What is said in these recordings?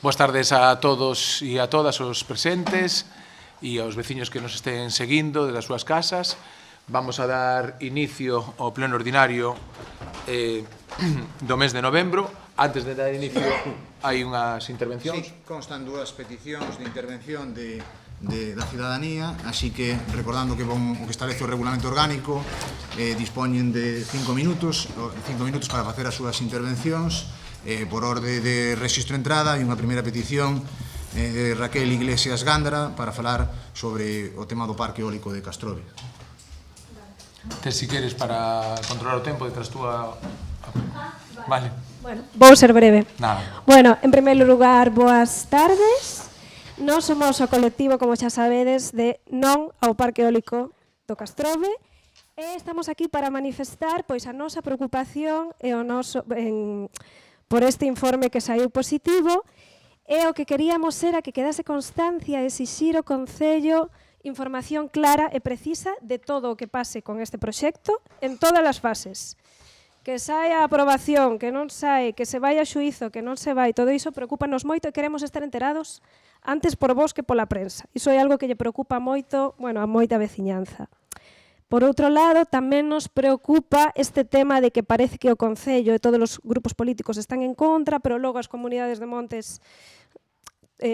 Boas tardes a todos e a todas os presentes e aos veciños que nos estén seguindo desde as súas casas. Vamos a dar inicio ao pleno ordinario do mes de novembro. Antes de dar inicio, hai unhas intervencións. Sí, constan dúas peticións de intervención da cidadanía, así que, recordando que o que establece o regulamento orgánico, dispoñen de 5 minutos para facer as súas intervencións. Por orde de rexistro entrada, hai unha primeira petición de Raquel Iglesias Gándara para falar sobre o tema do Parque Eólico de Castrove. Tes, si queres, para controlar o tempo detrás túa... Vale. Bueno, vou ser breve. Nada. Bueno, en primeiro lugar, boas tardes. Nós somos o colectivo, como xa sabedes, de Non ao Parque Eólico do Castrove. E estamos aquí para manifestar pois a nosa preocupación e o noso... por este informe que saiu positivo, e o que queríamos era que quedase constancia de exixir ao Concello información clara e precisa de todo o que pase con este proxecto en todas as fases. Que saia a aprobación, que non sae, que se vai a xuízo, que non se vai, todo iso preocupanos moito e queremos estar enterados antes por vos que pola prensa. Iso é algo que lle preocupa moito, a moita veciñanza. Por outro lado, tamén nos preocupa este tema de que parece que o Concello e todos os grupos políticos están en contra, pero logo as comunidades de montes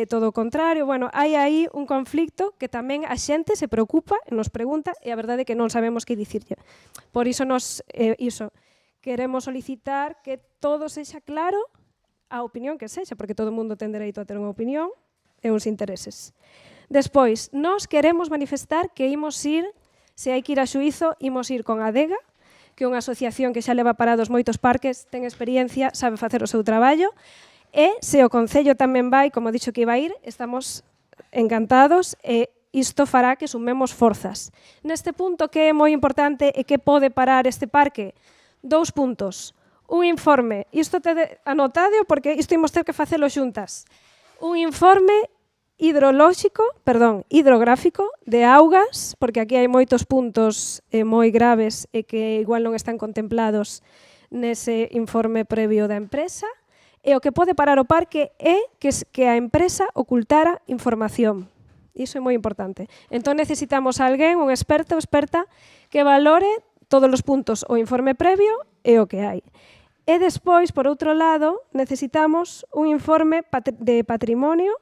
todo o contrario. Bueno, hai aí un conflicto que tamén a xente se preocupa e nos pregunta e a verdade é que non sabemos que dicirlle. Por iso queremos solicitar que todo sexa claro, a opinión que sexa, porque todo o mundo ten dereito a ter unha opinión e uns intereses. Despois, nós queremos manifestar que imos ir, se hai que ir a xuízo, imos ir con ADEGA, que é unha asociación que xa leva parados moitos parques, ten experiencia, sabe facer o seu traballo, e se o Concello tamén vai, como dixo que iba a ir, estamos encantados e isto fará que sumemos forzas. Neste punto, que é moi importante e que pode parar este parque? 2 puntos. Un informe, isto anotadeo porque isto imos ter que facelo xuntas. Un informe hidrográfico de augas, porque aquí hai moitos puntos moi graves e que igual non están contemplados nese informe previo da empresa, e o que pode parar o parque é que a empresa ocultara información. Iso é moi importante. Entón necesitamos alguén, un experto ou experta, que valore todos os puntos o informe previo e o que hai. E despois, por outro lado, necesitamos un informe de patrimonio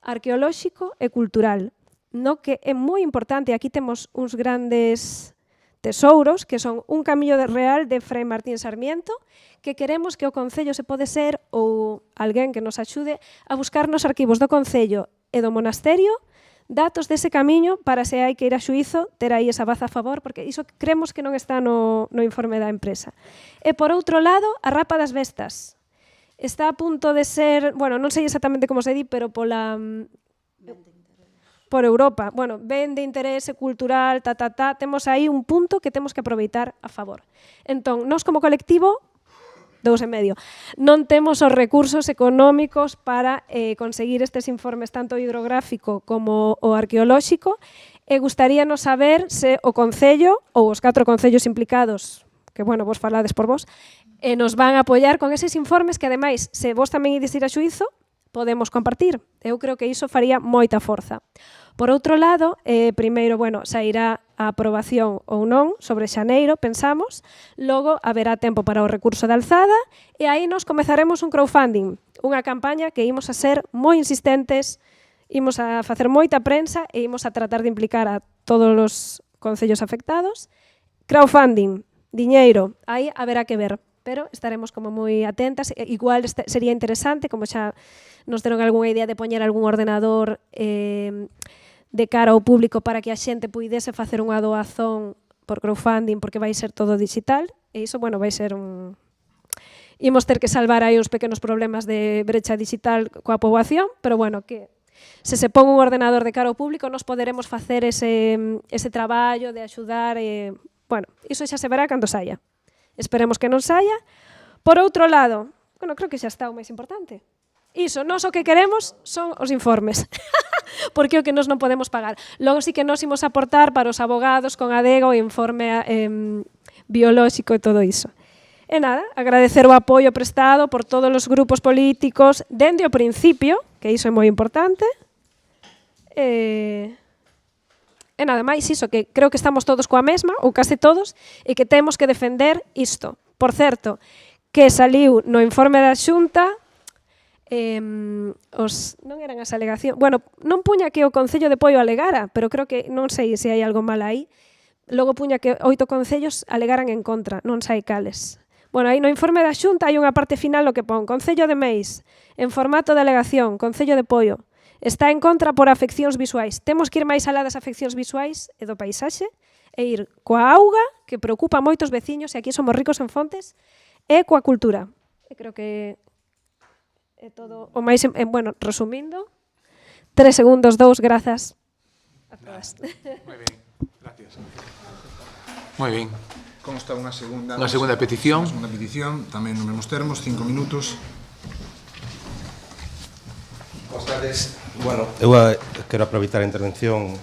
arqueolóxico e cultural, no que é moi importante. Aquí temos uns grandes tesouros, que son un camiño real de Fray Martín Sarmiento, que queremos que o Concello se pode ser, ou alguén que nos axude, a buscar nos arquivos do Concello e do monasterio datos dese camiño para, se hai que ir a xuízo, ter aí esa baza a favor, porque iso creemos que non está no informe da empresa. E por outro lado, a Rapa das Vestas. Está a punto de ser, non sei exactamente como se di, pero por Europa. Ben de interese cultural, temos aí un punto que temos que aproveitar a favor. Entón, nós como colectivo, 2,5, non temos os recursos económicos para conseguir estes informes, tanto hidrográfico como o arqueolóxico, e gustaríanos saber se o Concello, ou os 4 concellos implicados, que, vos falades por vos, e nos van a apoiar con eses informes que, ademais, se vos tamén ides ir a xuízo, podemos compartir. Eu creo que iso faría moita forza. Por outro lado, primeiro, sairá a aprobación ou non sobre xaneiro, pensamos, logo haberá tempo para o recurso de alzada e aí nos comezaremos un crowdfunding, unha campaña que imos a ser moi insistentes, imos a facer moita prensa e imos a tratar de implicar a todos os concellos afectados. Crowdfunding, diñeiro, aí haberá que ver, pero estaremos como moi atentas. Igual sería interesante, como xa nos deron algunha idea de poñer algún ordenador de cara ao público para que a xente puidese facer unha doazón por crowdfunding, porque vai ser todo digital, e iso, vai ser un... Imos ter que salvar aí uns pequenos problemas de brecha digital coa poboación, pero que se pon un ordenador de cara ao público, nos poderemos facer ese traballo de axudar, iso xa se verá cando saia. Esperemos que non saia. Por outro lado, creo que xa está o máis importante. Iso, nós o que queremos son os informes, porque o que nós non podemos pagar. Logo sí que nós imos aportar para os abogados con ADEGA o informe biolóxico e todo iso. E nada, agradecer o apoio prestado por todos os grupos políticos dende o principio, que iso é moi importante. E nada máis iso, que creo que estamos todos coa mesma, ou case todos, e que temos que defender isto. Por certo, que saliu no informe da Xunta, non eran as alegacións, bueno, non puña que o Concello de Poio alegara, pero creo que non sei se hai algo mal aí. Logo puña que 8 concellos alegaran en contra, non sei cales. Bueno, aí no informe da Xunta hai unha parte final o que pon Concello de Meis, en formato de alegación, Concello de Poio, está en contra por afeccións visuais. Temos que ir máis alá das afeccións visuais e do paisaxe e ir coa auga, que preocupa a moitos veciños, e aquí somos ricos en fontes, e coa cultura. E creo que é todo o máis... Bueno, resumindo, 3 segundos, 2, grazas a todas. Moi ben, gracias. Moi ben. Consta unha segunda petición. Unha segunda petición, tamén nos mesmos termos, 5 minutos. Boas tardes. Bueno, eu quero aproveitar a intervención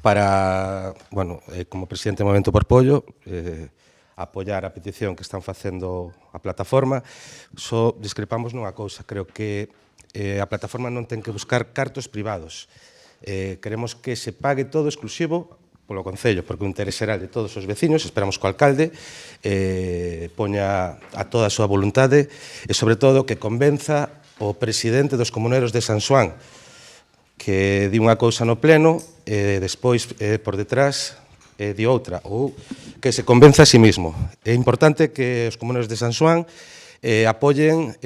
para, bueno, como presidente do Movemento por Pollo, apoiar a petición que están facendo a plataforma. Só discrepamos nunha cousa, creo que a plataforma non ten que buscar cartos privados. Queremos que se pague todo exclusivo polo Concello, porque o interés xeral de todos os veciños, esperamos que o alcalde poña a toda a súa voluntade e, sobre todo, que convenza o presidente dos comuneros de San Xoán, que di unha cousa no pleno e despois, por detrás, di outra, ou que se convenza a sí mismo. É importante que os comuneros de San Xoán apoyen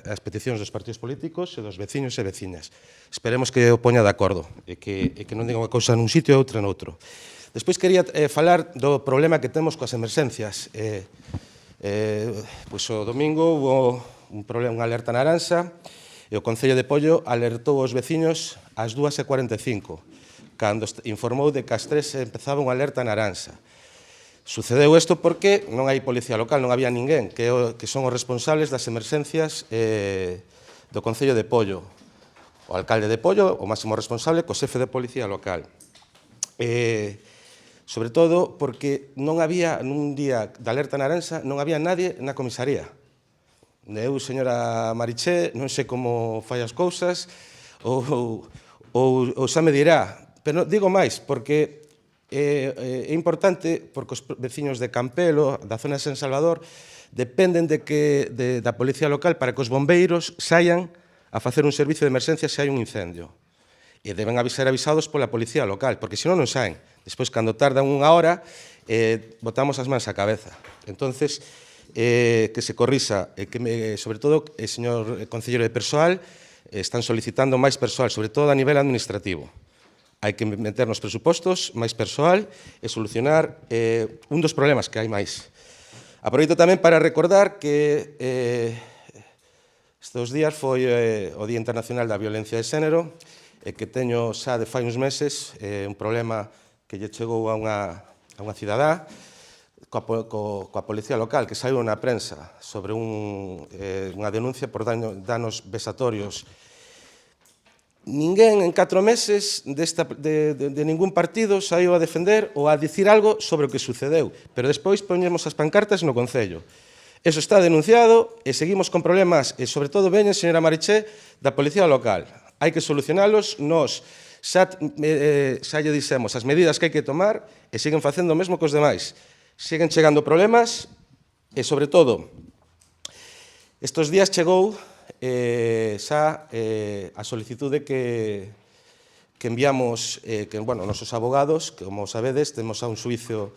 as peticións dos partidos políticos e dos veciños e veciñas. Esperemos que o poña de acordo e que non diga unha cousa nun sitio e outra noutro. Despois quería falar do problema que temos coas emerxencias. Pois o domingo hubo unha alerta naranxa e o Concello de Pollo alertou os veciños ás 2:45, cando informou de que ás 3 empezaba unha alerta naranxa. Sucedeu isto porque non hai policía local, non había ninguén, que son os responsables das emerxencias do Concello de Pollo. O alcalde de Pollo, o máximo responsable, co xefe de policía local. Sobre todo porque non había, nun día de alerta naranxa, non había nadie na comisaría. Eu, señora Mariché, non sei como fai as cousas, ou xa me dirá. Pero digo máis, porque é importante, porque os veciños de Campelo, da zona de San Salvador, dependen da policía local para que os bombeiros saian a facer un servicio de emerxencia se hai un incendio. E deben ser avisados pola policía local, porque senón non saen. Despois, cando tardan unha hora, botamos as mans á cabeza. Entonces, que se corrisa, sobre todo, señor concelleiro de persoal, están solicitando máis persoal, sobre todo a nivel administrativo. Hai que meter nos presupostos máis persoal e solucionar un dos problemas que hai máis. Aproveito tamén para recordar que estes días foi o Día Internacional da Violencia de Xénero e que teño xa de fai uns meses un problema que lle chegou a unha cidadá coa policía local, que saiu na prensa sobre unha denuncia por danos vexatorios. Ninguén en 4 meses de ningún partido saiu a defender ou a dicir algo sobre o que sucedeu, pero despois poñemos as pancartas no Concello. Eso está denunciado e seguimos con problemas, e sobre todo veñen, señora Mariché, da policía local. Hai que solucionalos, nós xa lle dixemos as medidas que hai que tomar e siguen facendo o mesmo que os demais. Siguen chegando problemas e, sobre todo, estes días chegou xa a solicitude que enviamos, bueno, nosos abogados, que, como sabedes, temos a un xuicio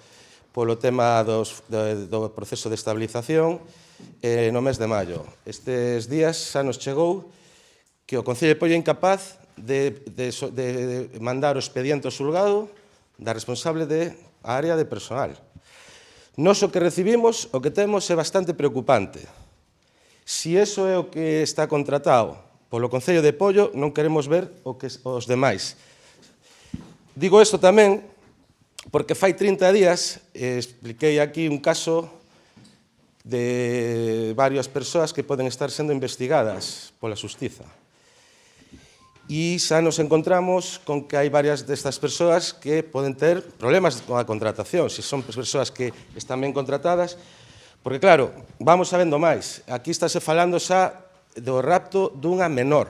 polo tema do proceso de estabilización no mes de maio. Estes días xa nos chegou que o Concello de Pollo é incapaz de mandar o expediente ao xulgado da responsable da área de personal. Nós o que recibimos, o que temos é bastante preocupante. Si eso é o que está contratado polo Concello de Pollo, non queremos ver o que os demais. Digo isto tamén porque fai 30 días expliquei aquí un caso de varias persoas que poden estar sendo investigadas pola Xustiza. E xa nos encontramos con que hai varias destas persoas que poden ter problemas con a contratación. Se son persoas que están ben contratadas, Porque, claro, vamos sabendo máis. Aquí estáse falando xa do rapto dunha menor.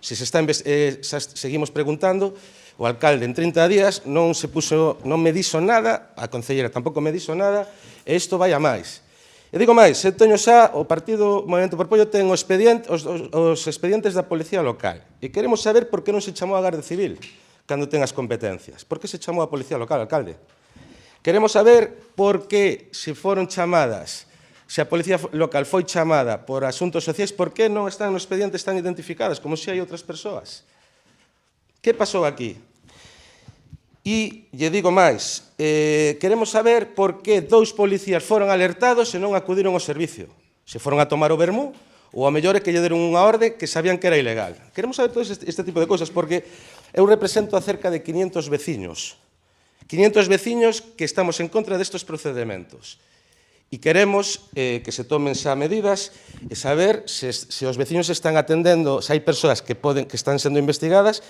Se seguimos preguntando, o alcalde en 30 días non me dixo nada, a concellera tampouco me dixo nada, e isto vai a máis. E digo máis, eu teño xa, o Partido Movemento por Pollo ten os expedientes da Policía Local, e queremos saber por que non se chamou a Garda Civil cando ten as competencias. Por que se chamou a Policía Local, alcalde? Queremos saber por que se foron chamadas, se a Policía Local foi chamada por asuntos sociais, por que non están nos expedientes tan identificadas, como se hai outras persoas? Que pasou aquí? E lle digo máis, queremos saber por que 2 policías foron alertados e non acudiron ao servicio. Se foron a tomar o vermú, ou a mellor é que lle deron unha orde que sabían que era ilegal. Queremos saber todo este tipo de cousas, porque eu represento a cerca de 500 veciños. 500 veciños que estamos en contra destes procedementos. E queremos que se tomen xa medidas e saber se os veciños están atendendo, se hai persoas que están sendo investigadas,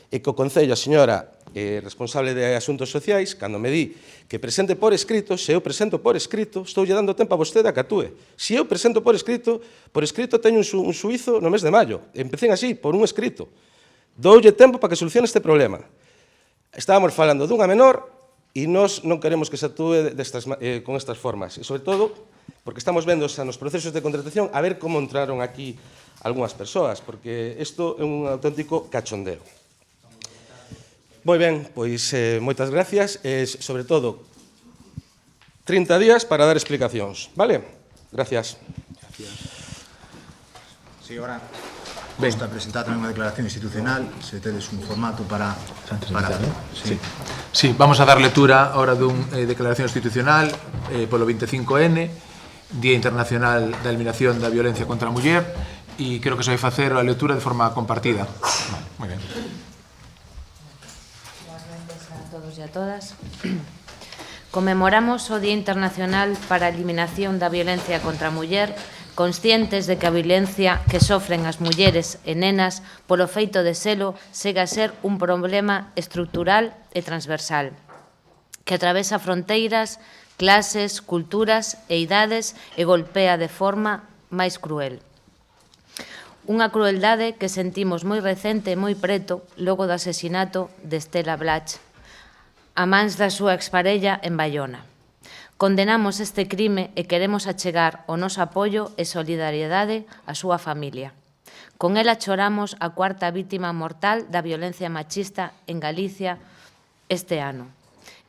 e que o Concello, a señora responsable de Asuntos Sociais, cando me di que presente por escrito, se eu presento por escrito, estou lle dando tempo a vostede a que actúe. Se eu presento por escrito teño un suizo no mes de maio. Empecén así, por un escrito. Doulle tempo para que solucione este problema. Estábamos falando dunha menor, e nós non queremos que se actúe con estas formas. E, sobre todo, porque estamos vendo xa nos procesos de contratación a ver como entraron aquí algunhas persoas, porque isto é un auténtico cachondeo. Moi ben, pois moitas gracias e, sobre todo, 30 días para dar explicacións, vale? Gracias. Sí, ahora consta presentar tamén unha declaración institucional, se tedes un formato para... Sí, vamos a dar lectura ahora dun declaración institucional polo 25N, Día Internacional da Eliminación da Violencia contra a Muller, e creo que se vai facer a lectura de forma compartida. Moi ben. Boas noites a todos e a todas. Conmemoramos o Día Internacional para a Eliminación da Violencia contra a Muller, conscientes de que a violencia que sofren as mulleres e nenas polo feito de selo segue a ser un problema estrutural e transversal, que atravesa fronteiras, clases, culturas e idades e golpea de forma máis cruel. Unha crueldade que sentimos moi recente e moi preto logo do asesinato de Estela Blach, a mans da súa exparella en Baiona. Condenamos este crime e queremos achegar o noso apoio e solidariedade á súa familia. Con ela choramos a 4ª vítima mortal da violencia machista en Galicia este ano.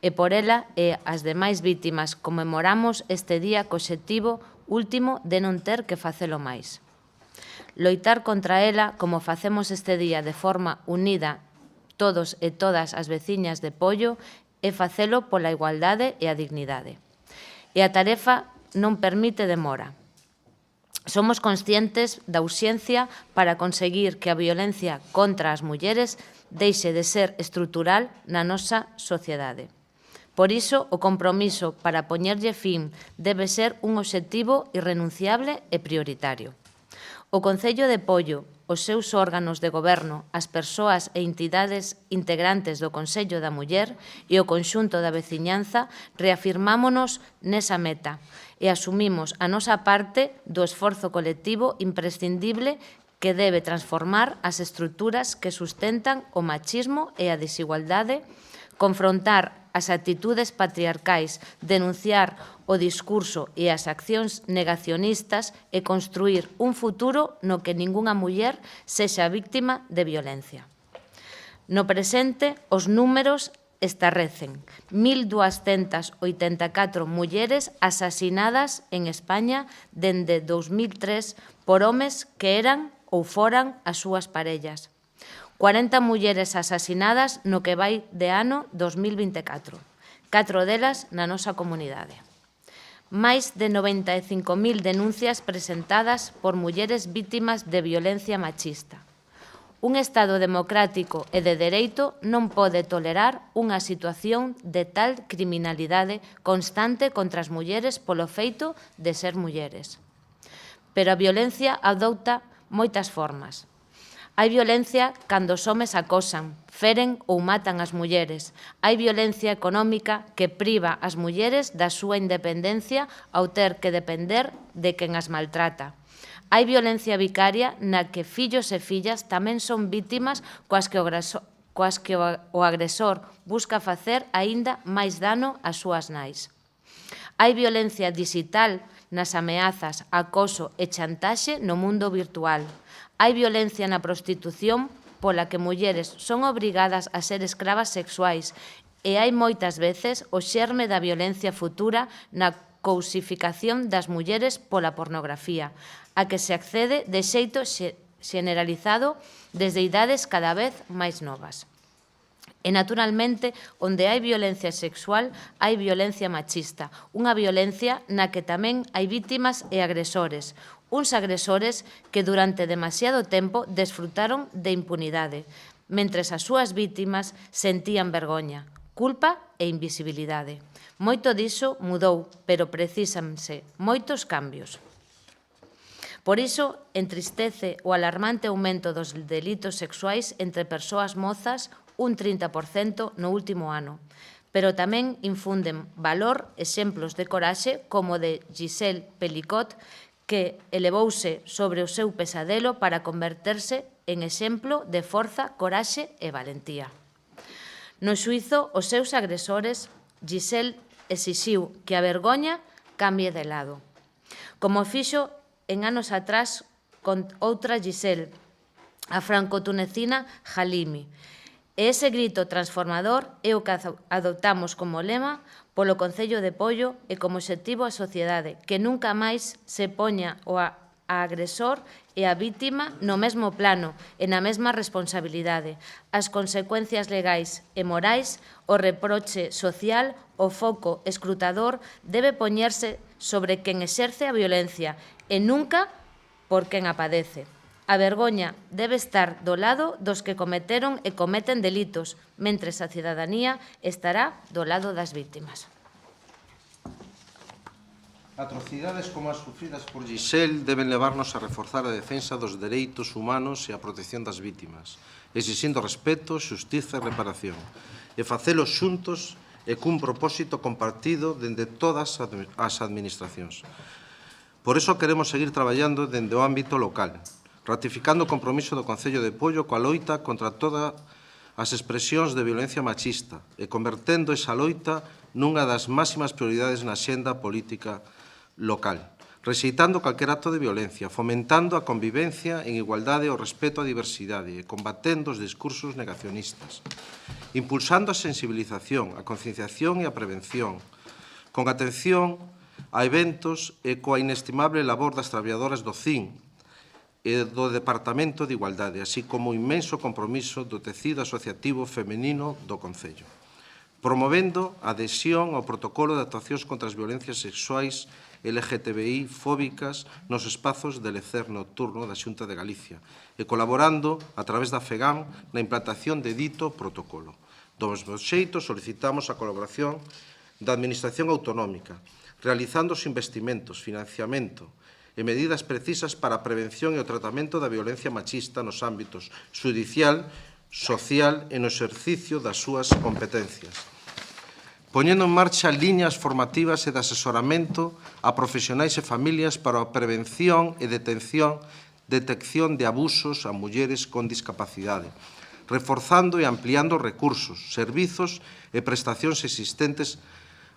E por ela e as demais vítimas conmemoramos este día co obxectivo último de non ter que facelo máis. Loitar contra ela, como facemos este día de forma unida todos e todas as veciñas de Pollo, e facelo pola igualdade e a dignidade. E a tarefa non permite demora. Somos conscientes da urxencia para conseguir que a violencia contra as mulleres deixe de ser estrutural na nosa sociedade. Por iso, o compromiso para poñerlle fin debe ser un obxectivo irrenunciable e prioritario. O Concello de Pollo, os seus órganos de goberno, as persoas e entidades integrantes do Consello da Muller e o conxunto da veciñanza reafirmámonos nesa meta e asumimos a nosa parte do esforzo colectivo imprescindible que debe transformar as estruturas que sustentan o machismo e a desigualdade, confrontar as actitudes patriarcais, denunciar o discurso e as accións negacionistas e construir un futuro no que ningunha muller sexa víctima de violencia. No presente, os números estarrecen. 1.284 mulleres asasinadas en España dende 2003 por homes que eran ou foran as súas parellas. 40 mulleres asasinadas no que vai de ano 2024, 4 delas na nosa comunidade. Máis de 95.000 denuncias presentadas por mulleres vítimas de violencia machista. Un Estado democrático e de dereito non pode tolerar unha situación de tal criminalidade constante contra as mulleres polo feito de ser mulleres. Pero a violencia adopta moitas formas. Hai violencia cando os homes acosan, feren ou matan as mulleres. Hai violencia económica que priva as mulleres da súa independencia ao ter que depender de quen as maltrata. Hai violencia vicaria na que fillos e fillas tamén son vítimas coas que o agresor busca facer aínda máis dano ás súas nais. Hai violencia digital nas ameazas, acoso e chantaxe no mundo virtual. Hai violencia na prostitución pola que mulleres son obrigadas a ser escravas sexuais e hai moitas veces o xerme da violencia futura na cousificación das mulleres pola pornografía, a que se accede de xeito generalizado desde idades cada vez máis novas. E, naturalmente, onde hai violencia sexual, hai violencia machista, unha violencia na que tamén hai vítimas e agresores, uns agresores que durante demasiado tempo desfrutaron de impunidade, mentres as súas vítimas sentían vergoña, culpa e invisibilidade. Moito diso mudou, pero precísanse moitos cambios. Por iso, entristece o alarmante aumento dos delitos sexuais entre persoas mozas, un 30% no último ano. Pero tamén infunden valor exemplos de coraxe como o de Giselle Pelicot, que elevouse sobre o seu pesadelo para converterse en exemplo de forza, coraxe e valentía. No xuízo, os seus agresores, Giselle exixiu que a vergoña cambie de lado. Como fixo en anos atrás con outra Giselle, a franco-tunecina Halimi. E ese grito transformador é o que adoptamos como lema polo Concello de Pollo e como obxectivo a sociedade, que nunca máis se poña o agresor e a vítima no mesmo plano e na mesma responsabilidade. As consecuencias legais e morais, o reproche social, o foco escrutador debe poñerse sobre quen exerce a violencia e nunca por quen a padece. A vergoña debe estar do lado dos que cometeron e cometen delitos, mentres a cidadanía estará do lado das vítimas. Atrocidades como as sufridas por Giselle deben levarnos a reforzar a defensa dos dereitos humanos e a protección das vítimas, exixindo respeto, xustiza e reparación, e facelo xuntos e cun propósito compartido dende todas as administracións. Por iso queremos seguir traballando dende o ámbito local, ratificando o compromiso do Concello de Pollo coa loita contra todas as expresións de violencia machista e convertendo esa loita nunha das máximas prioridades na xenda política local, rexeitando calquer acto de violencia, fomentando a convivencia en igualdade e o respeto á diversidade e combatendo os discursos negacionistas, impulsando a sensibilización, a concienciación e a prevención, con atención a eventos e coa inestimable labor das traballadoras do CIN e do Departamento de Igualdade, así como o inmenso compromiso do tecido asociativo femenino do Concello, promovendo a adhesión ao protocolo de actuacións contra as violencias sexuais LGTBI fóbicas nos espazos de lecer nocturno da Xunta de Galicia e colaborando a través da FEGAM na implantación de dito protocolo. Do mesmo xeito, solicitamos a colaboración da Administración Autonómica, realizando os investimentos, financiamento e medidas precisas para a prevención e o tratamento da violencia machista nos ámbitos xudicial, social e no exercicio das súas competencias, poñendo en marcha liñas formativas e de asesoramento a profesionais e familias para a prevención e detección de abusos a mulleres con discapacidade, reforzando e ampliando recursos, servizos e prestacións existentes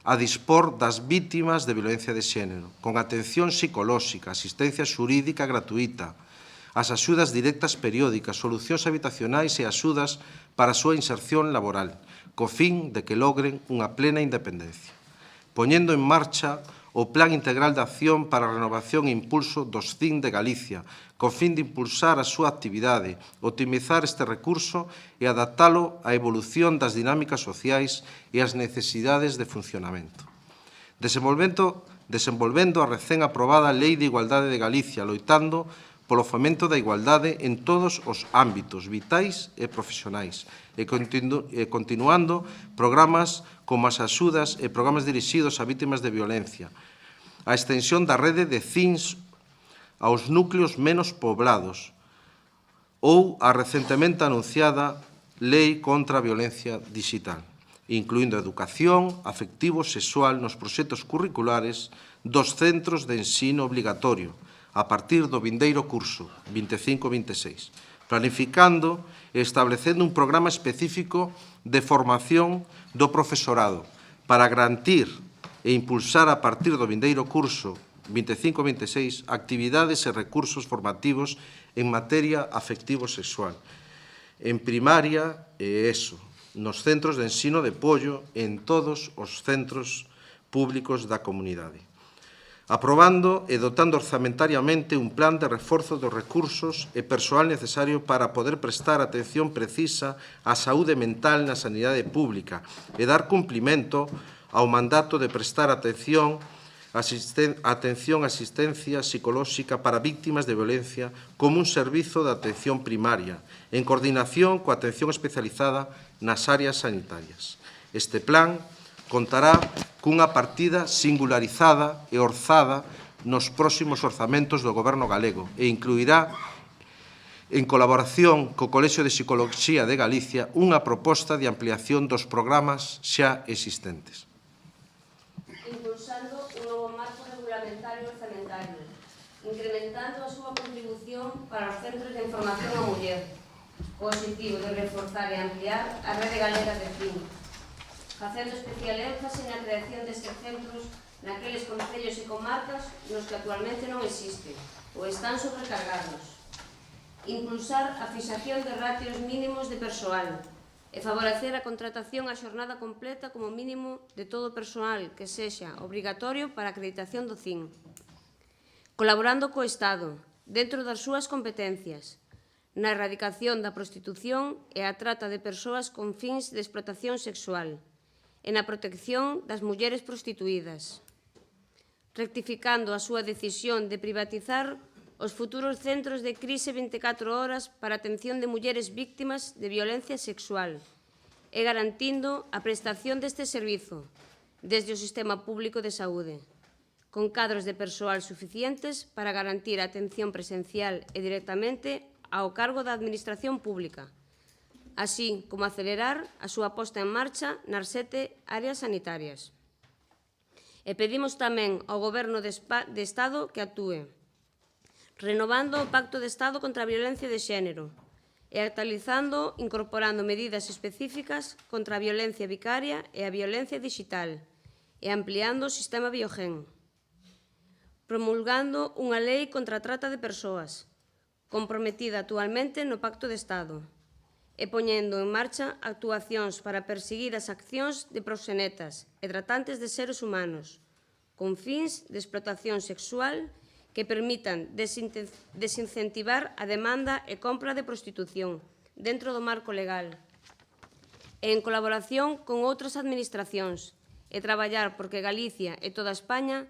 a dispor das vítimas de violencia de xénero, con atención psicolóxica, asistencia xurídica gratuita, as axudas directas periódicas, solucións habitacionais e axudas para a súa inserción laboral, co fin de que logren unha plena independencia. Poñendo en marcha o Plan Integral de Acción para a Renovación e Impulso dos CIN de Galicia, co fin de impulsar a súa actividade, optimizar este recurso e adaptalo á evolución das dinámicas sociais e ás necesidades de funcionamento. Desenvolvendo a recén aprobada Lei de Igualdade de Galicia, loitando polo fomento da igualdade en todos os ámbitos vitais e profesionais, e continuando programas como as axudas e programas dirixidos a vítimas de violencia, a extensión da rede de CINs aos núcleos menos poblados, ou a recentemente anunciada Lei contra a Violencia Digital, incluindo a educación afectivo-sexual nos proxectos curriculares dos centros de ensino obligatorio a partir do vindeiro curso 25-26, planificando e establecendo un programa específico de formación do profesorado para garantir e impulsar a partir do vindeiro curso 25-26 actividades e recursos formativos en materia afectivo-sexual, en primaria e ESO, nos centros de ensino de apoio en todos os centros públicos da comunidade. Aprobando e dotando orzamentariamente un plan de reforzo dos recursos e persoal necesario para poder prestar atención precisa á saúde mental na sanidade pública e dar cumprimento ao mandato de prestar atención a asistencia psicolóxica para víctimas de violencia como un servizo de atención primaria, en coordinación coa atención especializada nas áreas sanitarias. Este plan contará cunha partida singularizada e orzada nos próximos orzamentos do Goberno galego e incluirá, en colaboración co Colexio de Psicoloxía de Galicia, unha proposta de ampliación dos programas xa existentes. Impulsando un novo marco regulamentario e orzamentario, incrementando a súa contribución para os centros de información á muller, co objetivo de reforzar e ampliar a rede galega de FIN, facendo especial énfase na creación destes centros naqueles concellos e comarcas nos que actualmente non existen ou están sobrecargados. Impulsar a fixación de ratios mínimos de persoal e favorecer a contratación a xornada completa como mínimo de todo o persoal que sexa obrigatorio para a acreditación do CIN. Colaborando co Estado, dentro das súas competencias, na erradicación da prostitución e a trata de persoas con fins de explotación sexual e na protección das mulleres prostituídas, rectificando a súa decisión de privatizar os futuros centros de crise 24 horas para a atención de mulleres víctimas de violencia sexual e garantindo a prestación deste servizo desde o sistema público de saúde, con cadros de persoal suficientes para garantir a atención presencial e directamente ao cargo da Administración Pública, así como acelerar a súa posta en marcha nas 7 áreas sanitarias. E pedimos tamén ao Goberno de Estado que actúe, renovando o Pacto de Estado contra a Violencia de Xénero e actualizando, incorporando medidas específicas contra a violencia vicaria e a violencia digital e ampliando o sistema Biogen, promulgando unha lei contra a trata de persoas, comprometida actualmente no Pacto de Estado, e poñendo en marcha actuacións para perseguir as accións de proxenetas e tratantes de seres humanos con fins de explotación sexual que permitan desincentivar a demanda e compra de prostitución dentro do marco legal e en colaboración con outras administracións e traballar porque Galicia e toda España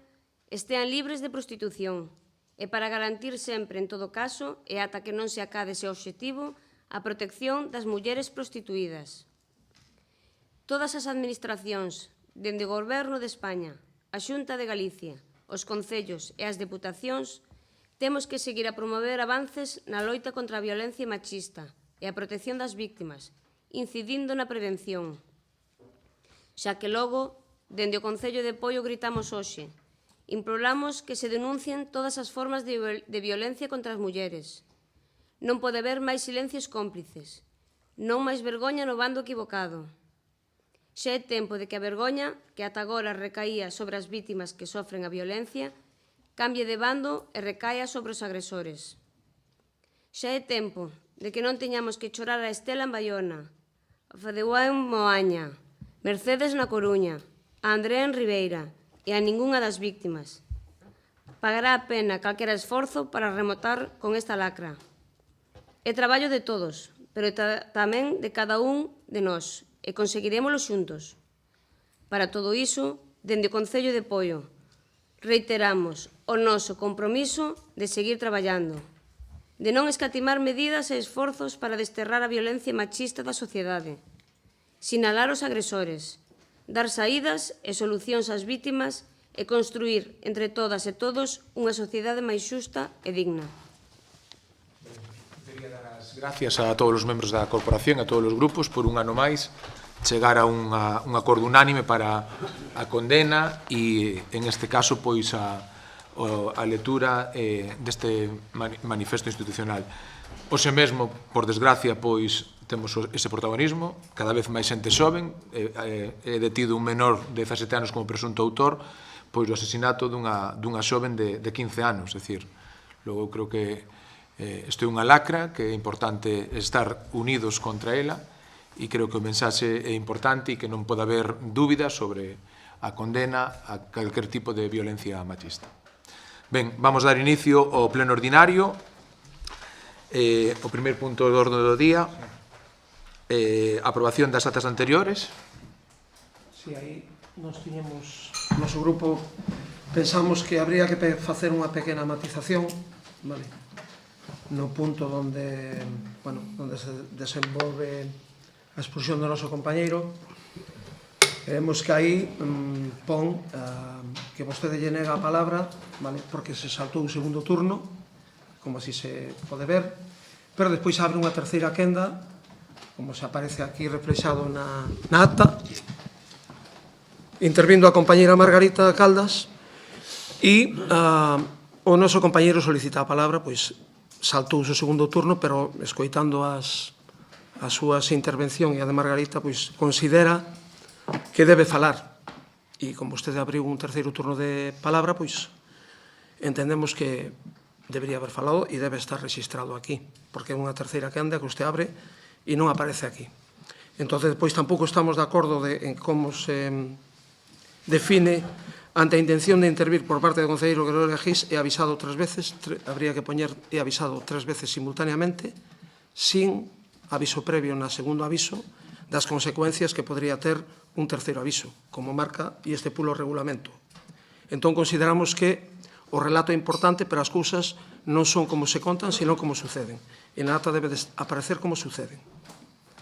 estean libres de prostitución e para garantir sempre, en todo caso, e ata que non se acade ese obxectivo, a protección das mulleres prostituídas. Todas as administracións, dende o Goberno de España, a Xunta de Galicia, os concellos e as deputacións, temos que seguir a promover avances na loita contra a violencia machista e a protección das víctimas, incidindo na prevención. Xa que logo, dende o Concello de Poio gritamos hoxe, imploramos que se denuncien todas as formas de violencia contra as mulleres. Non pode haber máis silencios cómplices, non máis vergoña no bando equivocado. Xa é tempo de que a vergoña, que ata agora recaía sobre as vítimas que sofren a violencia, cambie de bando e recaia sobre os agresores. Xa é tempo de que non teñamos que chorar a Estela en Baiona, a Fadeuá en Moaña, Mercedes na Coruña, a Andrea en Ribeira e a ningunha das víctimas. Pagará a pena calquera esforzo para remotar con esta lacra. É traballo de todos, pero tamén de cada un de nós, e conseguirémolo xuntos. Para todo iso, dende o Concello de Poio, reiteramos o noso compromiso de seguir traballando, de non escatimar medidas e esforzos para desterrar a violencia machista da sociedade, sinalar os agresores, dar saídas e solucións ás vítimas e construir, entre todas e todos, unha sociedade máis xusta e digna. Quería dar as Gracias a todos os membros da corporación, a todos os grupos, por un ano máis chegar a un acordo unánime para a condena e, en este caso, pois a lectura deste manifesto institucional. Hoxe mesmo, por desgracia, pois temos ese protagonismo, cada vez máis xente xoven, é detido un menor de 17 anos como presunto autor, pois do asesinato dunha xoven de 15 anos, é dicir, logo creo que isto é unha lacra, que é importante estar unidos contra ela, e creo que o mensaxe é importante e que non pode haber dúbidas sobre a condena a calquer tipo de violencia machista. Ben, vamos dar inicio ao pleno ordinario. O primeiro punto do orde do día, aprobación das actas anteriores. Si, aí nos tiñemos, o noso grupo pensamos que habría que facer unha pequena matización, vale, no punto onde se desenvolve a expulsión do noso compañeiro. Vemos que aí pon que vostede lle nega a palabra, vale, porque se saltou o segundo turno, como así se pode ver, pero despois abre unha terceira quenda, como se aparece aquí reflexado na acta, intervindo a compañeira Margarita Caldas, e o noso compañeiro solicita a palabra, pois saltou o segundo turno, pero escoitando as súas intervención e a de Margarita, pois considera que debe falar. E como vostede abriu un terceiro turno de palabra, pois entendemos que debería haber falado e debe estar registrado aquí, porque é unha terceira quenda que usted abre e non aparece aquí. Entón, pois tampouco estamos de acordo en como se define ante a intención de intervir por parte do concelleiro Gregorio Gis é avisado 3 veces, habría que poñer é avisado 3 veces simultaneamente, sin aviso previo na segundo aviso, das consecuencias que podría ter un terceiro aviso, como marca e estipula o regulamento. Entón, consideramos que o relato é importante, pero as cousas non son como se contan, sino como suceden. E na acta debe aparecer como suceden.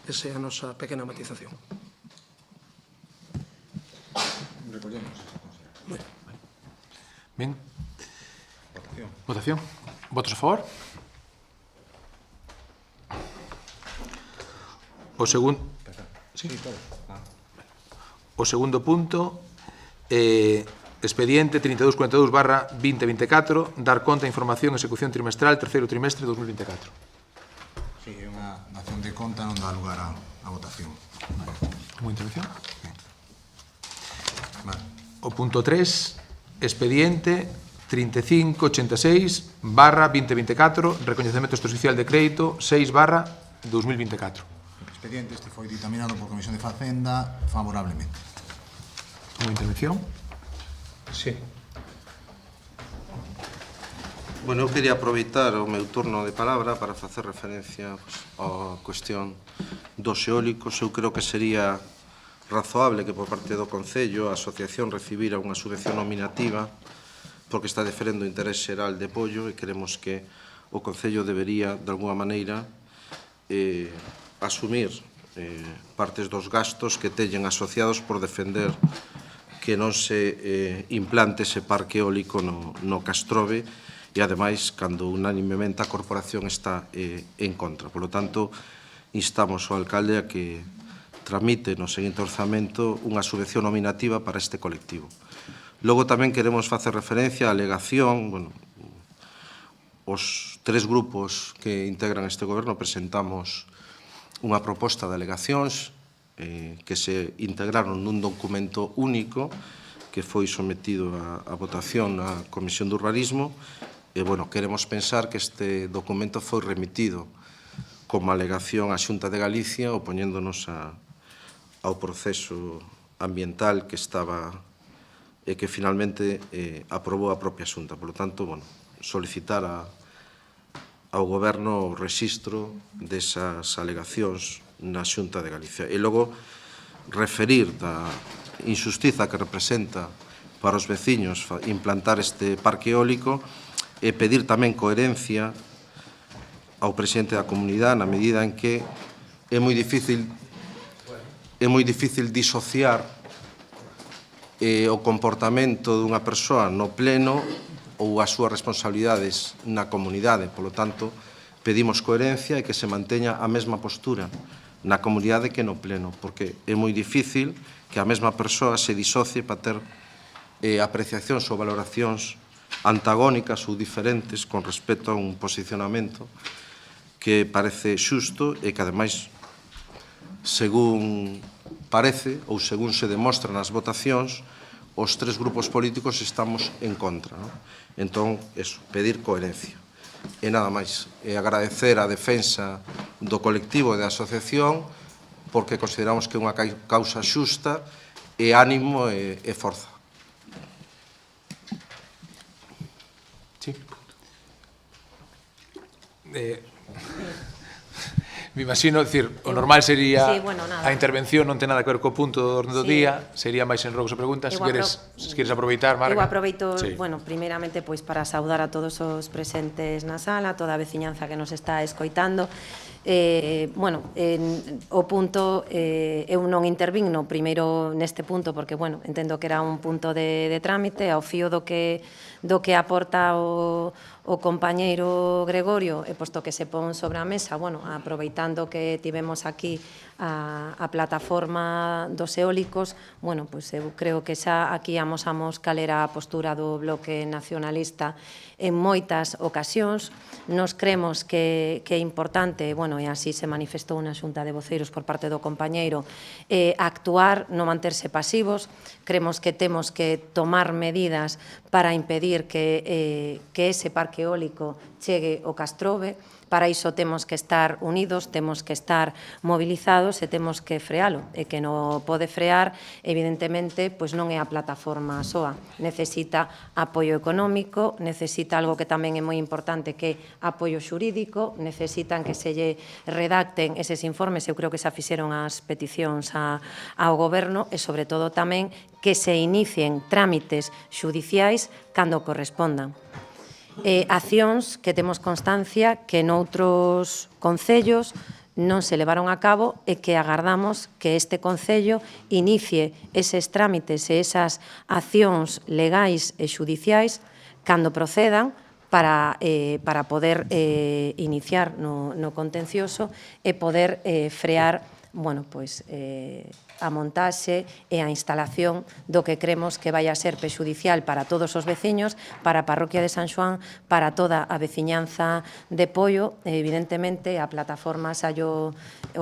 Esa é a nosa pequena matización. Recollemos. Ben. Votación. Votos a favor? O segundo punto, expediente 3242/2024, dar conta, información e execución trimestral, terceiro trimestre de 2024. Sí, é unha dación de conta, non dá lugar a votación. Unha intervención? Vale. O punto 3, expediente 3586/2024, recoñecemento extrajudicial de crédito 6/2024. O expediente este foi dictaminado por Comisión de Facenda favorablemente. Unha intervención? Sí. Bueno, eu quería aproveitar o meu turno de palabra para facer referencia á cuestión dos eólicos. Eu creo que sería razoable que por parte do Concello a asociación recibira unha subvención nominativa porque está deferendo o interés xeral de Pollo e queremos que o Concello debería, de alguma maneira, asumir partes dos gastos que teñen asociados por defender que non se implante ese parque eólico no Castrove e, ademais, cando unanimemente a corporación está en contra. Por lo tanto, instamos ao alcalde a que tramite no seguinte orzamento unha subvención nominativa para este colectivo. Logo tamén queremos facer referencia á alegación, os 3 grupos que integran este goberno presentamos unha proposta de alegacións que se integraron nun documento único que foi sometido a votación na Comisión de Urbanismo e, queremos pensar que este documento foi remitido como alegación á Xunta de Galicia opoñéndonos ao proceso ambiental que estaba e que finalmente aprobou a propia Xunta. Por lo tanto, solicitar ao Goberno o rexistro desas alegacións na Xunta de Galicia. E logo referir da injustiza que representa para os veciños implantar este parque eólico e pedir tamén coherencia ao presidente da comunidade na medida en que é moi difícil disociar o comportamento dunha persoa no pleno ou as súas responsabilidades na comunidade. Por lo tanto, pedimos coherencia e que se manteña a mesma postura na comunidade que no pleno, porque é moi difícil que a mesma persoa se disocie para ter apreciacións ou valoracións antagónicas ou diferentes con respecto a un posicionamento que parece xusto e que, ademais, según parece ou según se demostra nas votacións, os tres grupos políticos estamos en contra. Entón, pedir coherencia. E nada máis, agradecer a defensa do colectivo e da asociación, porque consideramos que é unha causa xusta e ánimo e forza. Sí. Me imagino, decir, o normal sería a intervención non ten nada que ver co punto do orden do día, sería máis en rogos e preguntas. Se queres aproveitar, Marga. Eu aproveito, primeiramente, para saudar a todos os presentes na sala, toda a veciñanza que nos está escoitando. O punto, eu non intervigno primeiro neste punto, porque, entendo que era un punto de trámite, ao fío do que aporta o compañeiro Gregorio, e posto que se pon sobre a mesa, aproveitando que tivemos aquí a plataforma dos eólicos, eu creo que xa aquí amosamos cal era a postura do Bloque Nacionalista en moitas ocasións. Nos cremos que é importante, e así se manifestou na Xunta de Voceiros por parte do compañeiro, actuar, non manterse pasivos. Cremos que temos que tomar medidas para impedir que ese parque eólico chegue ao Castrove. Para iso temos que estar unidos, temos que estar movilizados e temos que frealo. E que non pode frear, evidentemente, non é a plataforma soa. Necesita apoio económico, necesita algo que tamén é moi importante, que é apoio xurídico, necesitan que se lle redacten eses informes, eu creo que xa fixeron as peticións ao Goberno, e, sobre todo, tamén que se inicien trámites xudiciais cando correspondan. Accións que temos constancia que noutros concellos non se levaron a cabo e que agardamos que este concello inicie eses trámites e esas accións legais e xudiciais cando procedan para poder iniciar no contencioso e poder frear a montaxe e a instalación do que cremos que vai a ser prexudicial para todos os veciños, para a parroquia de San Xoán, para toda a veciñanza de Poio. Evidentemente, a plataforma xa o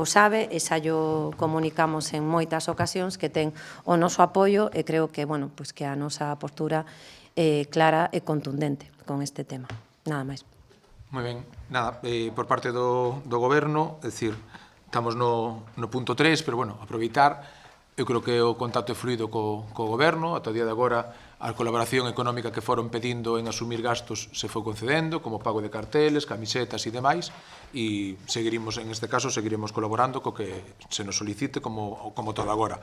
sabe e xa o comunicamos en moitas ocasións que ten o noso apoio, e creo que a nosa postura é clara e contundente con este tema. Nada máis. Moi ben. Nada, por parte do Goberno, é dicir, estamos no punto 3, pero, aproveitar, eu creo que o contacto é fluido co Goberno, ata o día de agora a colaboración económica que foron pedindo en asumir gastos se foi concedendo, como pago de carteles, camisetas e demais, e seguiremos, en este caso, seguiremos colaborando co que se nos solicite como todo agora.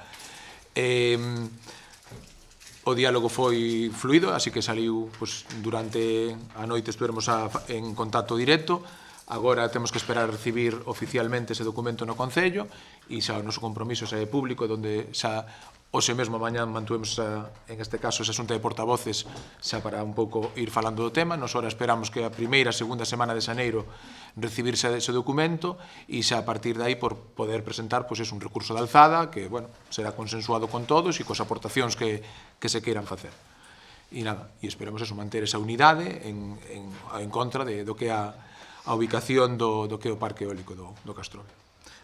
O diálogo foi fluido, así que saliu, durante a noite estuvemos en contacto directo. Agora temos que esperar a recibir oficialmente ese documento no Concello, e xa o noso compromiso xa é público, onde xa hoxe mesmo mañán mantuvemos, en este caso, esa xunta de portavoces xa para un pouco ir falando do tema. Nos ahora esperamos que a primeira, segunda semana de xaneiro recibirse ese documento, e xa a partir de aí por poder presentar un recurso de alzada que, será consensuado con todos e cos aportacións que se queiran facer. E nada, e esperamos manter esa unidade en contra do que é a ubicación do que é o parque eólico do Castrove.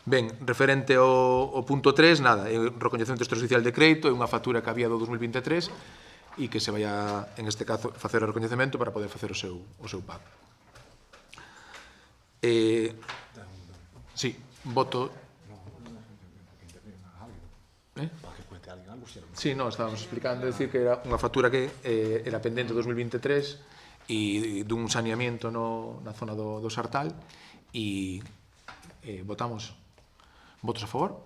Ben, referente ao punto 3, nada, é o recoñecemento extrajudicial de crédito, é unha factura que había do 2023 e que se vai a, en este caso, facer o recoñecemento para poder facer o seu pago. Sí, voto... Sí, non, estábamos explicando, decir que era unha factura que era pendente 2023 e dun saneamiento na zona do Sartal, e votamos. Votos a favor?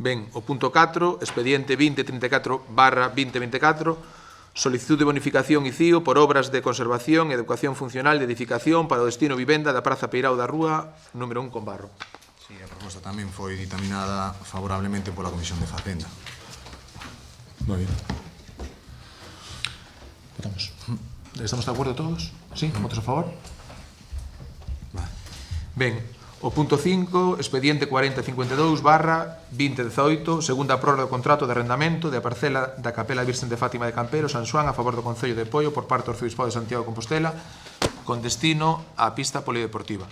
Ben, o punto 4, expediente 2034/2024, solicitud de bonificación ICIO por obras de conservación e educación funcional de edificación para o destino vivenda da Praza Peirao da Rúa, número 1 con Barro. Sí, a proposta tamén foi dictaminada favorablemente pola Comisión de Facenda. Moi bien. Votamos. Estamos de acordo todos? Sí? Votos a favor? Vale. Ben, o punto 5, expediente 4052/2018, segunda prórroga do contrato de arrendamento da parcela da Capela Virxen de Fátima de Campelo, San Xoán, a favor do Concello de Poio por parte do Arcebispado de Santiago de Compostela, con destino á pista polideportiva.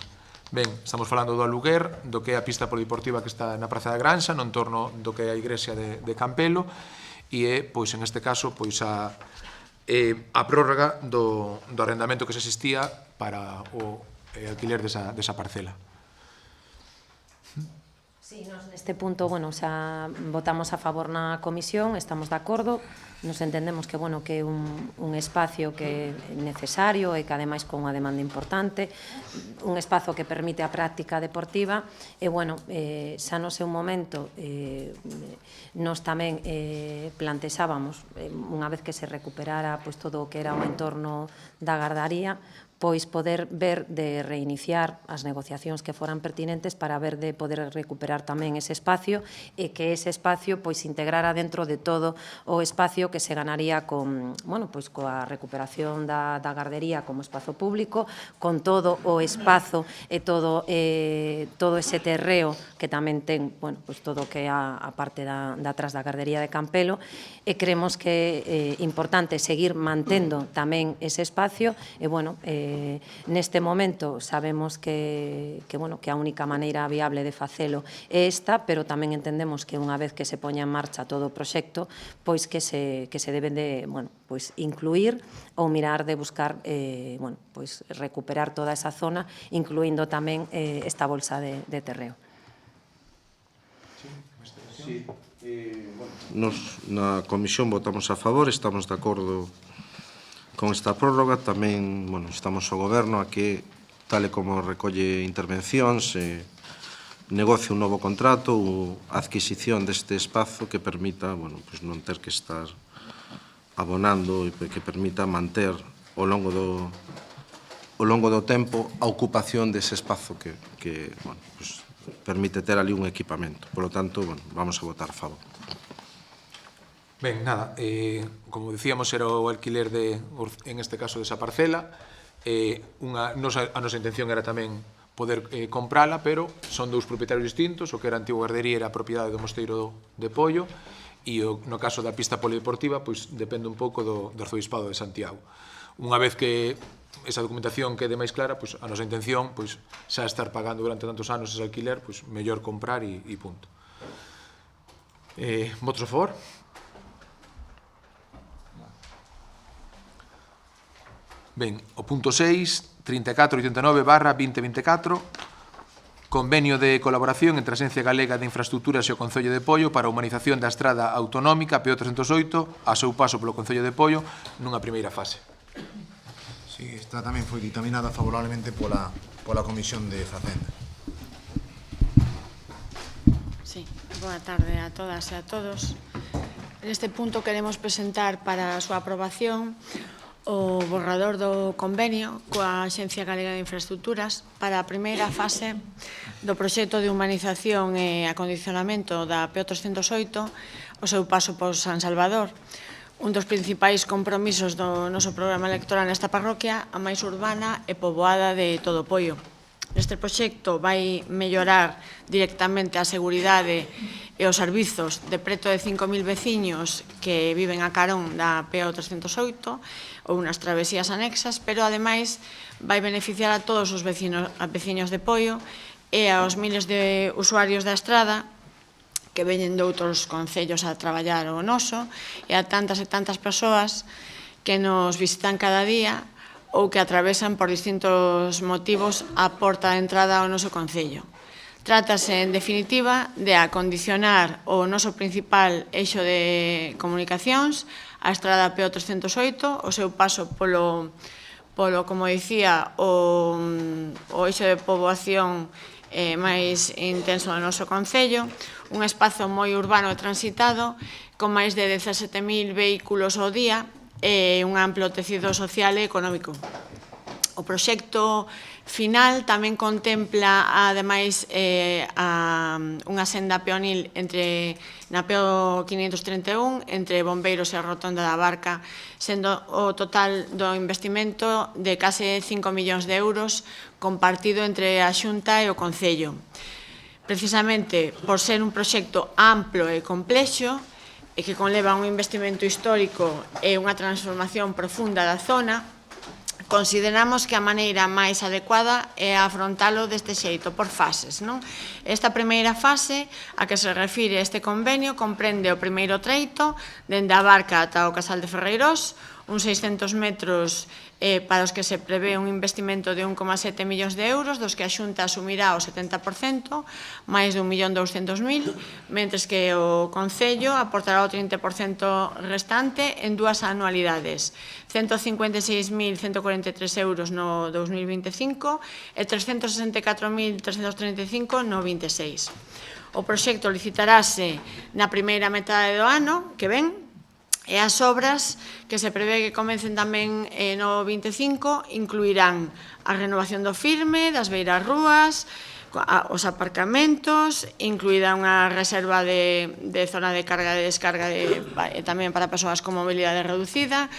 Ben, estamos falando do aluguer, do que é a pista polideportiva que está na Praza da Granxa, no entorno do que é a igrexa de Campelo, e é, pois, en este caso, pois, a prórroga do arrendamento que se existía para o alquiler desa parcela. Sí, nos neste punto, bueno, xa votamos a favor na comisión, estamos de acordo, nos entendemos que, bueno, que é un espacio que é necesario e que ademais con unha demanda importante, un espazo que permite a práctica deportiva e, bueno, xa no seu momento nos tamén plantexábamos, unha vez que se recuperara pois todo o que era o entorno da gardaría, pois poder ver de reiniciar as negociacións que foran pertinentes para ver de poder recuperar tamén ese espacio e que ese espacio pois integrara dentro de todo o espacio que se ganaría con, bueno, pois coa recuperación da gardería como espazo público, con todo o espazo e todo ese terreo que tamén ten, bueno, pois todo o que é a parte da atrás da gardería de Campelo, e creemos que é importante seguir mantendo tamén ese espacio e, bueno, neste momento sabemos que a única maneira viable de facelo é esta, pero tamén entendemos que unha vez que se poña en marcha todo o proxecto, pois que se deben de, bueno, pois incluir ou mirar de buscar, bueno, pois recuperar toda esa zona, incluindo tamén esta bolsa de terreo. Sí, nos na comisión votamos a favor, estamos de acordo con esta prórroga, tamén, bueno, estamos ao goberno a que, tal e como recolle intervencións, negocie un novo contrato ou adquisición deste espazo que permita, bueno, pues non ter que estar abonando e que permita manter ao longo do tempo a ocupación dese espazo que bueno, pues, permite ter ali un equipamento. Por lo tanto, bueno, vamos a votar a favor. Ben, nada, como decíamos, era o alquiler en este caso desa parcela. A nosa intención era tamén poder comprala, pero son dous propietarios distintos, o que era a antiga gardería era a propiedade do Mosteiro de Poio, e no caso da pista polideportiva, pois depende un pouco do Arcebispado de Santiago. Unha vez que esa documentación quede máis clara, pois a nosa intención, pois xa estar pagando durante tantos anos ese alquiler, pois mellor comprar e punto. Votos a favor? Ben, o punto 6, 3489/2024, convenio de colaboración entre a Axencia Galega de Infraestructuras e o Concello de Poio para a humanización da estrada autonómica PO 308 a seu paso polo Concello de Poio nunha primeira fase. Sí, esta tamén foi dictaminada favorablemente pola Comisión de Facenda. Sí, boa tarde a todas e a todos. Neste punto queremos presentar para a súa aprobación o borrador do convenio coa Axencia Galega de Infraestructuras para a primeira fase do proxecto de humanización e acondicionamento da PO 308 o seu paso por San Salvador, un dos principais compromisos do noso programa electoral nesta parroquia, a máis urbana e poboada de todo Poio. Este proxecto vai mellorar directamente a seguridade e os servizos de preto de 5.000 veciños que viven a carón da PO 308 ou nas travesías anexas, pero ademais vai beneficiar a todos os veciños de Poio e aos miles de usuarios da estrada que veñen de outros concellos a traballar o noso e a tantas e tantas persoas que nos visitan cada día ou que atravesan por distintos motivos a porta de entrada ao noso concello. Trátase, en definitiva, de acondicionar o noso principal eixo de comunicacións, a estrada PO 308, o seu paso polo como dicía, o eixo de poboación máis intenso do noso concello, un espazo moi urbano e transitado, con máis de 17.000 vehículos ao día e un amplo tecido social e económico. O proxecto final tamén contempla, ademais, unha senda peonil na PO 531 entre Bombeiros e a Rotonda da Barca, sendo o total do investimento de case 5 millóns de euros compartido entre a Xunta e o Concello. Precisamente por ser un proxecto amplo e complexo e que conleva un investimento histórico e unha transformación profunda da zona, consideramos que a maneira máis adecuada é afrontalo deste xeito, por fases. Esta primeira fase a que se refire este convenio comprende o primeiro treito dende a Barca ata o Casal de Ferreirós, uns 600 metros para os que se prevé un investimento de 1,7 millóns de euros, dos que a Xunta asumirá o 70%, máis de 1.200.000, mentres que o Concello aportará o 30% restante en dúas anualidades, 156.143 euros no 2025 e 364.335 no 26. O proxecto licitarase na primeira metade do ano que ven, e as obras que se prevé que comecen tamén no 25 incluirán a renovación do firme, das beiras rúas, os aparcamentos, incluída unha reserva de zona de carga e descarga tamén para persoas con mobilidade reducida,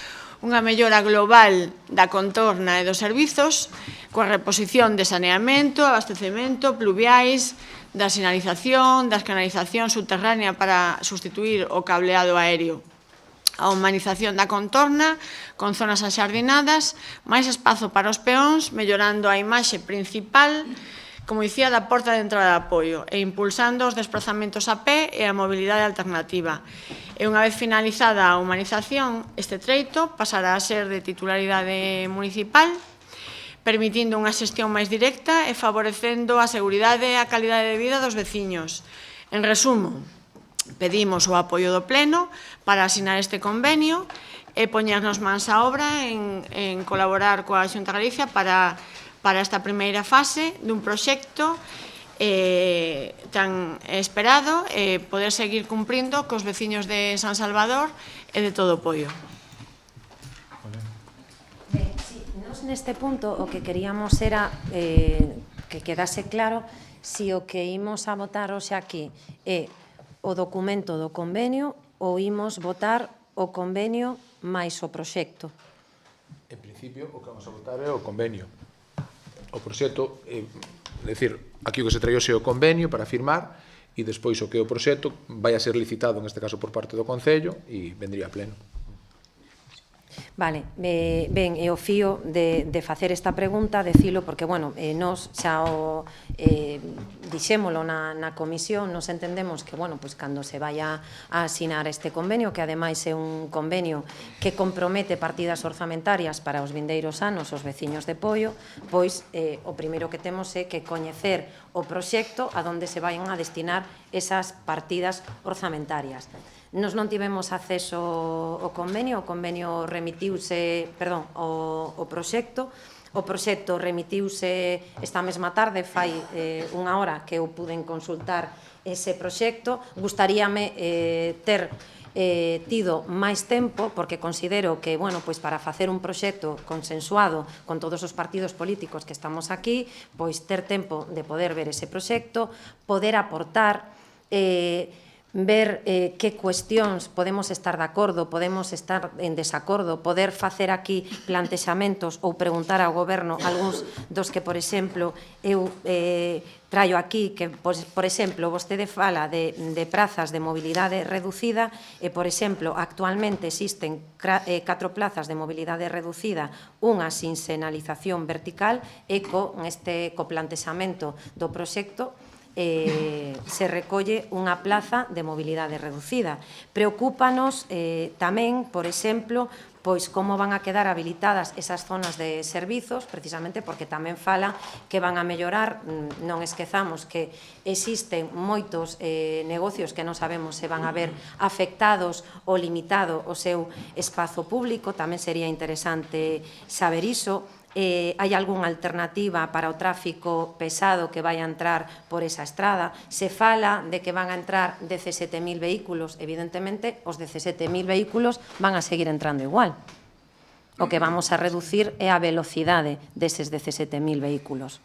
unha mellora global da contorna e dos servizos, coa reposición de saneamento, abastecemento, pluviais, da sinalización, das canalización subterránea para sustituir o cableado aéreo, a humanización da contorna, con zonas axardinadas, máis espazo para os peóns, mellorando a imaxe principal, como dicía, da porta de entrada de apoio e impulsando os desplazamentos a pé e a mobilidade alternativa. E unha vez finalizada a humanización, este treito pasará a ser de titularidade municipal, permitindo unha xestión máis directa e favorecendo a seguridade e a calidade de vida dos veciños. En resumo, pedimos o apoio do Pleno para asinar este convenio e poñernos mans á obra en colaborar coa Xunta de Galicia para esta primeira fase dun proxecto tan esperado e poder seguir cumprindo cos veciños de San Salvador e de todo o Poio. Nos neste punto o que queríamos era que quedase claro se o que imos a votar hoxe aquí é o documento do convenio ou imos votar o convenio máis o proxecto. En principio, o que vamos a votar é o convenio. O proxecto, é dicir, aquí o que se traio é o convenio para firmar e despois o que é o proxecto vai a ser licitado, en este caso por parte do Concello, e vendría a pleno. Vale, ben, e o fío de facer esta pregunta, decilo, porque, bueno, nos xa o dixémolo na comisión, nos entendemos que, bueno, pois cando se vaya a asinar este convenio, que ademais é un convenio que compromete partidas orzamentarias para os vindeiros anos, os veciños de Poio, pois o primeiro que temos é que coñecer o proxecto a donde se vayan a destinar esas partidas orzamentarias. Nos non tivemos acceso ao convenio, o convenio remitiuse, perdón, o proxecto remitiuse esta mesma tarde, fai unha hora que eu puden consultar ese proxecto. Gustaríame ter tido máis tempo, porque considero que, bueno, pois para facer un proxecto consensuado con todos os partidos políticos que estamos aquí, pois ter tempo de poder ver ese proxecto, poder aportar, ver que cuestións podemos estar de acordo, podemos estar en desacordo, poder facer aquí plantexamentos ou preguntar ao goberno algúns dos que, por exemplo, eu traio aquí, que, por exemplo, vostede fala de prazas de mobilidade reducida e, por exemplo, actualmente existen 4 plazas de mobilidade reducida, unha sin señalización vertical e co plantexamento do proxecto se recolle unha plaza de mobilidade reducida. Preocúpanos tamén, por exemplo, pois como van a quedar habilitadas esas zonas de servizos, precisamente porque tamén fala que van a mellorar. Non esquezamos que existen moitos negocios que non sabemos se van a ver afectados ou limitado o seu espazo público, tamén sería interesante saber iso. Hai algunha alternativa para o tráfico pesado que vai a entrar por esa estrada? Se fala de que van a entrar 17.000 vehículos, evidentemente os 17.000 vehículos van a seguir entrando igual. o que vamos a reducir é a velocidade deses 17.000 vehículos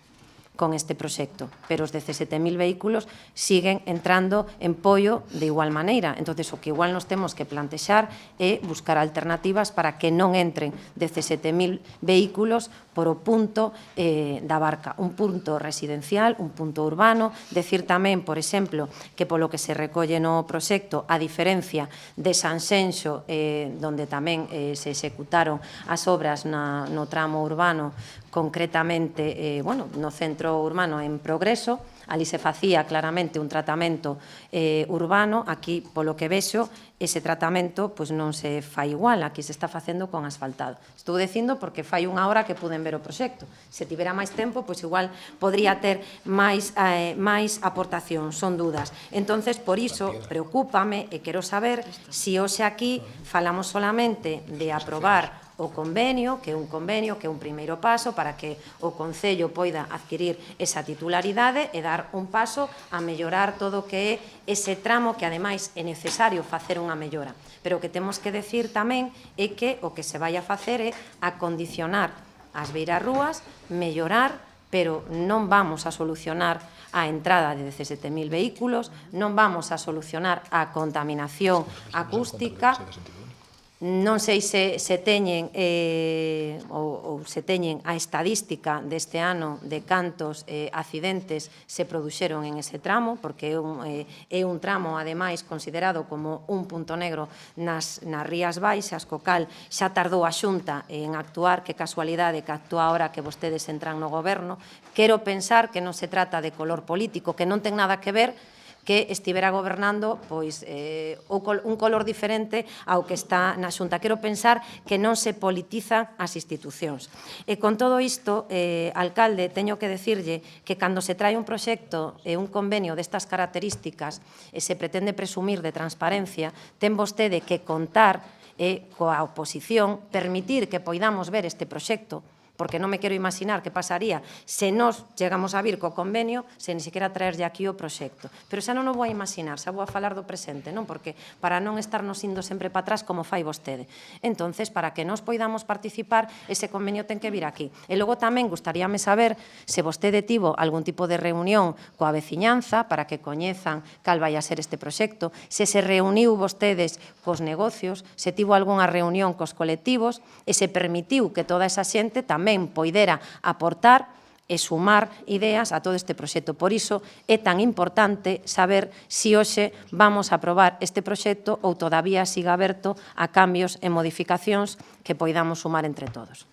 con este proxecto, pero os 17.000 vehículos siguen entrando en pollo de igual maneira. Entonces, o que igual nos temos que plantexar é buscar alternativas para que non entren 17.000 vehículos por o punto da Barca, un punto residencial, un punto urbano. Decir tamén, por exemplo, que polo que se recolle no proxecto, a diferencia de Sanxenxo, donde tamén se executaron as obras no tramo urbano, concretamente, no centro urbano en Progreso, ali se facía claramente un tratamento urbano. Aquí, polo que vexo, ese tratamento non se fai igual, aquí se está facendo con asfaltado. Estou dicindo porque fai unha hora que puden ver o proxecto. Se tivera máis tempo, igual podría ter máis aportación, son dudas. Entonces, por iso, preocúpame e quero saber se hoxe aquí falamos solamente de aprobar o convenio, que é un primeiro paso para que o Concello poida adquirir esa titularidade e dar un paso a mellorar todo o que é ese tramo que ademais é necesario facer unha mellora. Pero o que temos que decir tamén é que o que se vai a facer é acondicionar as beirarrúas, mellorar, pero non vamos a solucionar a entrada de 17.000 vehículos, non vamos a solucionar a contaminación acústica. Non sei se teñen ou se teñen a estadística deste ano de cantos accidentes se produxeron en ese tramo, porque é un tramo, ademais, considerado como un punto negro nas Rías Baixas, co cal xa tardou a Xunta en actuar. Que casualidade que actúa ahora que vostedes entran no goberno. Quero pensar que non se trata de color político, que non ten nada que ver que estivera gobernando un color diferente ao que está na Xunta. Quero pensar que non se politizan as institucións. E con todo isto, alcalde, teño que decirlle que cando se trae un proxecto e un convenio destas características e se pretende presumir de transparencia, ten vostede que contar coa oposición, permitir que poidamos ver este proxecto, porque non me quero imaginar que pasaría se nos chegamos a vir co convenio sen ni sequera traerlle aquí o proxecto. Pero xa non o vou a imaginar, xa vou a falar do presente, non? Porque para non estarnos indo sempre para atrás como fai vostede. Entonces, para que nos poidamos participar, ese convenio ten que vir aquí. E logo tamén gustaríame saber se vostede tivo algún tipo de reunión coa veciñanza para que coñezan cal vai a ser este proxecto, se reuniu vostedes cos negocios, se tivo algunha reunión cos colectivos e se permitiu que toda esa xente tamén poidera aportar e sumar ideas a todo este proxecto. Por iso é tan importante saber se hoxe vamos a aprobar este proxecto ou todavía siga aberto a cambios e modificacións que poidamos sumar entre todos.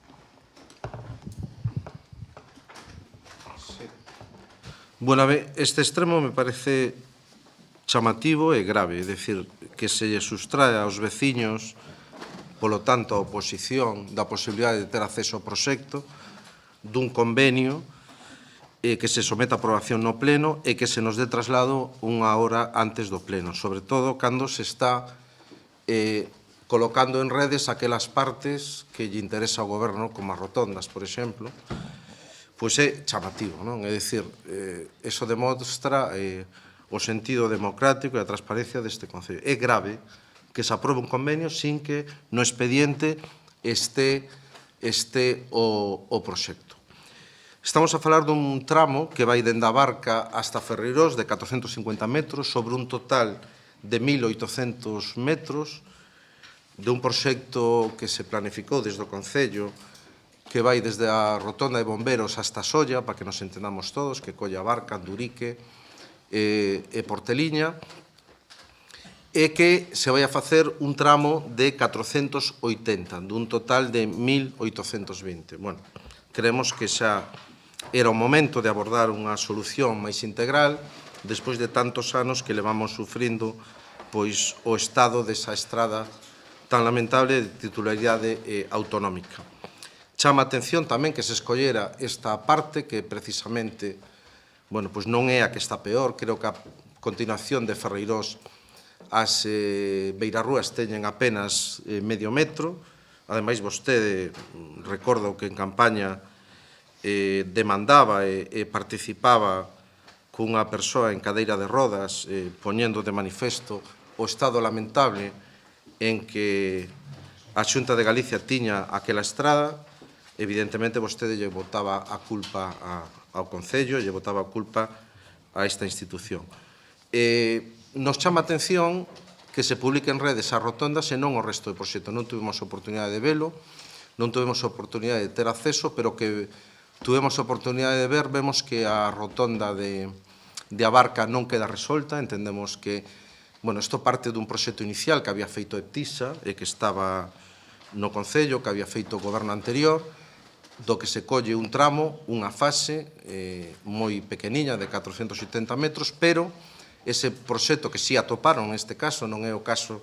Bueno, este extremo me parece chamativo e grave, é dicir, que se lle sustrae aos veciños, polo tanto, a oposición da posibilidade de ter acceso ao proxecto dun convenio que se someta a aprobación no pleno e que se nos dé traslado unha hora antes do pleno, sobre todo cando se está colocando en redes aquelas partes que lle interesa ao goberno, como as rotondas, por exemplo, pois é chamativo, non? É dicir, eso demostra o sentido democrático e a transparencia deste Concello. É grave que se aprobe un convenio sin que no expediente este o proxecto. Estamos a falar dun tramo que vai dende a Barca hasta Ferreirós de 450 metros sobre un total de 1.800 metros de un proxecto que se planificou desde o Concello que vai desde a rotonda de Bomberos hasta Solla, para que nos entendamos todos, que colla Barca, Andurique e Porteliña, e que se vai a facer un tramo de 480, dun total de 1.820. Bueno, creemos que xa era o momento de abordar unha solución máis integral despois de tantos anos que levamos sufrindo pois o estado desa estrada tan lamentable de titularidade autonómica. Chama a atención tamén que se escollera esta parte que precisamente, bueno, pois non é a que está peor, creo que a continuación de Ferreirós as beirarrúas teñen apenas medio metro. Ademais, vostede, recordo que en campaña demandaba e participaba cunha persoa en cadeira de rodas poñendo de manifesto o estado lamentable en que a Xunta de Galicia tiña aquela estrada, evidentemente vostede lle botaba a culpa ao Concello, lle botaba a culpa a esta institución. Nos chama a atención que se publique en redes a rotonda e non o resto do proxecto. Non tuvimos oportunidade de velo, non tuvimos oportunidade de ter acceso, pero que tuvemos oportunidade de ver, vemos que a rotonda de Abarca non queda resolta, entendemos que, bueno, isto parte dun proxecto inicial que había feito ETISA e que estaba no Concello, que había feito o goberno anterior, do que se colle un tramo, unha fase moi pequeniña de 480 metros, pero ese proxecto que si atoparon neste caso, non é o caso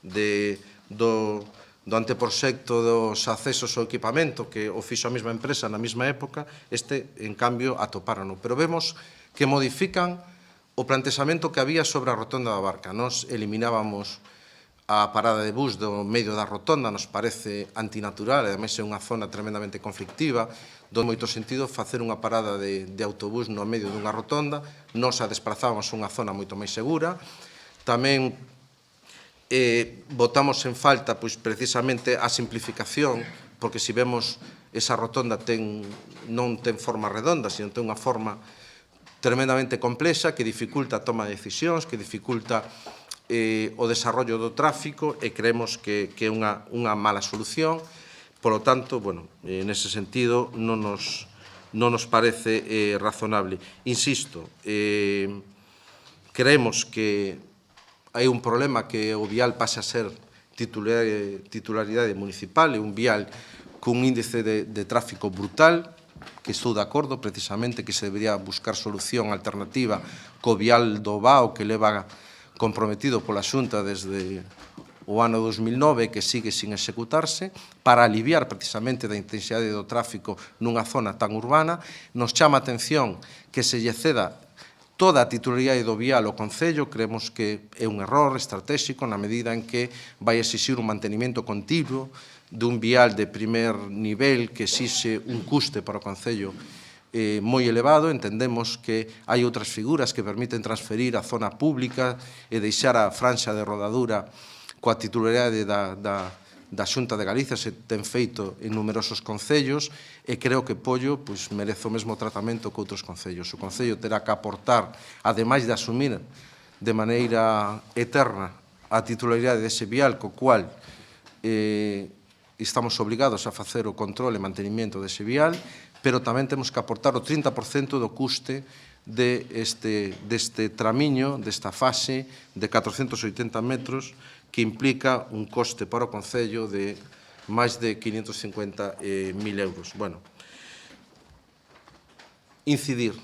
do anteproxecto dos accesos ao equipamento que o fixo a mesma empresa na mesma época, este, en cambio, atoparon. Pero vemos que modifican o plantexamento que había sobre a rotonda da Barca. Nos eliminábamos a parada de bus do medio da rotonda, nos parece antinatural, e ademais é unha zona tremendamente conflictiva, do moito sentido facer unha parada de autobús no medio dunha rotonda, nos a desprazábamos a unha zona moito máis segura. Tamén botamos en falta precisamente a simplificación, porque se vemos esa rotonda non ten forma redonda, sino ten unha forma tremendamente complexa que dificulta a toma de decisións, que dificulta o desarrollo do tráfico e creemos que é unha mala solución. Polo tanto, bueno, nese sentido non nos parece razonable. Insisto, creemos que hai un problema que o vial pase a ser titularidade municipal, é un vial cun índice de tráfico brutal, que estou de acordo precisamente que se debería buscar solución alternativa co vial do Vao que leva comprometido pola Xunta desde o ano 2009 que sigue sin executarse para aliviar precisamente da intensidade do tráfico nunha zona tan urbana. Nos chama a atención que se lle ceda toda a titularidade do vial ao Concello, creemos que é un error estratégico na medida en que vai exixir un mantenimento continuo dun vial de primer nivel que exixe un custe para o Concello moi elevado. Entendemos que hai outras figuras que permiten transferir a zona pública e deixar a franxa de rodadura coa titularidade da Xunta de Galicia, se ten feito en numerosos concellos, e creo que Pollo merece o mesmo tratamento que outros concellos. O Concello terá que aportar, ademais de asumir de maneira eterna a titularidade dese vial, co cual estamos obligados a facer o control e mantenimento dese vial, pero tamén temos que aportar o 30% do custe deste tramiño, desta fase de 480 metros, que implica un coste para o Concello de máis de 550.000 euros. Bueno, incidir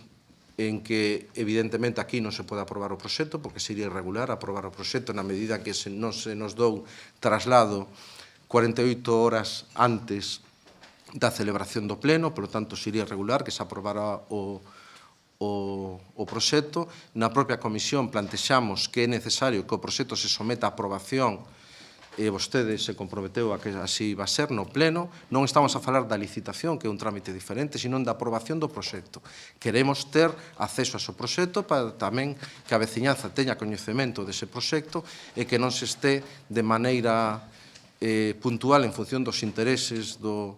en que, evidentemente, aquí non se pode aprobar o proxecto, porque sería irregular aprobar o proxecto na medida que non se nos dou traslado 48 horas antes da celebración do pleno, por lo tanto, sería irregular que se aprobara o proxecto. Na propia comisión plantexamos que é necesario que o proxecto se someta a aprobación e vostede se comprometeu a que así va a ser no pleno. Non estamos a falar da licitación, que é un trámite diferente, sino da aprobación do proxecto. Queremos ter acceso a ese proxecto para tamén que a veciñanza teña coñecemento dese proxecto e que non se este de maneira puntual en función dos intereses do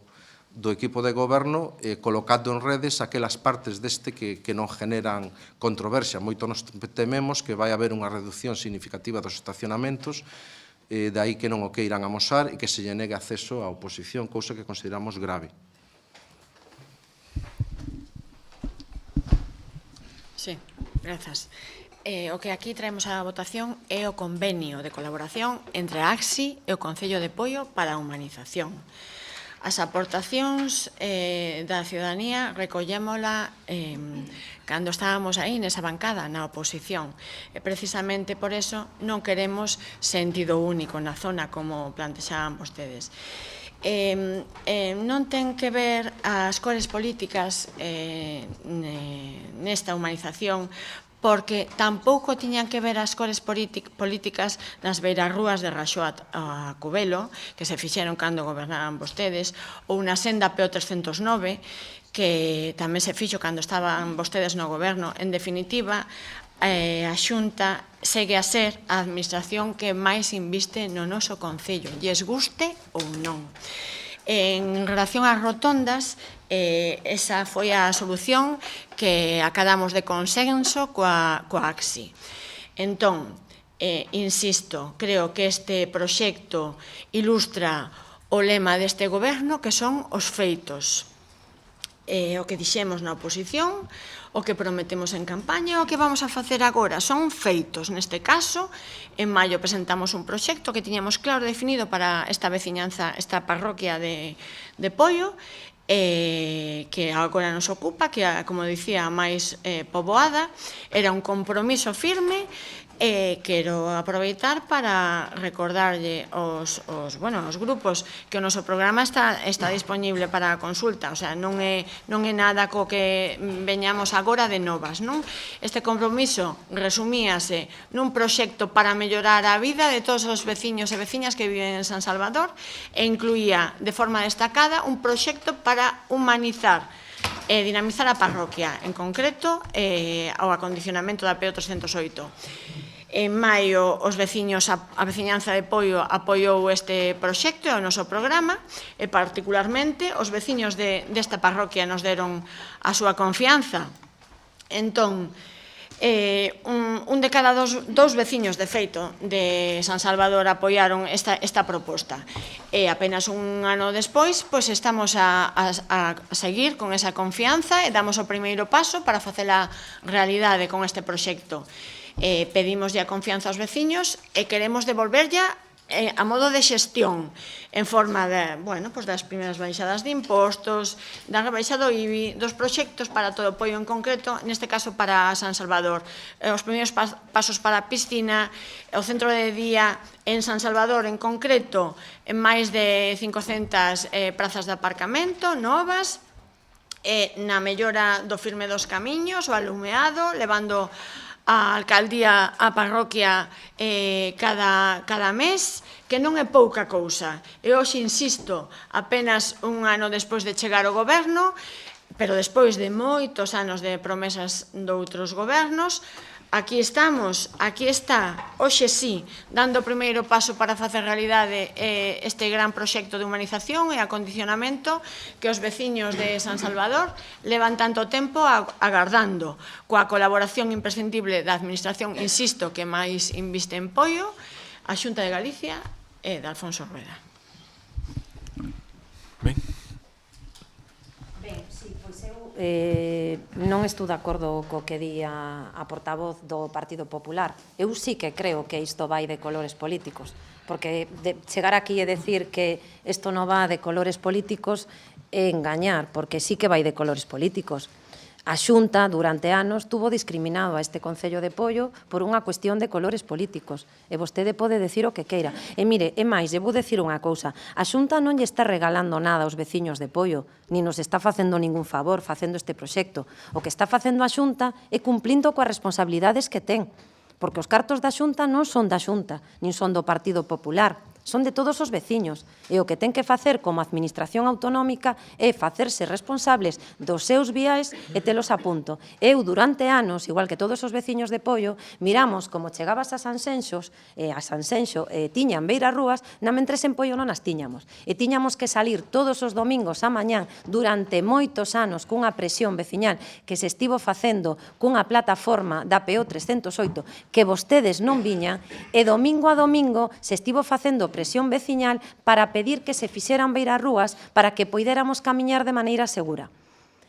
equipo de goberno, colocando en redes aquelas partes deste que non generan controversia. Moito nos tememos que vai haber unha reducción significativa dos estacionamentos, de aí que non o queiran amosar e que se lle negue acceso á oposición, cousa que consideramos grave. Sí, grazas. O que aquí traemos á votación é o convenio de colaboración entre a AXI e o Concello de Poio para a humanización. As aportacións da ciudadanía recollémola cando estábamos aí nesa bancada, na oposición. E precisamente por eso non queremos sentido único na zona como plantexaban vostedes. Non ten que ver as cores políticas nesta humanización, porque tampouco tiñan que ver as cores políticas nas beirarrúas de Raxoat a Cubelo, que se fixeron cando gobernaban vostedes, ou na senda PO 309, que tamén se fixo cando estaban vostedes no goberno. En definitiva, a Xunta segue a ser a administración que máis inviste no noso Concello, lles guste ou non. En relación ás rotondas, esa foi a solución que acadamos de consenso coa AXI. Entón, insisto, creo que este proxecto ilustra o lema deste goberno, que son os feitos. O que dixemos na oposición, o que prometemos en campaña, o que vamos a facer agora, son feitos. Neste caso, en maio presentamos un proxecto que tiñamos claro definido para esta veciñanza, esta parroquia de Poio, que agora nos ocupa, que, como dicía, a máis poboada. Era un compromiso firme. Quero aproveitar para recordarlle aos grupos que o noso programa está disponible para a consulta, o sea, non é nada co que veñamos agora de novas, non? Este compromiso resumíase nun proxecto para mellorar a vida de todos os veciños e veciñas que viven en San Salvador e incluía de forma destacada un proxecto para humanizar e dinamizar a parroquia, en concreto ao acondicionamento da PO 308. En maio, os veciños, a veciñanza de Poio apoiou este proxecto e o noso programa, e particularmente os veciños desta parroquia nos deron a súa confianza. Entón, un de cada dous veciños, de feito, de San Salvador apoiaron esta proposta. E apenas un ano despois, pois estamos a seguir con esa confianza e damos o primeiro paso para facela realidade con este proxecto. Pedimos a confianza aos veciños e queremos devolverlla a modo de xestión, en forma das primeiras baixadas de impostos, da rebaixa do IBI, dos proxectos para todo o Poio en concreto, neste caso para San Salvador. Os primeiros pasos para a piscina, o centro de día en San Salvador en concreto, en máis de 500 prazas de aparcamento novas, na mellora do firme dos camiños, o alumeado, levando a alcaldía, a parroquia cada mes, que non é pouca cousa. E hoxe, insisto, apenas un ano despois de chegar ao goberno, pero despois de moitos anos de promesas doutros gobernos, aquí estamos, aquí está, hoxe sí, dando o primeiro paso para facer realidade este gran proxecto de humanización e acondicionamento que os veciños de San Salvador levan tanto tempo agardando, coa colaboración imprescindible da administración, insisto, que máis inviste en Poio, a Xunta de Galicia e de Alfonso Rueda. Ben. Non estou de acordo co que di a portavoz do Partido Popular. Eu sí que creo que isto vai de colores políticos, porque chegar aquí e decir que isto non va de colores políticos é engañar, porque sí que vai de colores políticos. A Xunta, durante anos, tuvo discriminado a este Concello de Poio por unha cuestión de colores políticos. E vostede pode decir o que queira. E mire, é máis, lle vou decir unha cousa. A Xunta non lle está regalando nada aos veciños de Poio, ni nos está facendo ningún favor facendo este proxecto. O que está facendo a Xunta é cumplindo coas responsabilidades que ten. Porque os cartos da Xunta non son da Xunta, nin son do Partido Popular. Son de todos os veciños, e o que ten que facer como administración autonómica é facerse responsables dos seus viais e telos a punto. Eu, durante anos, igual que todos os veciños de Poio, miramos como chegabas a Sanxenxo tiñan beirarrúas, na mentres en Poio non as tiñamos. E tiñamos que salir todos os domingos a mañán durante moitos anos cunha presión veciñal que se estivo facendo cunha plataforma da PO 308 que vostedes non viñan, e domingo a domingo se estivo facendo presión veciñal para pedir que se fixeran beirarrúas para que poidéramos camiñar de maneira segura.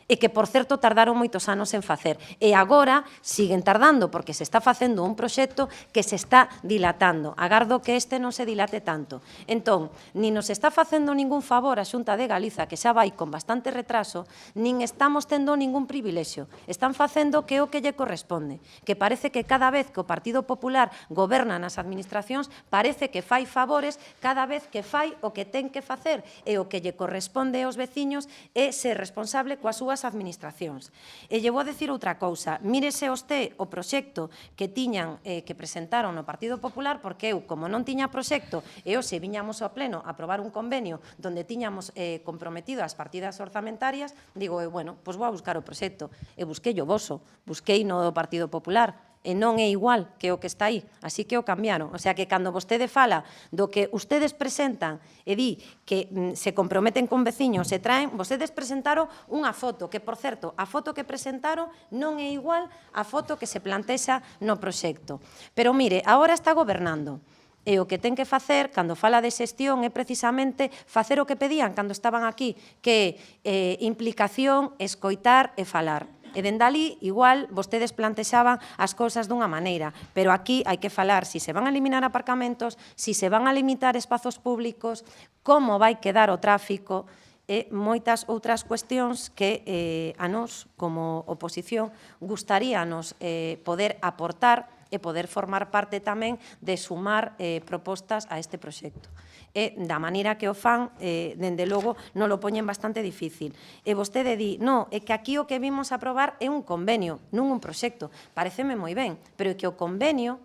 E que, por certo, tardaron moitos anos en facer. E agora siguen tardando porque se está facendo un proxecto que se está dilatando. Agardo que este non se dilate tanto. Entón, nin nos está facendo ningún favor a Xunta de Galiza, que xa vai con bastante retraso, nin estamos tendo ningún privilexio. Están facendo que o que lle corresponde. Que parece que cada vez que o Partido Popular goberna nas administracións, parece que fai favores cada vez que fai o que ten que facer. E o que lle corresponde aos veciños é ser responsable coas súas administracións. E lle vou dicir outra cousa. Mírese vostede o proxecto que tiñan, que presentaron no Partido Popular, porque eu, como non tiña proxecto, e hoxe viñamos ao pleno a aprobar un convenio donde tiñamos comprometido as partidas orzamentarias, digo, bueno, pois vou a buscar o proxecto. E busquei o voso, busquei no do Partido Popular, e non é igual que o que está aí, así que o cambiaron. O sea que cando vostede fala do que ustedes presentan e di que se comprometen con veciños e traen, vostedes presentaron unha foto, que, por certo, a foto que presentaron non é igual á foto que se plantexa no proxecto. Pero mire, agora está gobernando. E o que ten que facer, cando fala de xestión, é precisamente facer o que pedían cando estaban aquí, que é implicación, escoitar e falar. E dende ali, igual, vostedes plantexaban as cousas dunha maneira, pero aquí hai que falar si se van a eliminar aparcamentos, si se van a limitar espazos públicos, como vai quedar o tráfico, e moitas outras cuestións que a nós, como oposición, gustaríanos poder aportar e poder formar parte tamén de sumar propostas a este proxecto. E da maneira que o fan, dende logo, non lo poñen bastante difícil. E vostede di, non, é que aquí o que vimos aprobar é un convenio, non un proxecto. Pareceme moi ben, pero é que o convenio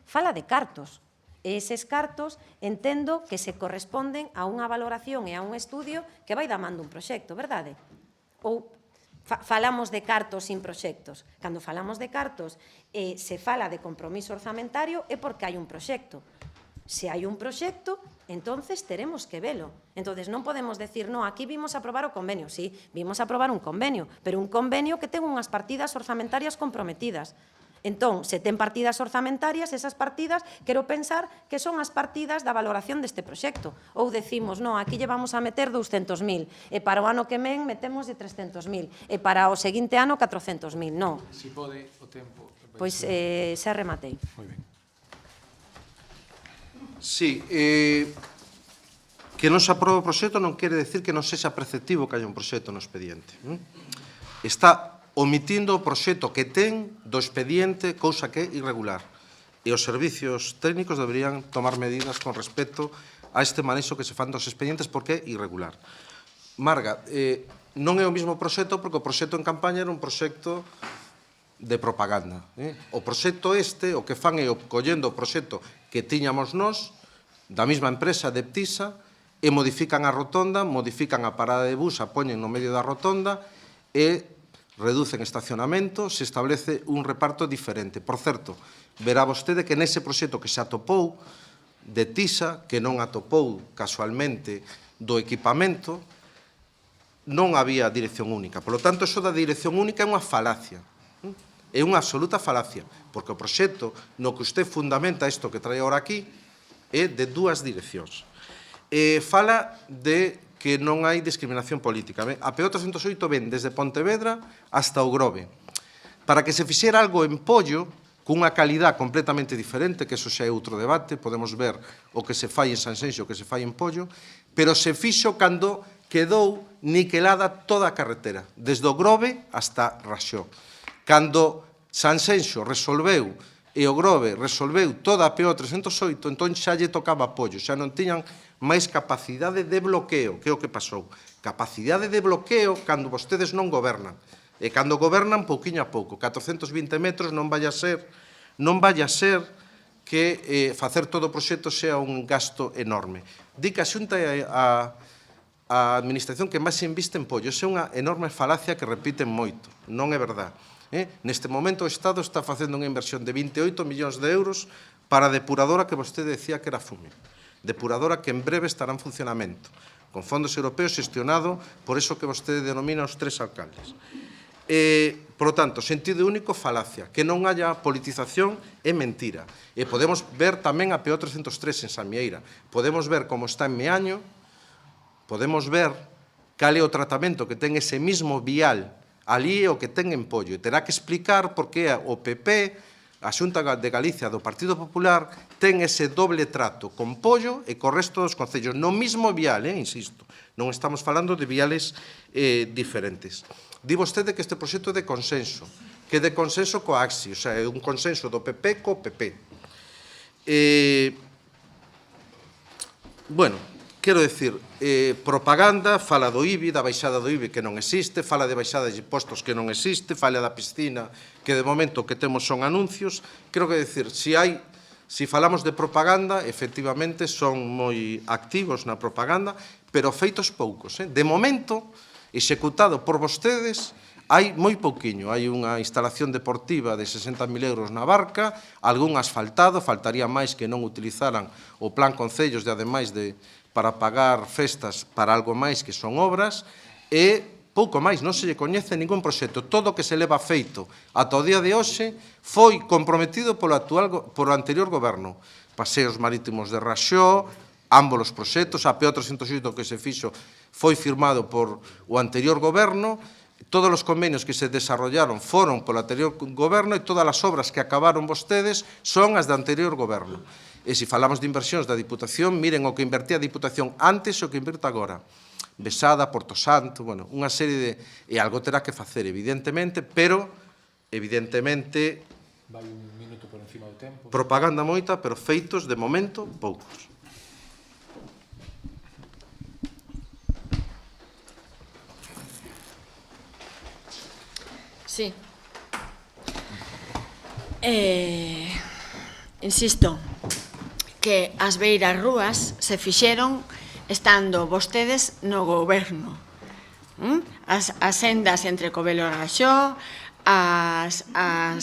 fala de cartos. E eses cartos entendo que se corresponden a unha valoración e a un estudio que vai damando un proxecto, verdade? Ou falamos de cartos sin proxectos. Cando falamos de cartos e se fala de compromiso orzamentario é porque hai un proxecto. Se hai un proxecto, entonces teremos que velo. Entonces non podemos decir, no, aquí vimos aprobar o convenio. Sí, vimos aprobar un convenio, pero un convenio que ten unhas partidas orzamentarias comprometidas. Entón, se ten partidas orzamentarias, esas partidas, quero pensar que son as partidas da valoración deste proxecto. Ou decimos, no, aquí lle vamos a meter 200.000, e para o ano que ven metemos de 300.000, e para o seguinte ano 400.000, non. Si pode o tempo. Pois xa rematei. Moi ben. Sí, que non se aprobe o proxecto non quere decir que non sexa preceptivo que haya un proxecto no expediente. Está omitindo o proxecto que ten do expediente, cousa que é irregular. E os servicios técnicos deberían tomar medidas con respecto a este manexo que se fan dos expedientes porque é irregular. Marga, non é o mesmo proxecto porque o proxecto en campaña era un proxecto de propaganda. O proxecto este, o que fan é collendo o proxecto que tiñamos nós, da mesma empresa de Ptisa, e modifican a rotonda, modifican a parada de bus, a poñen no medio da rotonda e reducen estacionamento, se establece un reparto diferente. Por certo, verá vostede que nese proxecto que se atopou de Tisa, que non atopou casualmente do equipamento, non había dirección única. Por lo tanto, eso da dirección única é unha falacia. É unha absoluta falacia, porque o proxecto no que usted fundamenta isto que trae ahora aquí é de dúas direccións. Fala de que non hai discriminación política. A PO 308 ven desde Pontevedra hasta o Grove. Para que se fixera algo en Pollo, cunha calidad completamente diferente, que eso xa é outro debate, podemos ver o que se fai en Sanxenxo, o que se fai en Pollo, pero se fixo cando quedou niquelada toda a carretera, desde o Grove hasta Raxó. Cando Sanxenxo resolveu e o Grove resolveu toda a PO 308, entón xa lle tocaba Pollo, xa non tiñan máis capacidade de bloqueo, que é o que pasou. Capacidade de bloqueo cando vostedes non gobernan. E cando gobernan, pouquiño a pouco. 420 metros non vai a ser que facer todo o proxecto sea un gasto enorme. Di que a Xunta é a administración que máis inviste en Pollo. Esa é unha enorme falacia que repiten moito. Non é verdad. Neste momento o Estado está facendo unha inversión de 28 millóns de euros para a depuradora que vostede decía que era fume. Depuradora que en breve estará en funcionamento, con fondos europeos xestionado por eso que vostede denomina os 3 alcaldes. Por lo tanto, sentido único, falacia. Que non haya politización é mentira. E podemos ver tamén a PO 303 en Samieira. Podemos ver como está en Meaño, podemos ver cal é o tratamento que ten ese mismo vial ali o que ten en Pollo. E terá que explicar por que o PP, a Xunta de Galicia do Partido Popular, ten ese doble trato con Pollo e co resto dos concellos. No mismo vial, insisto. Non estamos falando de viales diferentes. Di vostede que este proxecto é de consenso, que é de consenso coa AXI, o sea, é un consenso do PP co PP. Bueno, quero decir, propaganda, fala do IBI, da baixada do IBI que non existe, fala de baixada de impostos que non existe, fala da piscina que de momento que temos son anuncios. Quero que decir, se falamos de propaganda, efectivamente son moi activos na propaganda, pero feitos poucos. De momento, executado por vostedes, Hai moi pouquiño, hai unha instalación deportiva de 60.000 euros na Barca, algún asfaltado, faltaría máis que non utilizaran o plan concellos de ademais para pagar festas para algo máis que son obras, e pouco máis, non se lle coñece ningún proxecto. Todo o que se leva feito ata o día de hoxe foi comprometido polo anterior goberno. Paseos marítimos de Raxó, ambos os proxectos, a P308 que se fixo foi firmado por o anterior goberno, todos os convenios que se desarrollaron foron polo anterior goberno e todas as obras que acabaron vostedes son as do anterior goberno. E se falamos de inversións da Diputación, miren o que invertía a Diputación antes e o que inverte agora. Besada, Porto Santo, bueno, unha serie de... E algo terá que facer, evidentemente, pero, evidentemente... Vai un minuto por encima do tempo. Propaganda moita, pero feitos, de momento, poucos. Sí. Insisto que as beiras rúas se fixeron estando vostedes no goberno. As sendas entre Covelo e Raxó, as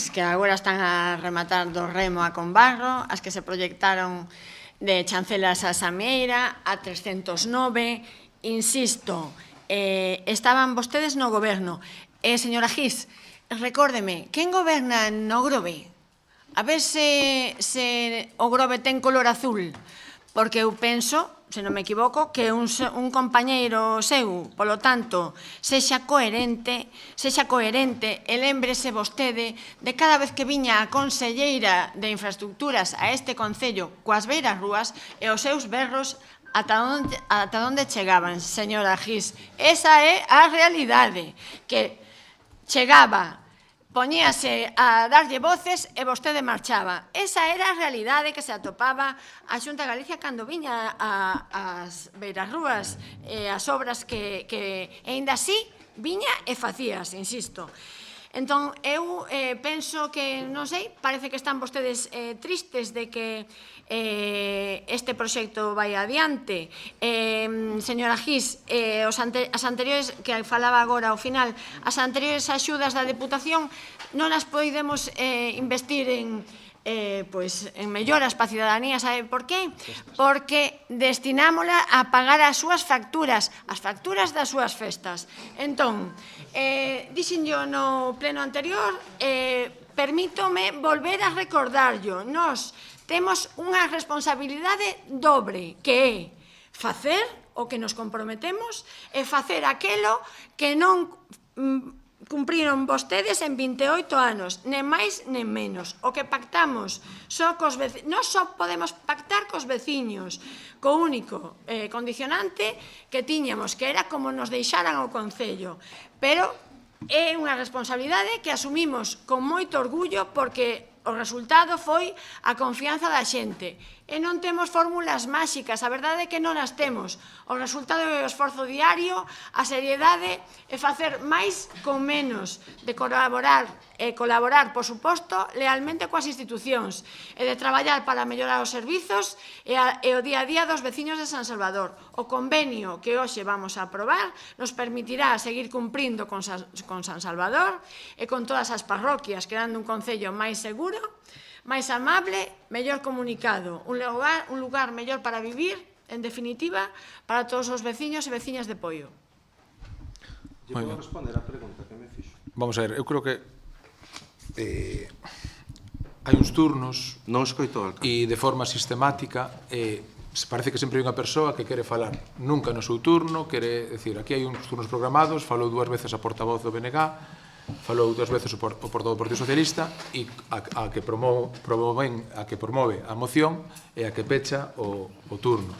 que agora están a rematar do Remo a Conbarro, as que se proyectaron de Chancelas a Sameira, a 309, insisto, estaban vostedes no goberno. Señora Gis, recórdeme, quen goberna no Grove? A ver se o Grove ten color azul, porque eu penso, se non me equivoco, que un compañeiro seu, polo tanto, sexa coherente e lémbrese vostede de cada vez que viña a conselleira de Infraestructuras a este concello coas beiras rúas e os seus berros ata onde chegaban, señora Gis. Esa é a realidade, que chegaba, poñíase a darlle voces e vostede marchaba. Esa era a realidade que se atopaba a Xunta de Galicia cando viña ás beiras rúas e as obras que aínda así viña e facías, insisto. Entón, eu penso que, non sei, parece que están vostedes tristes de que este proxecto vai adiante. Señora Gis, as anteriores, que falaba agora ao final, as anteriores axudas da Deputación non as podemos investir en melloras para a cidadanía, sabe por qué? Porque destinámola a pagar as súas facturas, as facturas das súas festas. Entón, dixenllo no pleno anterior, permítome volver a recordarllo. Nós temos unha responsabilidade dobre, que é facer o que nos comprometemos e facer aquelo que non cumpriron vostedes en 28 anos, nen máis nen menos. O que pactamos só cos veciños, non só podemos pactar cos veciños, co único condicionante que tiñamos, que era como nos deixaran o Concello. Pero é unha responsabilidade que asumimos con moito orgullo porque o resultado foi a confianza da xente. E non temos fórmulas máxicas, a verdade é que non as temos. O resultado é o esforzo diario, a seriedade e facer máis con menos, de colaborar, por suposto, lealmente coas institucións e de traballar para mellorar os servizos e o día a día dos veciños de San Salvador. O convenio que hoxe vamos a aprobar nos permitirá seguir cumprindo con San Salvador e con todas as parroquias, creando un concello máis seguro, máis amable, mellor comunicado, un lugar mellor para vivir, en definitiva, para todos os veciños e veciñas de Poio. Yo podo responder a pregunta que me fixo. Vamos a ver, eu creo que hai uns turnos non escoito e de forma sistemática parece que sempre hai unha persoa que quere falar nunca no seu turno, quere decir, aquí hai uns turnos programados, falou 2 veces a portavoz do BNG, falou 2 veces o portavoz do Partido Socialista e a que promove a moción e a que pecha o turno.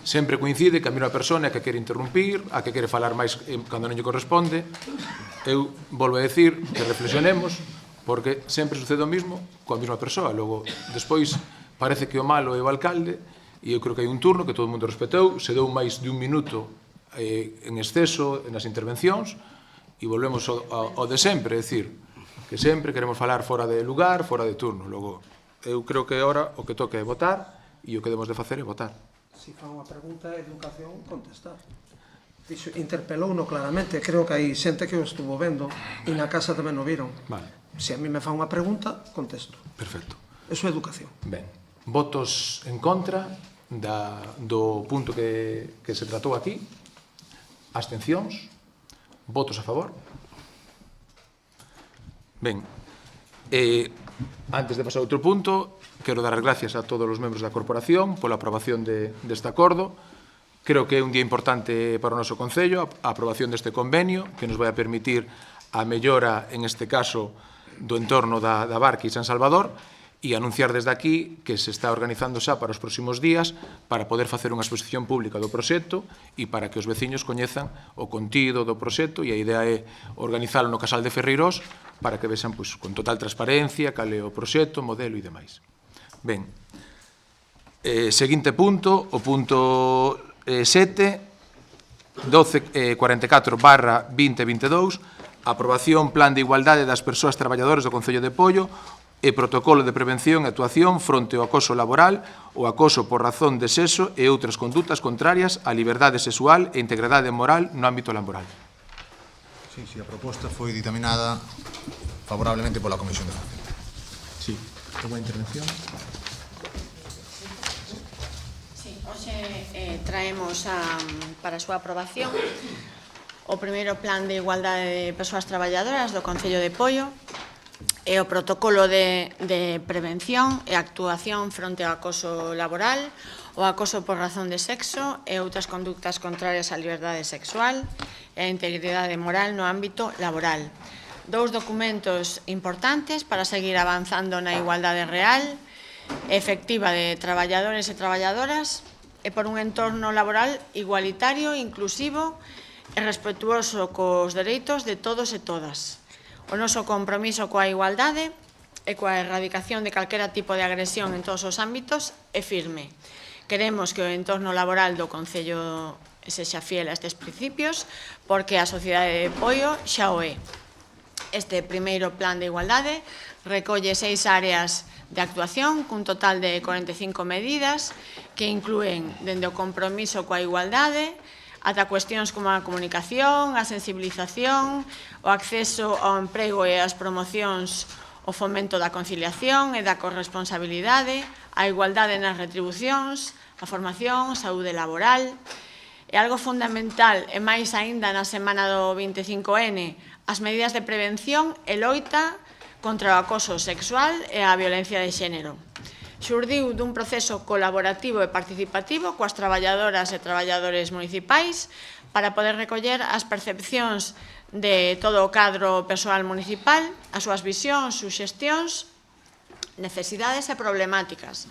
Sempre coincide que a mesma persona que quere interrumpir, a que quere falar máis cando non lle corresponde. Eu volvo a decir que reflexionemos, porque sempre sucede o mismo coa mesma persoa. Logo, despois, parece que o malo é o alcalde, e eu creo que hai un turno que todo o mundo respetou, se deu máis de un minuto en exceso nas intervencións, e volvemos ao de sempre, é dicir, que sempre queremos falar fora de lugar, fora de turno. Logo, eu creo que agora o que toca é votar, e o que debemos de facer é votar. Se fan unha pregunta, educación, contestar. Interpelouno claramente, creo que hai xente que o estuvo vendo e na casa tamén o viron. Vale, Se a mí me fa unha pregunta, contesto. perfecto. Eso é educación. Ben, votos en contra do punto que se tratou aquí, abstencións, votos a favor. Ben, antes de pasar a outro punto, quero dar as gracias a todos os membros da corporación pola aprobación deste acordo. Creo que é un día importante para o noso Concello, a aprobación deste convenio, que nos vai a permitir a mellora, en este caso, do entorno da Barca e San Salvador, e anunciar desde aquí que se está organizando xa para os próximos días para poder facer unha exposición pública do proxecto e para que os veciños coñezan o contido do proxecto, e a idea é organizalo no Casal de Ferreirós para que vexan con total transparencia cal é o proxecto, o modelo e demais. Ben, seguinte punto, o punto 7, 1244/2022, aprobación Plan de Igualdade das Persoas Traballadoras do Concello de Poio e protocolo de prevención e actuación fronte ao acoso laboral, o acoso por razón de sexo e outras condutas contrarias á liberdade sexual e integridade moral no ámbito laboral. Sí, a proposta foi dictaminada favorablemente pola Comisión de Facenda. Sí. Unha intervención? Hoxe traemos para a súa aprobación o primeiro plan de igualdade de persoas traballadoras do Concello de Poio e o protocolo de prevención e actuación fronte ao acoso laboral, o acoso por razón de sexo e outras conductas contrarias á liberdade sexual e á integridade moral no ámbito laboral. Dous documentos importantes para seguir avanzando na igualdade real e efectiva de traballadores e traballadoras e por un entorno laboral igualitario, inclusivo e respetuoso cos dereitos de todos e todas. O noso compromiso coa igualdade e coa erradicación de calquera tipo de agresión en todos os ámbitos é firme. Queremos que o entorno laboral do Concello sexa fiel a estes principios porque a sociedade de Poio xa o é. Este primeiro plan de igualdade recolle 6 áreas de actuación cun total de 45 medidas que inclúen dende o compromiso coa igualdade ata cuestións como a comunicación, a sensibilización, o acceso ao emprego e as promocións, o fomento da conciliación e da corresponsabilidade, a igualdade nas retribucións, a formación, saúde laboral. E algo fundamental, e máis aínda na semana do 25N, as medidas de prevención e loita contra o acoso sexual e a violencia de xénero. Xurdiu dun proceso colaborativo e participativo coas traballadoras e traballadores municipais para poder recoller as percepcións de todo o cadro persoal municipal, as súas visións, suxestións, necesidades e problemáticas.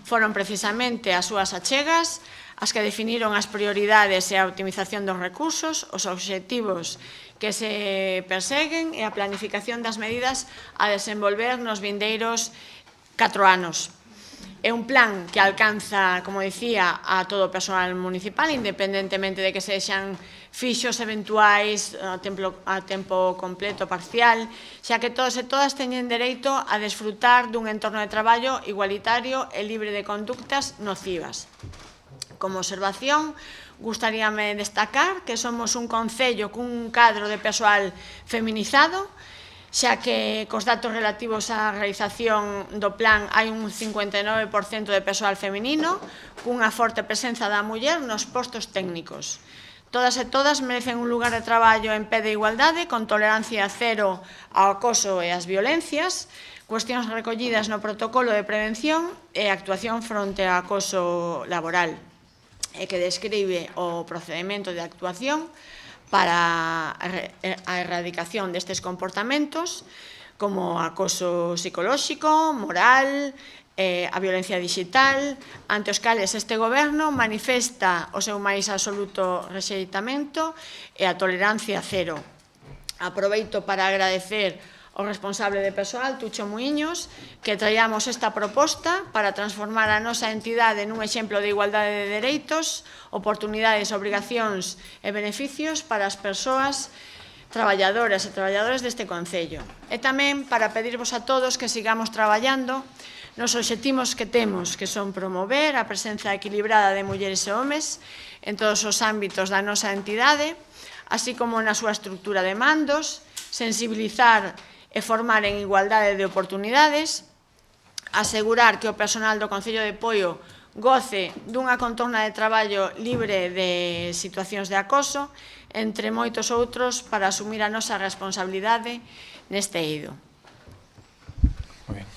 Foron precisamente as súas achegas as que definiron as prioridades e a optimización dos recursos, os obxectivos que se perseguen e a planificación das medidas a desenvolver nos vindeiros 4 anos. É un plan que alcanza, como dicía, a todo o persoal municipal, independentemente de que sexan fixos eventuais a tempo completo, parcial, xa que todos e todas teñen dereito a desfrutar dun entorno de traballo igualitario e libre de conductas nocivas. Como observación, gustaríame destacar que somos un concello cun cadro de persoal feminizado, xa que cos datos relativos á realización do plan hai un 59% de persoal feminino, cunha forte presenza da muller nos postos técnicos. Todas e todas merecen un lugar de traballo en pé de igualdade, con tolerancia cero ao acoso e ás violencias, cuestións recollidas no protocolo de prevención e actuación fronte ao acoso laboral, e que describe o procedimento de actuación para a erradicación destes comportamentos como acoso psicolóxico, moral, a violencia digital, ante os cales este goberno manifesta o seu máis absoluto rexeitamento e a tolerancia cero. Aproveito para agradecer ao responsable de persoal, Tucho Muiños, que traíamos esta proposta para transformar a nosa entidade nun exemplo de igualdade de dereitos, oportunidades, obrigacións e beneficios para as persoas traballadoras e traballadores deste Concello. E tamén para pedirvos a todos que sigamos traballando nos obxectivos que temos, que son promover a presenza equilibrada de mulleres e homes en todos os ámbitos da nosa entidade, así como na súa estrutura de mandos, sensibilizar e formar en igualdade de oportunidades, asegurar que o personal do Concello de Poio goce dunha contorna de traballo libre de situacións de acoso, entre moitos outros, para asumir a nosa responsabilidade neste eido. Moi ben.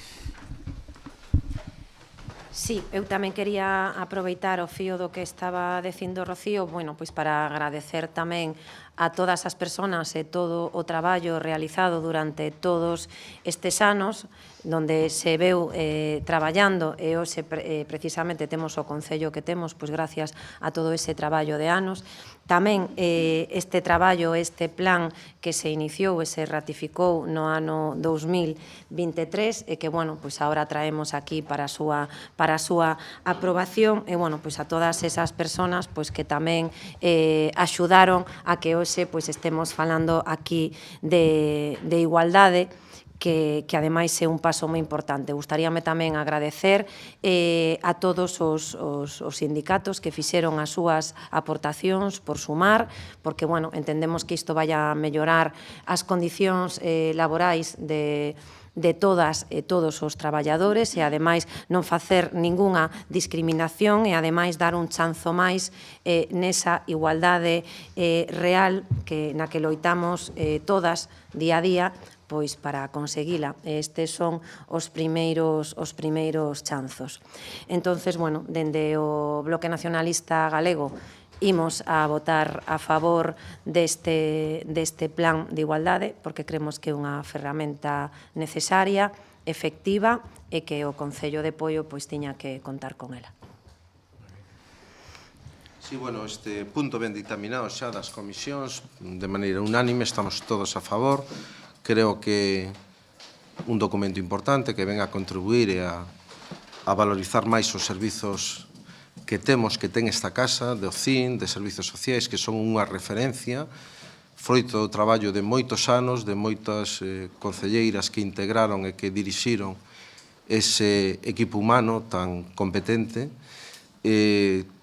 Sí, eu tamén quería aproveitar o fío do que estaba dicindo Rocío, bueno, pois para agradecer tamén a todas as persoas e todo o traballo realizado durante todos estes anos, donde se veu traballando e hoxe precisamente temos o Concello que temos, pois gracias a todo ese traballo de anos. Tamén este traballo, este plan que se iniciou e se ratificou no ano 2023 e que, bueno, pois agora traemos aquí para a súa aprobación e, bueno, pois a todas esas persoas pois que tamén axudaron a que hoxe pois estemos falando aquí de igualdade, que ademais é un paso moi importante. Gustaríame tamén agradecer a todos os sindicatos que fixeron as súas aportacións por sumar, porque, bueno, entendemos que isto vai a mellorar as condicións laborais de todas e todos os traballadores e, ademais, non facer ningunha discriminación e, ademais, dar un chanzo máis nesa igualdade real na que loitamos todas día a día pois para conseguila. Estes son os primeiros chanzos. Entonces, bueno, dende o Bloque Nacionalista Galego imos a votar a favor deste plan de igualdade, porque creemos que é unha ferramenta necesaria, efectiva, e que o Concello de Poio pois tiña que contar con ela. Sí, bueno, este punto ben dictaminado xa das comisións, de maneira unánime, estamos todos a favor. Creo que un documento importante que ven a contribuir e a valorizar máis os servizos que temos, que ten esta casa, de OCIN, de servizos sociais, que son unha referencia, froito do traballo de moitos anos, de moitas concelleiras que integraron e que dirixiron ese equipo humano tan competente.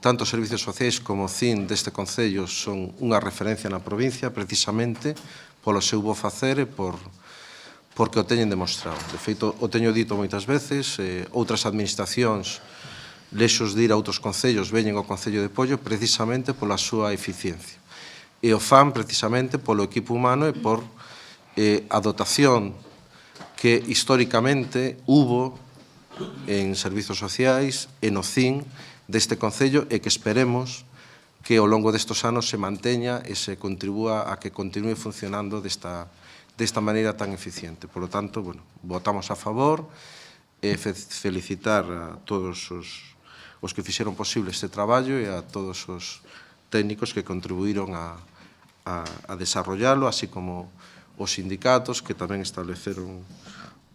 Tanto os servizos sociais como o CIN deste Concello son unha referencia na provincia, precisamente polo seu bo facer e porque o teñen demostrado. De feito, o teño dito moitas veces, outras administracións, lexos de ir a outros concellos, veñen ao Concello de Poio precisamente pola súa eficiencia. E o fan precisamente polo equipo humano e por a dotación que históricamente hubo en servizos sociais e no CIN deste Concello e que esperemos que ao longo destes anos se manteña e se contribúa a que continue funcionando desta maneira tan eficiente. Por lo tanto, bueno, votamos a favor e felicitar a todos os que fixeron posible este traballo e a todos os técnicos que contribuíron a desarrollalo, así como os sindicatos que tamén estableceron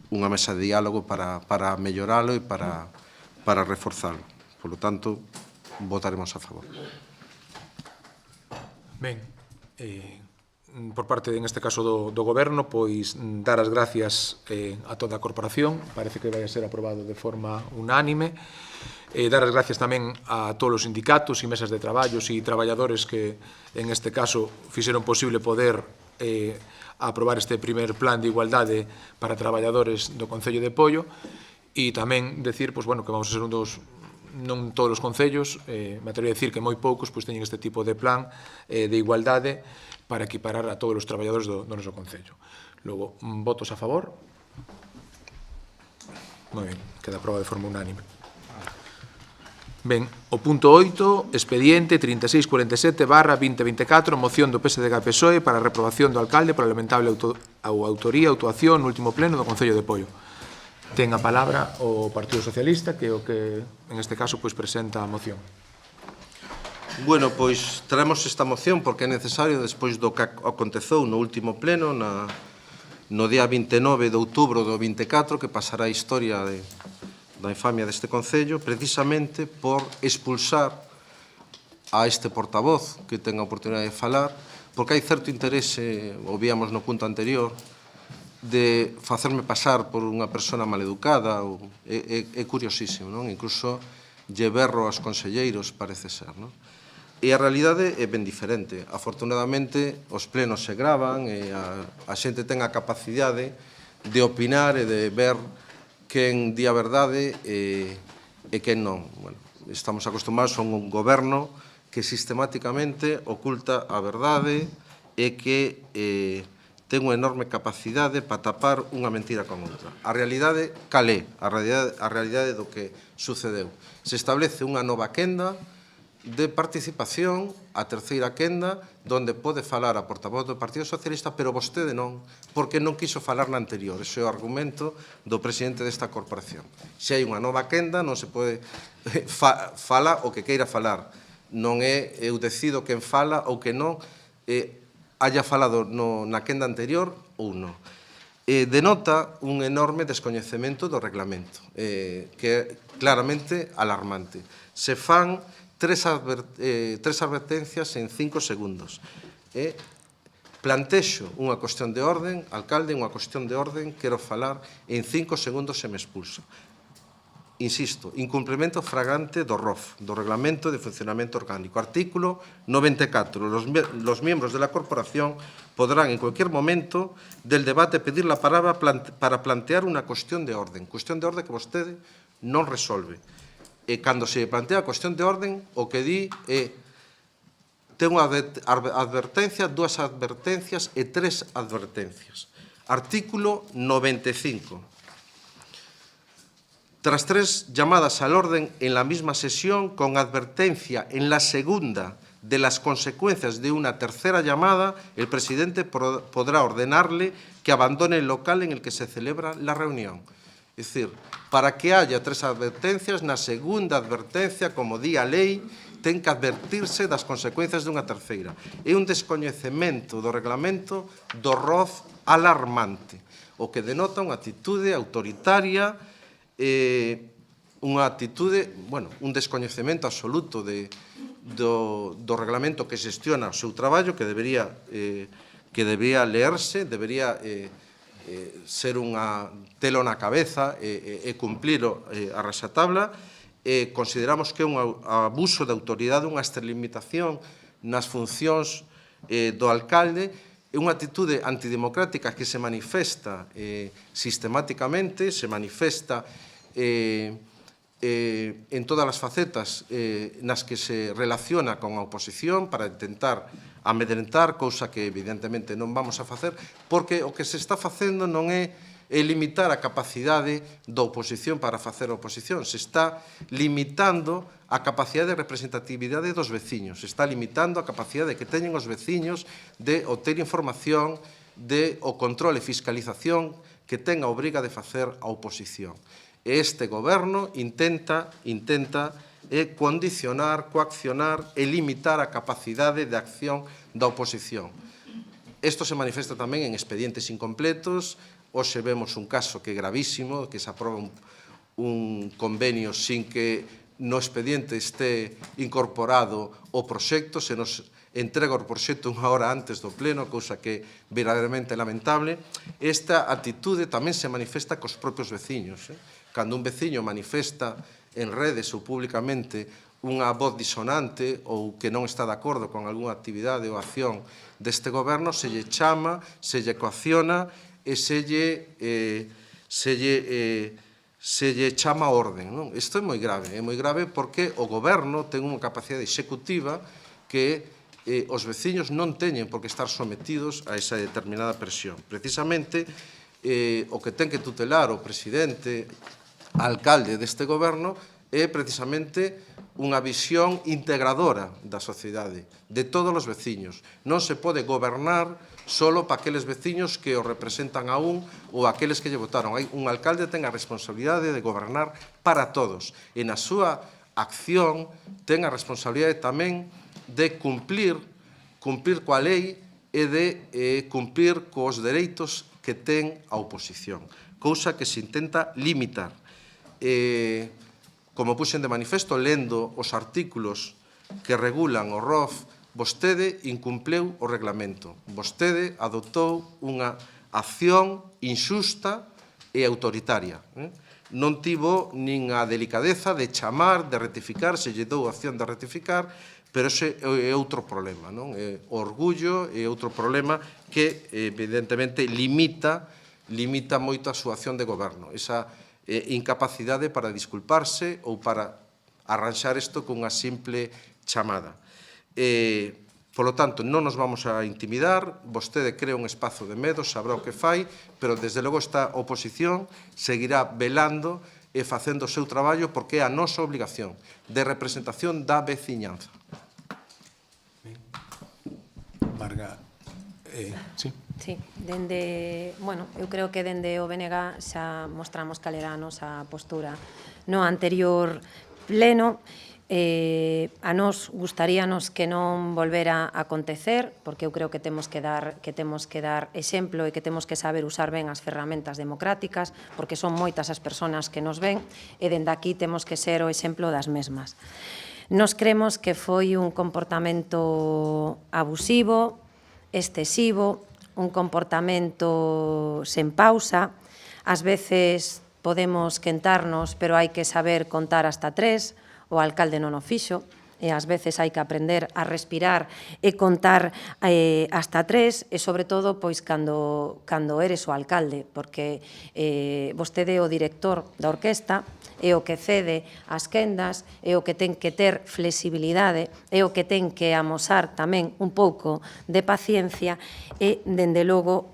unha mesa de diálogo para melloralo e para reforzalo. Por lo tanto, votaremos a favor. Ben, por parte, en este caso, do Goberno, pois dar as gracias a toda a corporación, parece que vai a ser aprobado de forma unánime, dar as gracias tamén a todos os sindicatos e mesas de traballos e traballadores que, en este caso, fixeron posible poder aprobar este primer plan de igualdade para traballadores do Concello de Poio, e tamén decir, pois, bueno, que vamos a ser un dos, non todos os concellos, me atrevo a decir que moi poucos pois teñen este tipo de plan de igualdade para equiparar a todos os traballadores do noso concello. Logo, votos a favor? Moi ben, queda aprobado de forma unánime. Ben, o punto 8, expediente 3647/2024, moción do PSDG-PSOE para a reprobación do alcalde por a lamentable autoría, actuación no último pleno do Concello de Poio. Ten a palabra o Partido Socialista, que é o que, en este caso, pois presenta a moción. Bueno, pois traemos esta moción porque é necesario, despois do que aconteceu no último pleno, no día 29 de outubro do 24, que pasará a historia da infamia deste Concello, precisamente por expulsar a este portavoz que ten a oportunidade de falar, porque hai certo interese, o víamos no punto anterior, de facerme pasar por unha persona maleducada, é curiosísimo, non? Incluso lle berro aos conselleiros, parece ser, non? E a realidade é ben diferente. Afortunadamente, os plenos se gravan e a xente ten a capacidade de opinar e de ver quen di a verdade e quen non. Bueno, estamos acostumados a un goberno que sistemáticamente oculta a verdade e que ten unha enorme capacidade para tapar unha mentira con outra. A realidade, cal é? A realidade do que sucedeu. Se establece unha nova quenda de participación, a terceira quenda, donde pode falar a portavoz do Partido Socialista, pero vostede non, porque non quiso falar na anterior. Ese é o argumento do presidente desta corporación. Se hai unha nova quenda, non se pode falar o que queira falar. Non é eu decido quen fala ou que non haya falado na quenda anterior ou non. Denota un enorme descoñecemento do reglamento, que é claramente alarmante. Se fan tres advertencias en 5 segundos. Plantexo unha cuestión de orden, alcalde, unha cuestión de orden, quero falar, en 5 segundos se me expulsa. Insisto, incumprimento flagrante do ROF, do Reglamento de Funcionamento Orgánico. Artículo 94. Los miembros de la corporación podrán en cualquier momento del debate pedir la palabra para plantear unha cuestión de orden que vostede non resolve. E cando se plantea a cuestión de orden, o que di é ten unha advertencia, 2 advertencias e 3 advertencias. Artículo 95. Tras 3 llamadas al orden en la misma sesión, con advertencia en la segunda de las consecuencias de una tercera llamada, el presidente podrá ordenarle que abandone el local en el que se celebra la reunión. Es decir, para que haya 3 advertencias, na segunda advertencia, como di a lei, ten que advertirse das consecuencias dunha terceira. É un descoñecemento do reglamento do ROF alarmante, o que denota unha actitude autoritaria, unha actitude, bueno, un descoñecemento absoluto do reglamento que xestiona o seu traballo, que debería leerse, debería ser unha telo na cabeza e cumplilo a raxatabla. Consideramos que é un abuso de autoridade, unha extralimitación nas funcións do alcalde, é unha actitude antidemocrática que se manifesta sistemáticamente, se manifesta en todas as facetas nas que se relaciona con a oposición para intentar amedrentar, cousa que evidentemente non vamos a facer, porque o que se está facendo non é limitar a capacidade da oposición para facer oposición, se está limitando a capacidade de representatividade dos veciños, se está limitando a capacidade que teñen os veciños de obter información, de o control e fiscalización que ten a obriga de facer a oposición. Este goberno intenta condicionar, coaccionar e limitar a capacidade de acción da oposición. Isto se manifesta tamén en expedientes incompletos. Hoxe vemos un caso que é gravísimo, que se aproba un convenio sin que no expediente este incorporado o proxecto, se nos entrega o proxecto unha hora antes do pleno, cousa que é verdadeiramente lamentable. Esta actitude tamén se manifesta cos propios veciños. Cando un veciño manifesta en redes ou públicamente unha voz disonante ou que non está de acordo con algunha actividade ou acción deste goberno, se lle chama, se lle coacciona e se lle chama a orden. Isto é moi grave porque o goberno ten unha capacidade executiva que os veciños non teñen por que estar sometidos a esa determinada presión. Precisamente, o que ten que tutelar o presidente alcalde deste goberno é precisamente unha visión integradora da sociedade, de todos os veciños. Non se pode gobernar solo para aqueles veciños que o representan a un ou aqueles que lle votaron. Un alcalde ten a responsabilidade de gobernar para todos. E na súa acción ten a responsabilidade tamén de cumplir coa lei e de cumplir cos dereitos que ten a oposición, cousa que se intenta limitar. Como puxen de manifesto, lendo os artículos que regulan o ROF, vostede incumpleu o reglamento. Vostede adoptou unha acción injusta e autoritaria. Non tivo nin a delicadeza de chamar, de rectificar, se lle dou a acción de rectificar, pero ese é outro problema, non? O orgullo é outro problema que, evidentemente, limita moito a súa acción de goberno. Esa incapacidade para disculparse ou para arranxar isto cunha simple chamada. Polo tanto, non nos vamos a intimidar, vostede crea un espazo de medo, sabrá o que fai, pero desde logo esta oposición seguirá velando e facendo o seu traballo porque é a nosa obligación de representación da veciñanza. Marga, sí. Sí, eu creo que dende o BNG xa mostramos cal era a nosa postura no anterior pleno. A nos gustaríanos que non volvera a acontecer, porque eu creo que temos que dar exemplo e que temos que saber usar ben as ferramentas democráticas, porque son moitas as persoas que nos ven e dende aquí temos que ser o exemplo das mesmas. Nos cremos que foi un comportamento abusivo, excesivo, un comportamento sen pausa. Ás veces podemos quentarnos, pero hai que saber contar hasta 3, o alcalde non o fixo, e ás veces hai que aprender a respirar e contar hasta 3, e sobre todo pois cando eres o alcalde, porque vostede é o director da orquesta, é o que cede as quendas, é o que ten que ter flexibilidade, é o que ten que amosar tamén un pouco de paciencia e, dende logo,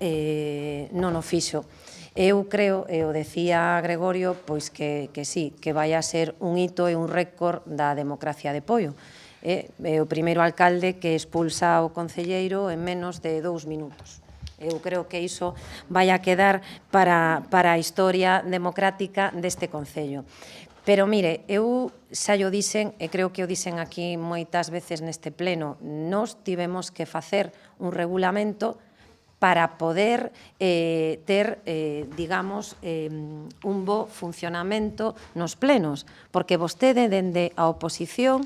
non o fixo. Eu creo, e o decía Gregorio, pois que sí, que vai a ser un hito e un récord da democracia de Poio. É o primeiro alcalde que expulsa o concelleiro en menos de 2 minutos. Eu creo que iso vai a quedar para a historia democrática deste concello. Pero, mire, eu xa o dixen, e creo que o dixen aquí moitas veces neste pleno, nós tivemos que facer un regulamento para poder ter, digamos, un bo funcionamento nos plenos, porque vostede, dende a oposición,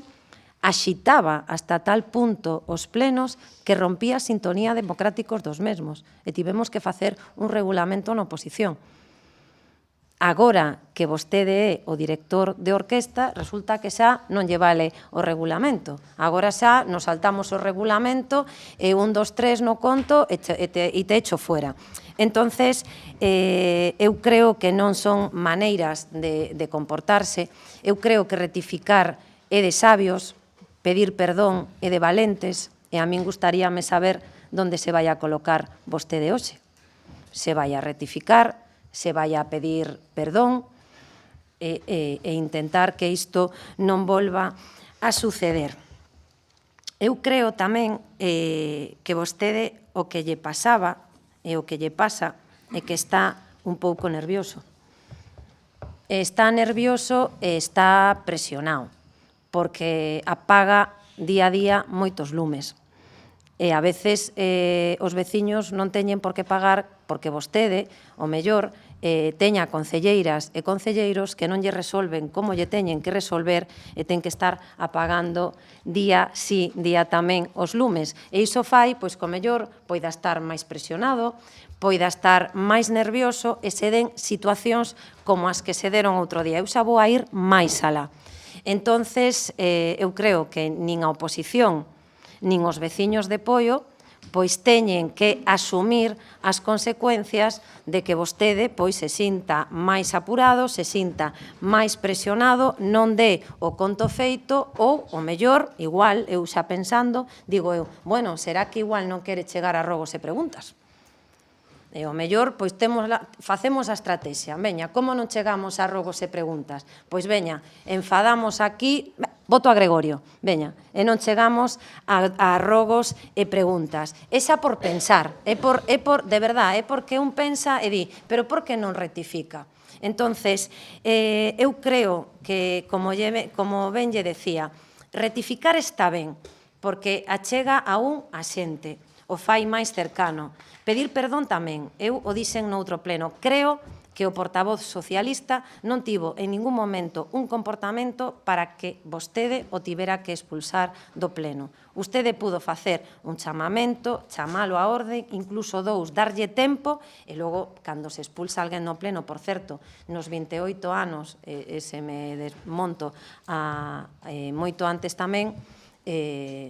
axitaba hasta tal punto os plenos que rompía a sintonía democráticos dos mesmos, e tivemos que facer un regulamento na oposición. Agora que vostede é o director de orquesta, resulta que xa non lle vale o regulamento. Agora xa nos saltamos o regulamento e 1, 2, 3 no conto e te echo fuera. Entonces, eu creo que non son maneiras de comportarse. Eu creo que rectificar é de sabios, pedir perdón é de valentes, e a min gustaríame saber onde se vai a colocar vostede hoxe. Se vai a rectificar, se vai a pedir perdón e intentar que isto non volva a suceder. Eu creo tamén que vostede o que lle pasaba e o que lle pasa é que está un pouco nervioso. Está nervioso e está presionado, porque apaga día a día moitos lumes. E a veces os veciños non teñen por que pagar porque vostede, o mellor, teña concelleiras e concelleiros que non lle resolven como lle teñen que resolver e ten que estar apagando día sí, día tamén os lumes. E iso fai, pois, co mellor, poida estar máis presionado, poida estar máis nervioso e se den situacións como as que se deron outro día. Eu xa vou a ir máis alá. Entonces, eu creo que nin a oposición nin os veciños de Poio pois teñen que asumir as consecuencias de que vostede pois se sinta máis apurado, se sinta máis presionado, non dé o conto feito ou, o mellor, igual, eu xa pensando, digo eu, bueno, será que igual non quere chegar a rogos e preguntas? E o mellor, pois facemos a estrategia. Veña, como non chegamos a rogos e preguntas? Pois veña, enfadamos aquí, voto a Gregorio, veña, e non chegamos a rogos e preguntas. É xa por pensar, de verdade, é porque un pensa e di, pero por que non rectifica? Entonces, eu creo que, como ben lle decía, rectificar está ben, porque achega a un a xente, o fai máis cercano. Pedir perdón tamén, eu o dixen noutro pleno. Creo que o portavoz socialista non tivo en ningún momento un comportamento para que vostede o tivera que expulsar do pleno. Vostede pudo facer un chamamento, chamalo a orde, incluso darlle tempo, e logo, cando se expulsa alguén no pleno, por certo, nos 28 anos, se me desmonto moito antes tamén,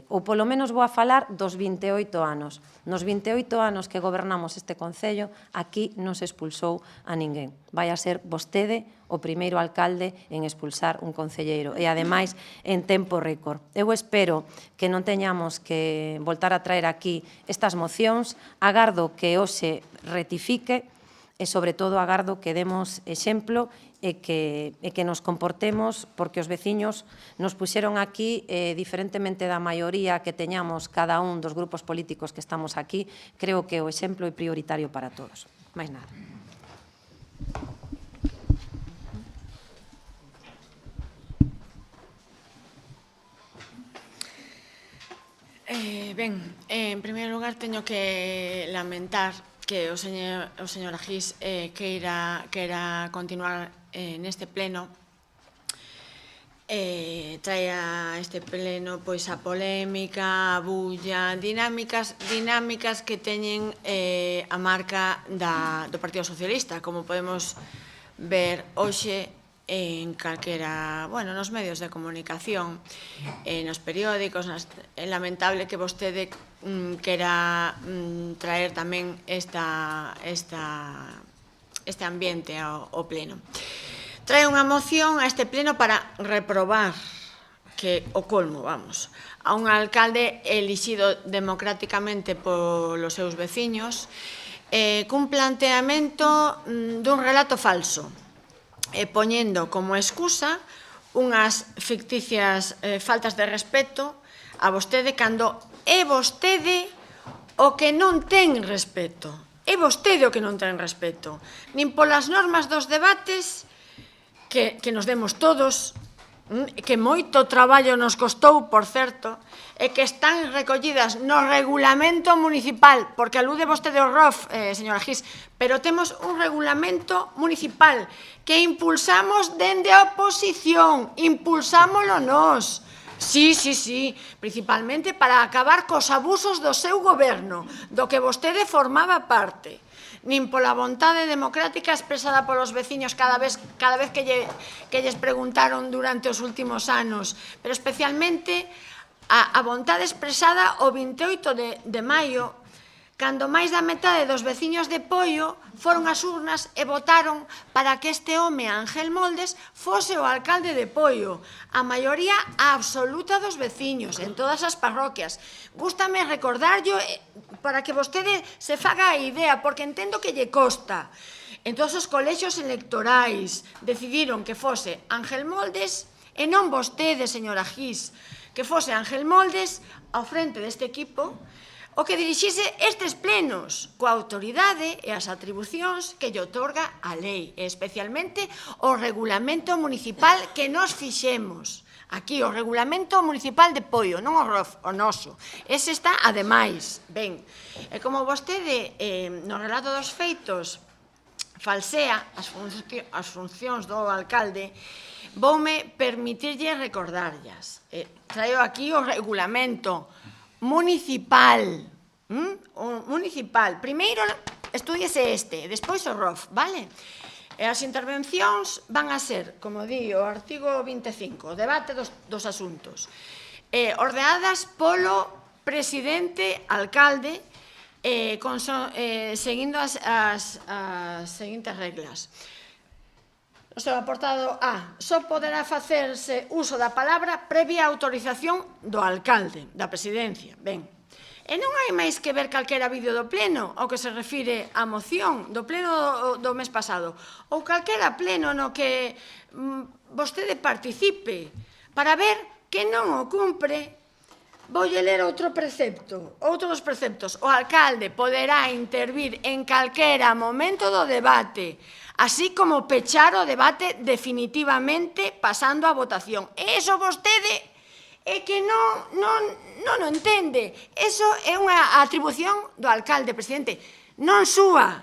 ou polo menos vou a falar dos 28 anos. Nos 28 anos que gobernamos este Concello, aquí non se expulsou a ninguén. Vai a ser vostede o primeiro alcalde en expulsar un concelleiro, e ademais en tempo récord. Eu espero que non teñamos que voltar a traer aquí estas mocións, agardo que hoxe retifique, e sobre todo agardo que demos exemplo e que nos comportemos, porque os veciños nos puxeron aquí, diferentemente da maioría que teñamos cada un dos grupos políticos que estamos aquí, creo que o exemplo é prioritario para todos. Mais nada. Ben, en primeiro lugar teño que lamentar que o señor Agís queira continuar neste pleno, trae a este pleno pois a polémica, a bulla, dinámicas que teñen a marca do Partido Socialista, como podemos ver hoxe en calquera, nos medios de comunicación, nos periódicos. É lamentable que vostede quera traer tamén este ambiente ao pleno. Trae unha moción a este pleno para reprobar, que o colmo, vamos, a un alcalde elixido democráticamente polos seus veciños, cun planteamento dun relato falso, poñendo como excusa unhas ficticias faltas de respeto a vostede, cando é vostede o que non ten respeto. É vostede o que non ten respeto. Nin polas normas dos debates que nos demos todos, que moito traballo nos costou, por certo, e que están recollidas no regulamento municipal, porque alude vostede ao ROF, señora Gis, pero temos un regulamento municipal que impulsamos dende a oposición, impulsámolo nós. Sí, principalmente para acabar cos abusos do seu goberno, do que vostede formaba parte. Nin pola vontade democrática expresada polos veciños cada vez que lles preguntaron durante os últimos anos, pero especialmente a vontade expresada o 28 de maio, cando máis da metade dos veciños de Poio foron ás urnas e votaron para que este home, Ángel Moldes, fose o alcalde de Poio. A maioría absoluta dos veciños, en todas as parroquias. Gústame recordarllo para que vostede se faga a idea, porque entendo que lle costa. En todos os colexios electorais decidiron que fose Ángel Moldes, e non vostede, señora Gis, que fose Ángel Moldes ao frente deste equipo, o que dirixise estes plenos, coa autoridade e as atribucións que lle outorga a lei, e especialmente o regulamento municipal que nos fixemos. Aquí, o regulamento municipal de Poio, non o ROF, o noso. Ese está, ademais, ben. E como vostede, no relato dos feitos, falsea as funcións do alcalde, voume permitirlle recordarllas. Traio aquí o regulamento municipal. Primeiro, estúdiese este, despois o ROF, vale? E as intervencións van a ser, como di o artigo 25, o debate dos asuntos, ordenadas polo presidente alcalde, seguindo as seguintes reglas. O seu apartado A, só poderá facerse uso da palabra previa autorización do alcalde, da presidencia. Ben, e non hai máis que ver calquera vídeo do pleno ao que se refire a moción do pleno do mes pasado, ou calquera pleno no que vostede participe, para ver que non o cumpre. Voulle ler outro precepto, outros preceptos. O alcalde poderá intervir en calquera momento do debate, así como pechar o debate definitivamente pasando a votación. E iso vostede é que non o entende. Iso é unha atribución do alcalde, presidente, non súa.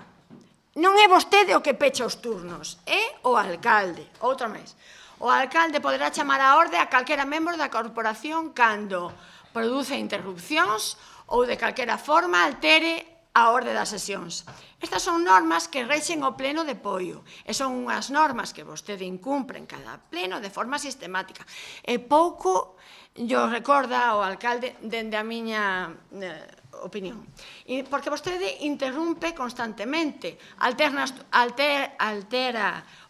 non é vostede o que pecha os turnos, é o alcalde. Outra máis. O alcalde poderá chamar a orde a calquera membro da corporación cando produce interrupcións ou de calquera forma altere a orde das sesións. Estas son normas que rexen o pleno de Poio e son unhas normas que vostede incumpre en cada pleno de forma sistemática. E pouco yo recorda o alcalde dende a miña opinión. Porque vostede interrumpe constantemente, altera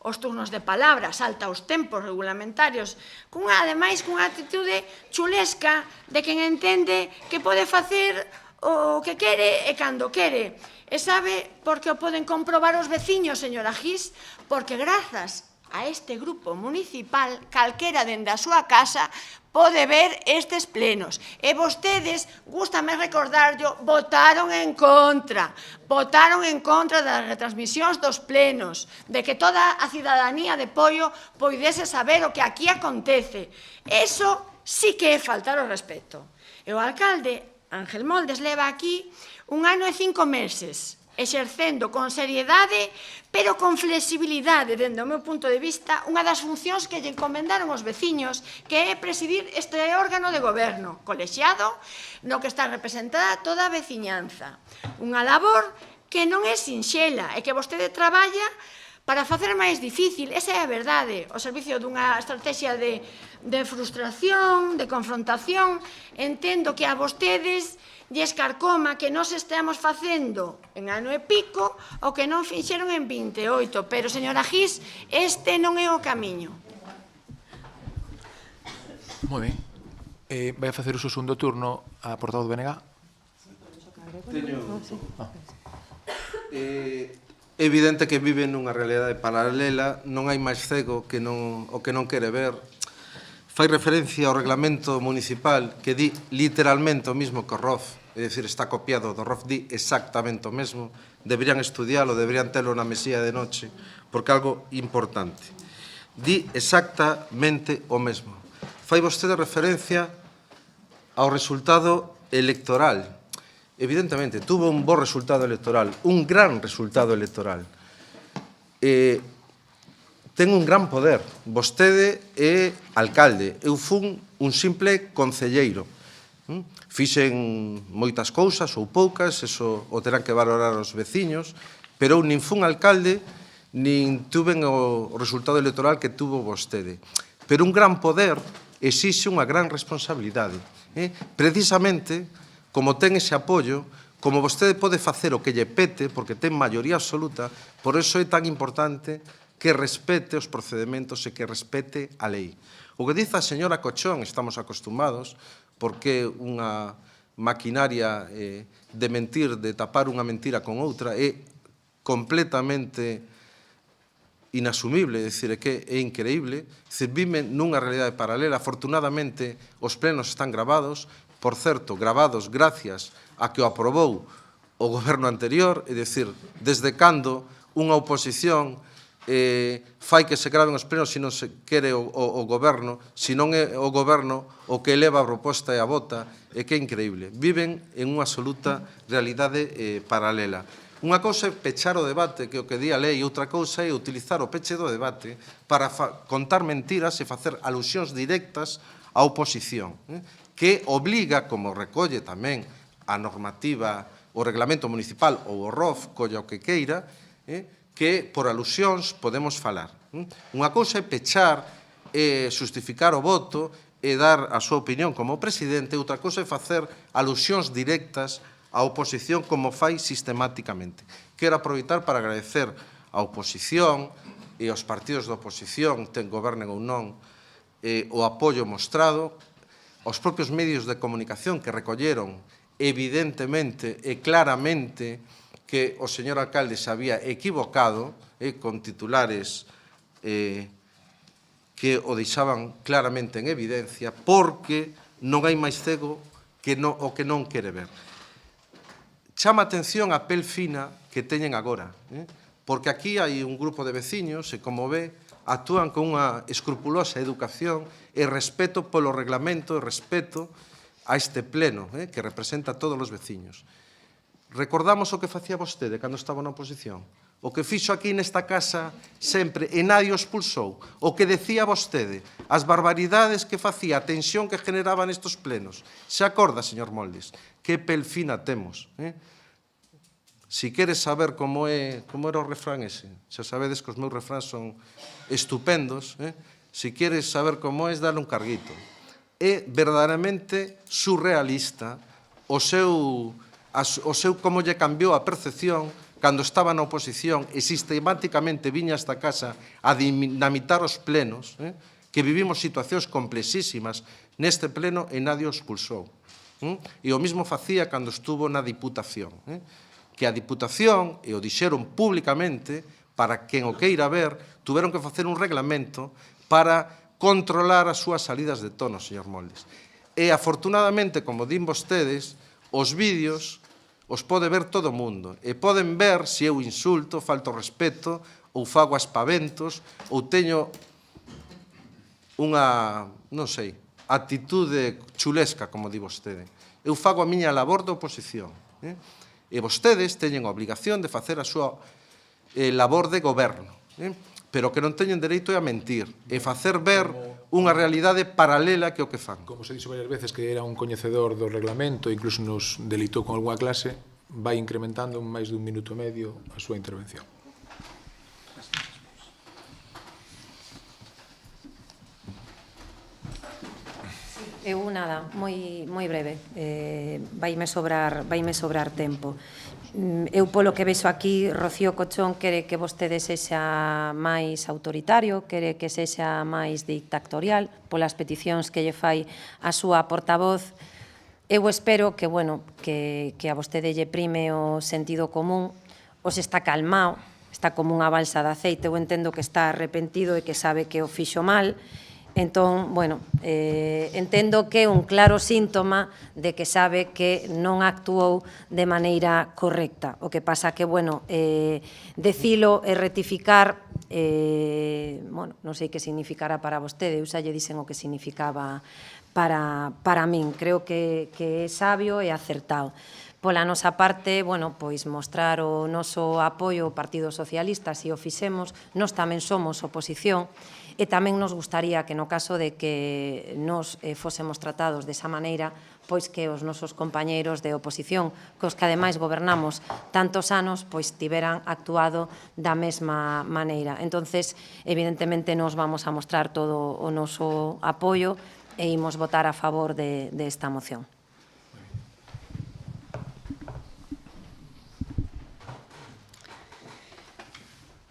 os turnos de palabra, salta os tempos regulamentarios, ademais cunha actitude chulesca de quen entende que pode facer o que quere e cando quere. E sabe por que o poden comprobar os veciños, señora Gis? Porque grazas a este grupo municipal, calquera dende a súa casa pode ver estes plenos. E vostedes, gústame recordarlo, votaron en contra das retransmisións dos plenos, de que toda a cidadanía de Poio poidese saber o que aquí acontece. Eso sí que é faltar o respeto. E o alcalde, Ángel Moldes, leva aquí 1 ano e 5 meses, exercendo con seriedade, pero con flexibilidade, dende o meu punto de vista, unha das funcións que lle encomendaron os veciños, que é presidir este órgano de goberno colexiado, no que está representada toda a veciñanza. Unha labor que non é sinxela e que vostede traballa para facer máis difícil, esa é a verdade, o servicio dunha estrategia de frustración, de confrontación. Entendo que a vostedes lles carcoma que nos estemos facendo en ano e pico o que non fixeron en 28, pero, señora Gis, este non é o camiño. Moi ben. Vai a facer o seu segundo turno a portavoz do BNG? É evidente que vive nunha realidade paralela, non hai máis cego que o que non quere ver. Fai referencia ao reglamento municipal que di literalmente o mismo que o ROF, é dicir, está copiado do ROF, di exactamente o mesmo. Deberían estudialo, deberían telo na mesía de noche, porque é algo importante. Di exactamente o mesmo. Fai vostede referencia ao resultado electoral. Evidentemente, tuvo un bo resultado electoral, un gran resultado electoral. Ten un gran poder. Vostede é alcalde. Eu fun un simple concelleiro. Fixen moitas cousas ou poucas, eso o terán que valorar os veciños, pero eu nin fun alcalde, nin tuven o resultado electoral que tuvo vostede. Pero un gran poder exixe unha gran responsabilidade. Precisamente, como ten ese apoio, como vostede pode facer o que lle pete, porque ten maioría absoluta, por iso é tan importante que respete os procedementos e que respete a lei. O que dice a señora Cochón, estamos acostumados, porque unha maquinaria de mentir, de tapar unha mentira con outra, é completamente inasumible, é dicir, que é increíble. Vive nunha realidade paralela. Afortunadamente, os plenos están gravados, por certo, gravados gracias a que o aprobou o goberno anterior, é dicir, desde cando unha oposición fai que se graven os plenos se non se quere o goberno, se non é o goberno o que eleva a proposta e a vota, é que é increíble. Viven en unha absoluta realidade paralela. Unha cousa é pechar o debate, que é o que di a lei, e outra cousa é utilizar o peche do debate para contar mentiras e facer alusións directas á oposición, que obliga, como recolle tamén a normativa, o reglamento municipal ou o ROF, colla o que queira, que por alusións podemos falar. Unha cousa é pechar e justificar o voto e dar a súa opinión como presidente, outra cousa é facer alusións directas á oposición como fai sistemáticamente. Quero aproveitar para agradecer á oposición e aos partidos da oposición, gobernen ou non, o apoio mostrado, aos propios medios de comunicación que recolleron evidentemente e claramente que o señor alcalde se había equivocado con titulares que o deixaban claramente en evidencia, porque non hai máis cego que o que non quere ver. Chama a atención a pel fina que teñen agora, porque aquí hai un grupo de veciños e, como ve, actúan con unha escrupulosa educación e respeto polo reglamento e respeto a este pleno que representa a todos os veciños. Recordamos o que facía vostede cando estaba na oposición. o que fixo aquí nesta casa sempre e nadie o expulsou, o que decía vostede, as barbaridades que facía, a tensión que generaba nestos plenos. Se acorda, señor Moldes, que pelfina temos. Si queres saber como era o refrán ese, xa sabedes que os meus refráns son estupendos, si queres saber como dale un carguito. É verdadeiramente surrealista o seu como lle cambiou a percepción cando estaba na oposición e sistemáticamente viña a esta casa a dinamitar os plenos, que vivimos situacións complexísimas neste pleno e nadie o expulsou. E o mismo facía cando estuvo na Diputación. Que a Diputación, e o dixeron públicamente, para quen o queira ver, tuveron que facer un reglamento para controlar as súas salidas de tono, señor Moldes. E, afortunadamente, como din vostedes, os vídeos os pode ver todo o mundo e poden ver se eu insulto, falto respeto ou fago aspaventos ou teño unha, non sei, actitude chulesca, como di vostede. Eu fago a miña labor de oposición. E vostedes teñen a obligación de facer a súa labor de goberno, pero que non teñen dereito a mentir e facer ver unha realidade paralela que o que fan. Como se dixo varias veces que era un coñecedor do reglamento, incluso nos delitou con algunha clase, vai incrementando en máis de 1 minuto e medio a súa intervención. Eu nada, moi breve, vaime sobrar tempo. Eu polo que vexo aquí, Rocío Cochón quere que vostede sexa máis autoritario, quere que sexa máis dictatorial polas peticións que lle fai a súa portavoz. Eu espero que, bueno, que a vostede lle prime o sentido común, os está calmado, está como unha balsa de aceite, eu entendo que está arrepentido e que sabe que o fixo mal. Entón, bueno, entendo que é un claro síntoma de que sabe que non actuou de maneira correcta. O que pasa que, bueno, decilo e rectificar, bueno, non sei que significará para vostede, eu xa lle dixen o que significaba para min. Creo que é sabio e acertado. Pola nosa parte, bueno, pois mostrar o noso apoio ao Partido Socialista, se o fixemos, nós tamén somos oposición, e tamén nos gustaría que no caso de que nos fósemos tratados desa maneira, pois que os nosos compañeiros de oposición, cos que ademais gobernamos tantos anos, pois tiveran actuado da mesma maneira. Entonces, evidentemente, nos vamos a mostrar todo o noso apoio e imos votar a favor de esta moción.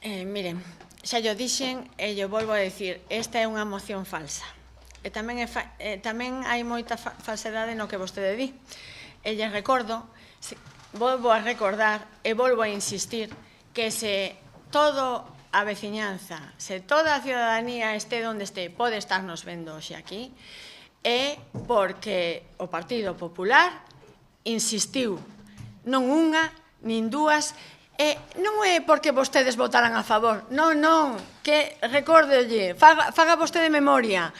Miren, xa llo dixen e llo volvo a dicir, esta é unha moción falsa. E tamén hai moita falsedade no que vostede di. E lle recordo, volvo a recordar e volvo a insistir que se todo a veciñanza, se toda a ciudadanía este onde este, pode estarnos vendo hoxe aquí, é porque o Partido Popular insistiu non unha, nin dúas. Non é porque vostedes votaran a favor, non, que recórdelle, faga vostede memoria,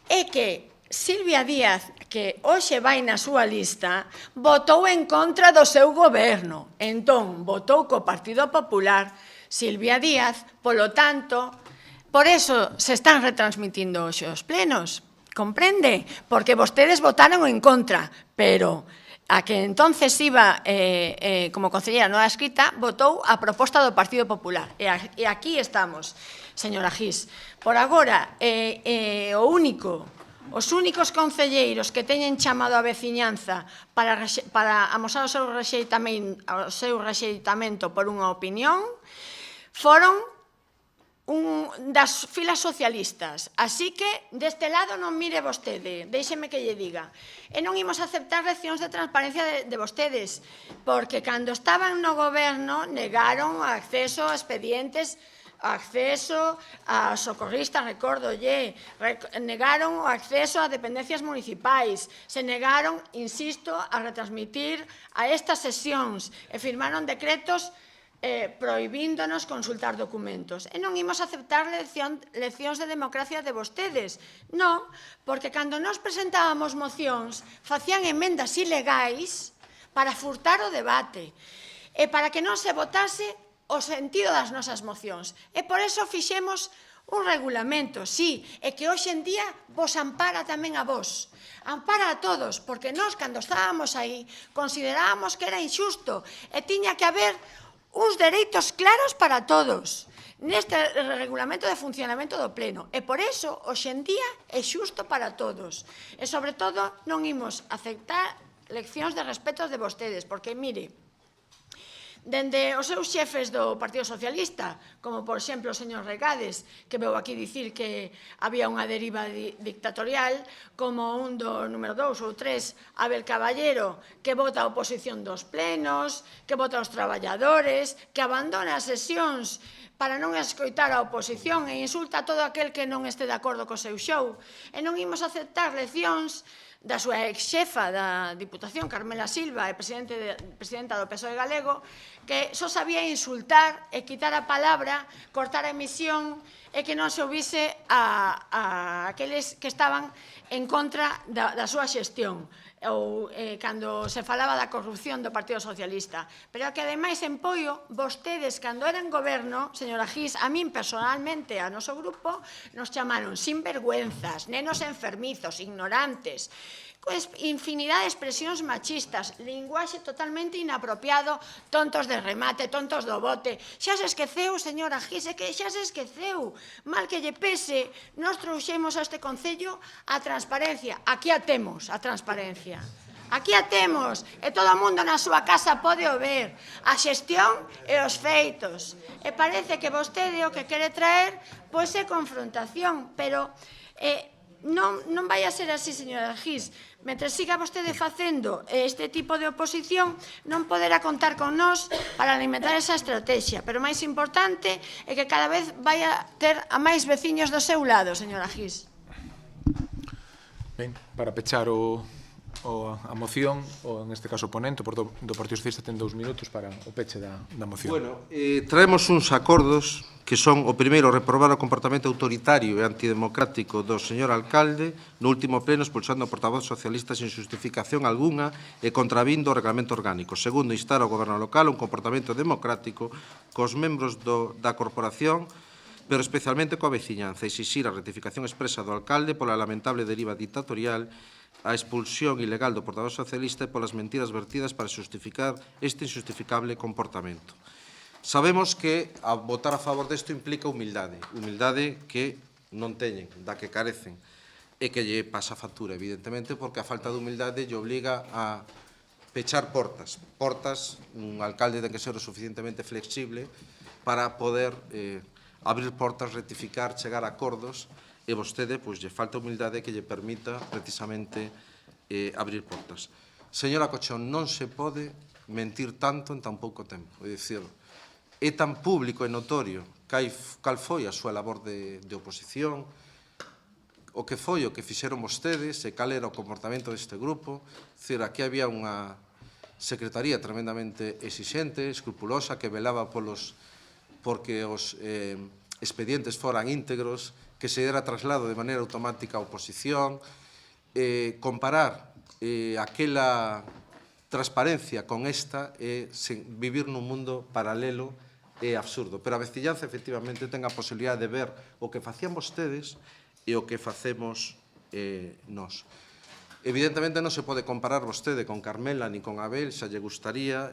é que Silvia Díaz, que hoxe vai na súa lista, votou en contra do seu goberno, entón votou co Partido Popular Silvia Díaz, polo tanto, por eso se están retransmitindo hoxe os plenos, comprende? Porque vostedes votaron en contra, pero a que entonces iba como concelleira non adscrita, votou a proposta do Partido Popular. E aquí estamos, señora Gis. Por agora, os únicos concelleiros que teñen chamado a veciñanza para amosar o seu rexeitamento por unha opinión foron das filas socialistas. Así que, deste lado, non mire vostede, déixeme que lle diga. E non imos aceptar leccións de transparencia de vostedes, porque cando estaban no goberno negaron o acceso a expedientes, acceso a socorristas, recórdolle, negaron o acceso a dependencias municipais, se negaron, insisto, a retransmitir a estas sesións e firmaron decretos prohibíndonos consultar documentos. E non imos aceptar leccións de democracia de vostedes. Non, porque cando nos presentábamos mocións, facían emendas ilegais para furtar o debate e para que non se votase o sentido das nosas mocións. E por eso fixemos un regulamento, sí, e que hoxe en día vos ampara tamén a vos. Ampara a todos, porque nós, cando estábamos aí, considerábamos que era injusto e tiña que haber uns dereitos claros para todos neste regulamento de funcionamento do Pleno. E por eso, hoxe en día, é xusto para todos. E, sobre todo, non imos aceptar leccións de respeto de vostedes, porque, mire, dende os seus xefes do Partido Socialista, como, por exemplo, o señor Regades, que veu aquí dicir que había unha deriva dictatorial, como un do número 2 ou 3, Abel Caballero, que vota a oposición dos plenos, que vota aos traballadores, que abandona as sesións para non escoitar a oposición e insulta a todo aquel que non este de acordo co seu show. E non imos aceptar leccións da súa ex-xefa da Diputación, Carmela Silva, e presidenta do PSOE galego, que só sabía insultar e quitar a palabra, cortar a emisión e que non se ouvise a aqueles que estaban en contra da súa xestión, ou cando se falaba da corrupción do Partido Socialista. Pero que, ademais, en Poio, vostedes, cando eran goberno, señora Gis, a min personalmente, a noso grupo, nos chamaron sinvergüenzas, nenos enfermizos, ignorantes, infinidade de expresións machistas, linguaxe totalmente inapropiado, tontos de remate, tontos do bote. Xa se esqueceu, señora Gis, que xa se esqueceu. Mal que lle pese, nós trouxemos a este Concello a transparencia. Aquí a temos, a transparencia. Aquí a temos, e todo o mundo na súa casa pode o ver, a xestión e os feitos. E parece que vostede o que quere traer pois é confrontación, pero non vai a ser así, señora Gis. Mentre siga vostede facendo este tipo de oposición, non poderá contar con nós para alimentar esa estrategia. Pero o máis importante é que cada vez vai a ter a máis veciños do seu lado, señora Gis. Ben, para pechar a moción, ou en este caso o ponente do Partido Socialista ten 2 minutos para o peche da moción. Bueno, traemos uns acordos que son, o primeiro, reprobar o comportamento autoritario e antidemocrático do señor alcalde no último pleno expulsando o portavoz socialista sin justificación alguna e contravindo o reglamento orgánico. Segundo, instar ao goberno local un comportamento democrático cos membros da corporación, pero especialmente coa veciñanza, exixir a rectificación expresa do alcalde pola lamentable deriva dictatorial, a expulsión ilegal do portavoz socialista e polas mentiras vertidas para justificar este injustificable comportamento. Sabemos que a votar a favor desto implica humildade que non teñen, da que carecen, e que lle pasa factura, evidentemente, porque a falta de humildade lle obliga a pechar portas. Un alcalde ten que ser o suficientemente flexible para poder abrir portas, rectificar, chegar a acordos, e vostede, pois, lle falta humildade que lle permita, precisamente, abrir portas. Señora Cochón, non se pode mentir tanto en tan pouco tempo. É dicir, é tan público e notorio cal foi a súa labor de oposición, o que foi o que fixeron vostedes e cal era o comportamento deste grupo. É dicir, aquí había unha secretaría tremendamente exixente, escrupulosa, que velaba porque os expedientes foran íntegros, que se dera traslado de maneira automática á oposición. Comparar aquela transparencia con esta é vivir nun mundo paralelo é absurdo. Pero a veciñanza, efectivamente, ten a posibilidade de ver o que facían vostedes e o que facemos nós. Evidentemente non se pode comparar vostede con Carmela ni con Abel, xa lle gustaría,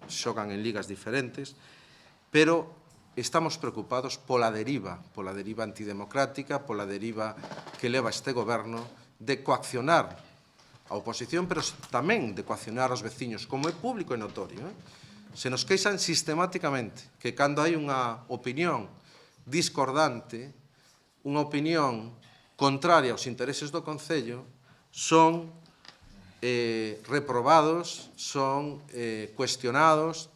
xogan en ligas diferentes, pero estamos preocupados pola deriva antidemocrática, pola deriva que leva este goberno de coaccionar a oposición, pero tamén de coaccionar aos veciños, como é público e notorio. Se nos queixan sistemáticamente que cando hai unha opinión discordante, unha opinión contraria aos intereses do Concello, son reprobados, son cuestionados,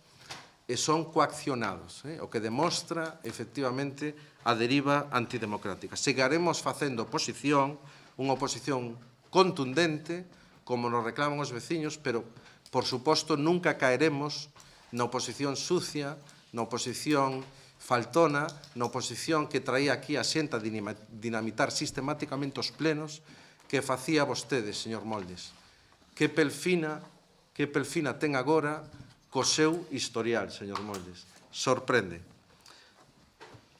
e son coaccionados, o que demostra, efectivamente, a deriva antidemocrática. Seguiremos facendo oposición, unha oposición contundente, como nos reclaman os veciños, pero, por suposto, nunca caeremos na oposición sucia, na oposición faltona, na oposición que traía aquí a xente a dinamitar sistemáticamente os plenos que facía vostede, señor Moldes. Que pelfina ten agora co seu historial, señor Moldes. sorprende.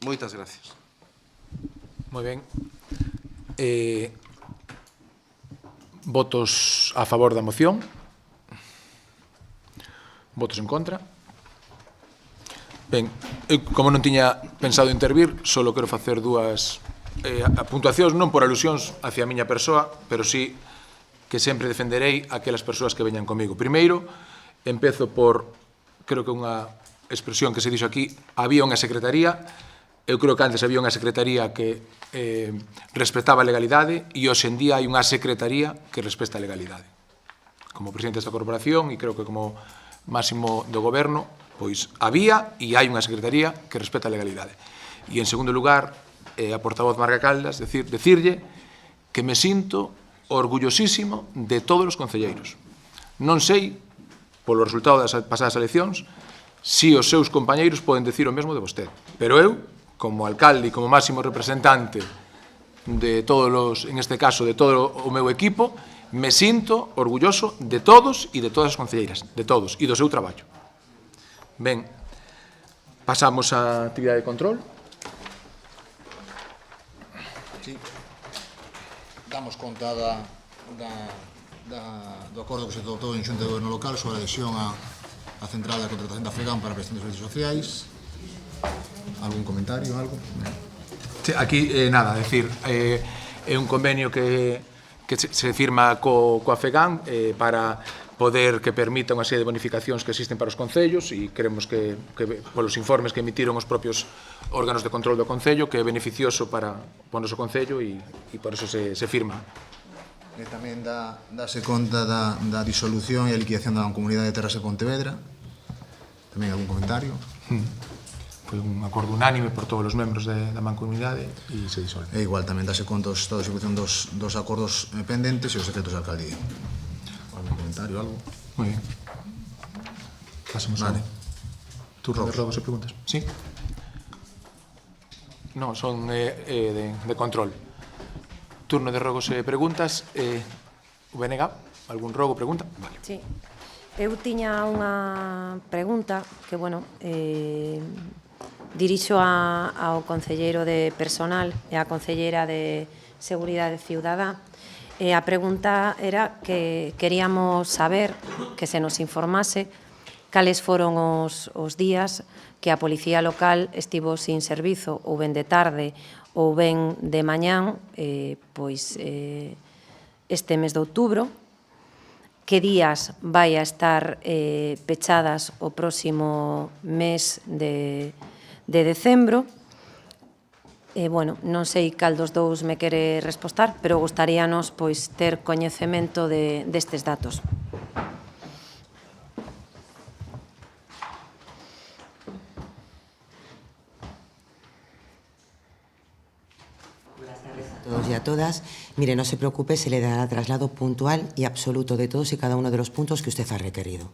Moitas gracias. Moi ben. Votos a favor da moción? Votos en contra? Ben, eu, como non tiña pensado intervir, só quero facer dúas puntuacións, non por alusións hacia a miña persoa, pero sí que sempre defenderei aquelas persoas que veñan comigo. Primeiro, empezo por, creo que unha expresión que se dixo aquí, había unha secretaría. Eu creo que antes había unha secretaría que respetaba a legalidade e hoxe en día hai unha secretaría que respeta a legalidade. Como presidente desta corporación e creo que como máximo do goberno, pois había e hai unha secretaría que respeta a legalidade. E en segundo lugar, a portavoz Marga Caldas, decirlle que me sinto orgullosísimo de todos os concelleiros. Non sei, polo resultado das pasadas eleccións, si os seus compañeiros poden decir o mesmo de vostede. Pero eu, como alcalde e como máximo representante de todos os, en este caso, de todo o meu equipo, me sinto orgulloso de todos e de todas as concelleiras, de todos, e do seu traballo. Ben, pasamos á actividade de control. Sí. Damos conta do acordo que se adoptou en Xunta de Goberno Local sobre a adhesión á Central de Contratación da FEGAM para a prestación de servicios sociais. Algún comentario, algo? Sí, aquí, nada, decir, é un convenio que se firma coa FEGAM para poder que permita unha serie de bonificacións que existen para os concellos e creemos que polos informes que emitiron os propios órganos de control do concello que é beneficioso para o noso concello e por eso se firma. E tamén dase conta da disolución e a liquidación da Mancomunidade de Terras de Pontevedra. Tamén algún comentario? Foi un acordo unánime por todos os membros da Mancomunidade e se disolve. E igual tamén dase conta toda a execución dos acordos pendentes e os decretos de alcaldía. Algún comentario, algo? Moi ben. Pasamos Vale. Turno de rogos e preguntas. Sí? Non, son de control. Turno de rogos e preguntas. VNG, algún rogo, pregunta? Vale. Sí. Eu tiña unha pregunta que, bueno, dirixo ao concelleiro de personal e á concelleira de Seguridade Ciudadá. E a pregunta era que queríamos saber, que se nos informase, cales foron os días que a Policía Local estivo sin servizo, ou ben de tarde ou ben de mañán, pois este mes de outubro, que días vai a estar pechadas o próximo mes de decembro. Bueno, non sei cal dos dous me quere respostar, pero gostaríanos pois ter coñecemento destes datos. Todos y a todas. Mire, no se preocupe, se le dará traslado puntual y absoluto de todos y cada uno de los puntos que usted ha requerido,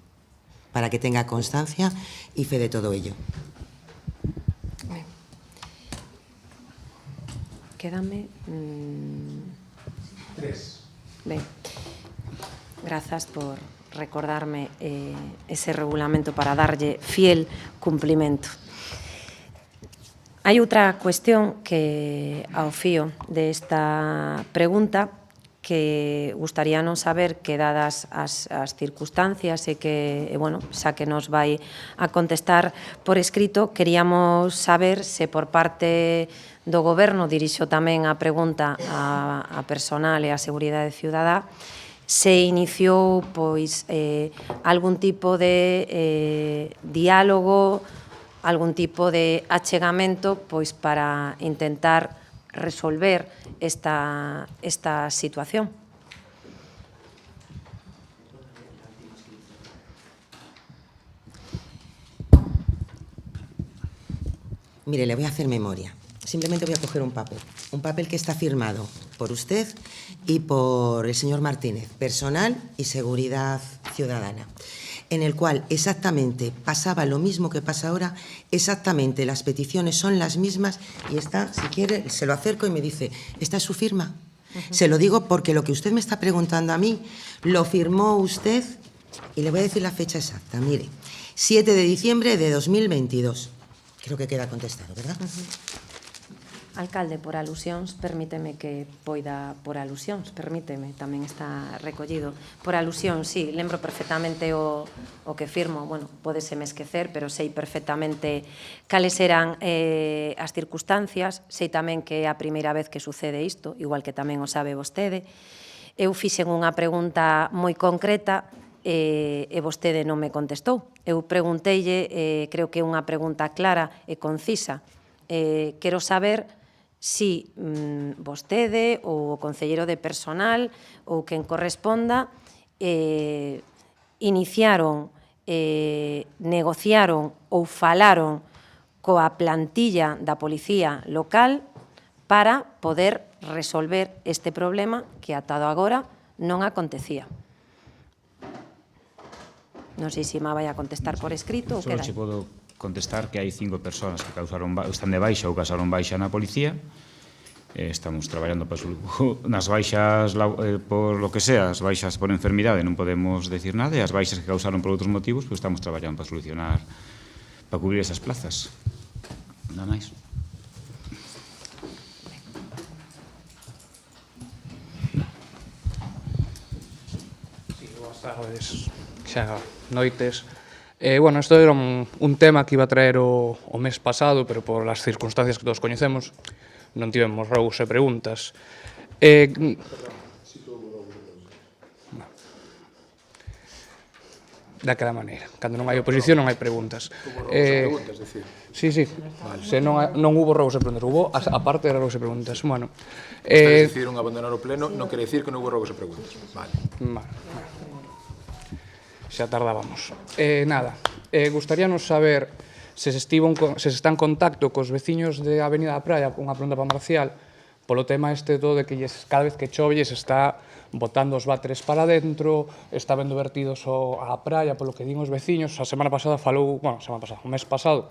para que tenga constancia y fe de todo ello. Quédame... 3. Ben, grazas por recordarme ese regulamento para darlle fiel cumplimento. Hai outra cuestión que, ao fío desta pregunta, que gustaríanos saber que dadas as circunstancias e que, bueno, xa que nos vai a contestar por escrito, queríamos saber se por parte do Goberno, dirixo tamén a pregunta a personal e a Seguridade Ciudadá, se iniciou pois algún tipo de diálogo, algún tipo de achegamento pois para intentar resolver esta situación. Mire, le voy a hacer memoria. Simplemente voy a coger un papel que está firmado por usted y por el señor Martínez, Personal y Seguridad Ciudadana, en el cual exactamente pasaba lo mismo que pasa ahora, exactamente las peticiones son las mismas y está, si quiere, se lo acerco y me dice, ¿esta es su firma? Se lo digo porque lo que usted me está preguntando a mí, lo firmó usted y le voy a decir la fecha exacta. Mire, 7 de diciembre de 2022. Creo que queda contestado, verdad? Alcalde, por alusións, permíteme que poida por alusións, permíteme, tamén está recollido. Por alusións, sí, lembro perfectamente o que firmo, bueno, pódeseme esquecer, pero sei perfectamente cales eran as circunstancias, sei tamén que é a primeira vez que sucede isto, igual que tamén o sabe vostede. Eu fixen unha pregunta moi concreta e vostede non me contestou. Eu pregunteille, creo que é unha pregunta clara e concisa. Quero saber si vostede ou o concelleiro de personal ou quen corresponda iniciaron, negociaron ou falaron coa plantilla da policía local para poder resolver este problema que atado agora non acontecía. Non sei se me vai a contestar por escrito ou Só queda. che podo contestar que hai 5 persoas que están de baixa ou causaron baixa na policía. Estamos traballando nas baixas por lo que sea, as baixas por enfermidade non podemos decir nada, e as baixas que causaron por outros motivos, pois estamos traballando para solucionar, para cubrir esas plazas. Nada máis. Boas tardes, xa noites. Bueno, isto era un tema que iba a traer o mes pasado, pero por as circunstancias que todos coñecemos, non tivemos rogos e preguntas. Daquela maneira, cando non hai oposición non hai preguntas. Preguntas, decir. Sí, sí, se non hubo rogos e preguntas, hubo a parte de rogos e preguntas. Bueno, Ustedes decidiron abandonar o pleno, non quere decir que non hubo rogos e preguntas. Vale. Xa tardábamos. Nada, gustaríanos saber se se está en contacto cos veciños de Avenida da Praia, unha pregunta para Marcial, polo tema este todo de que cada vez que chove se está botando os váteres para dentro, está vendo vertidos á praia, polo que din os veciños. A semana pasada falou, bueno, o mes pasado,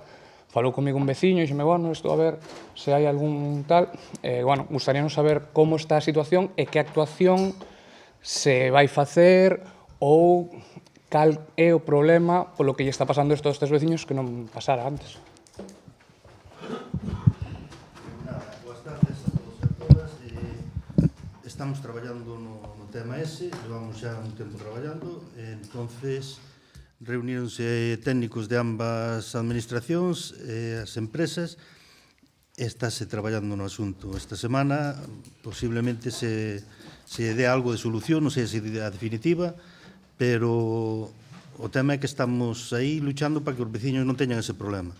falou comigo un veciño e dixeme, bueno, isto a ver se hai algún tal. Bueno, gustaríanos saber como está a situación e que actuación se vai facer ou cal é o problema polo que lle está pasando isto a estes veciños que non pasara antes. Boas tardes a todos e a todas. Estamos traballando no tema ese, levamos xa un tempo traballando, entonces reuníronse técnicos de ambas administracións e as empresas, estáse traballando no asunto. Esta semana posiblemente se dé algo de solución, non sei se a definitiva, pero o tema é que estamos aí luchando para que os veciños non teñan ese problema.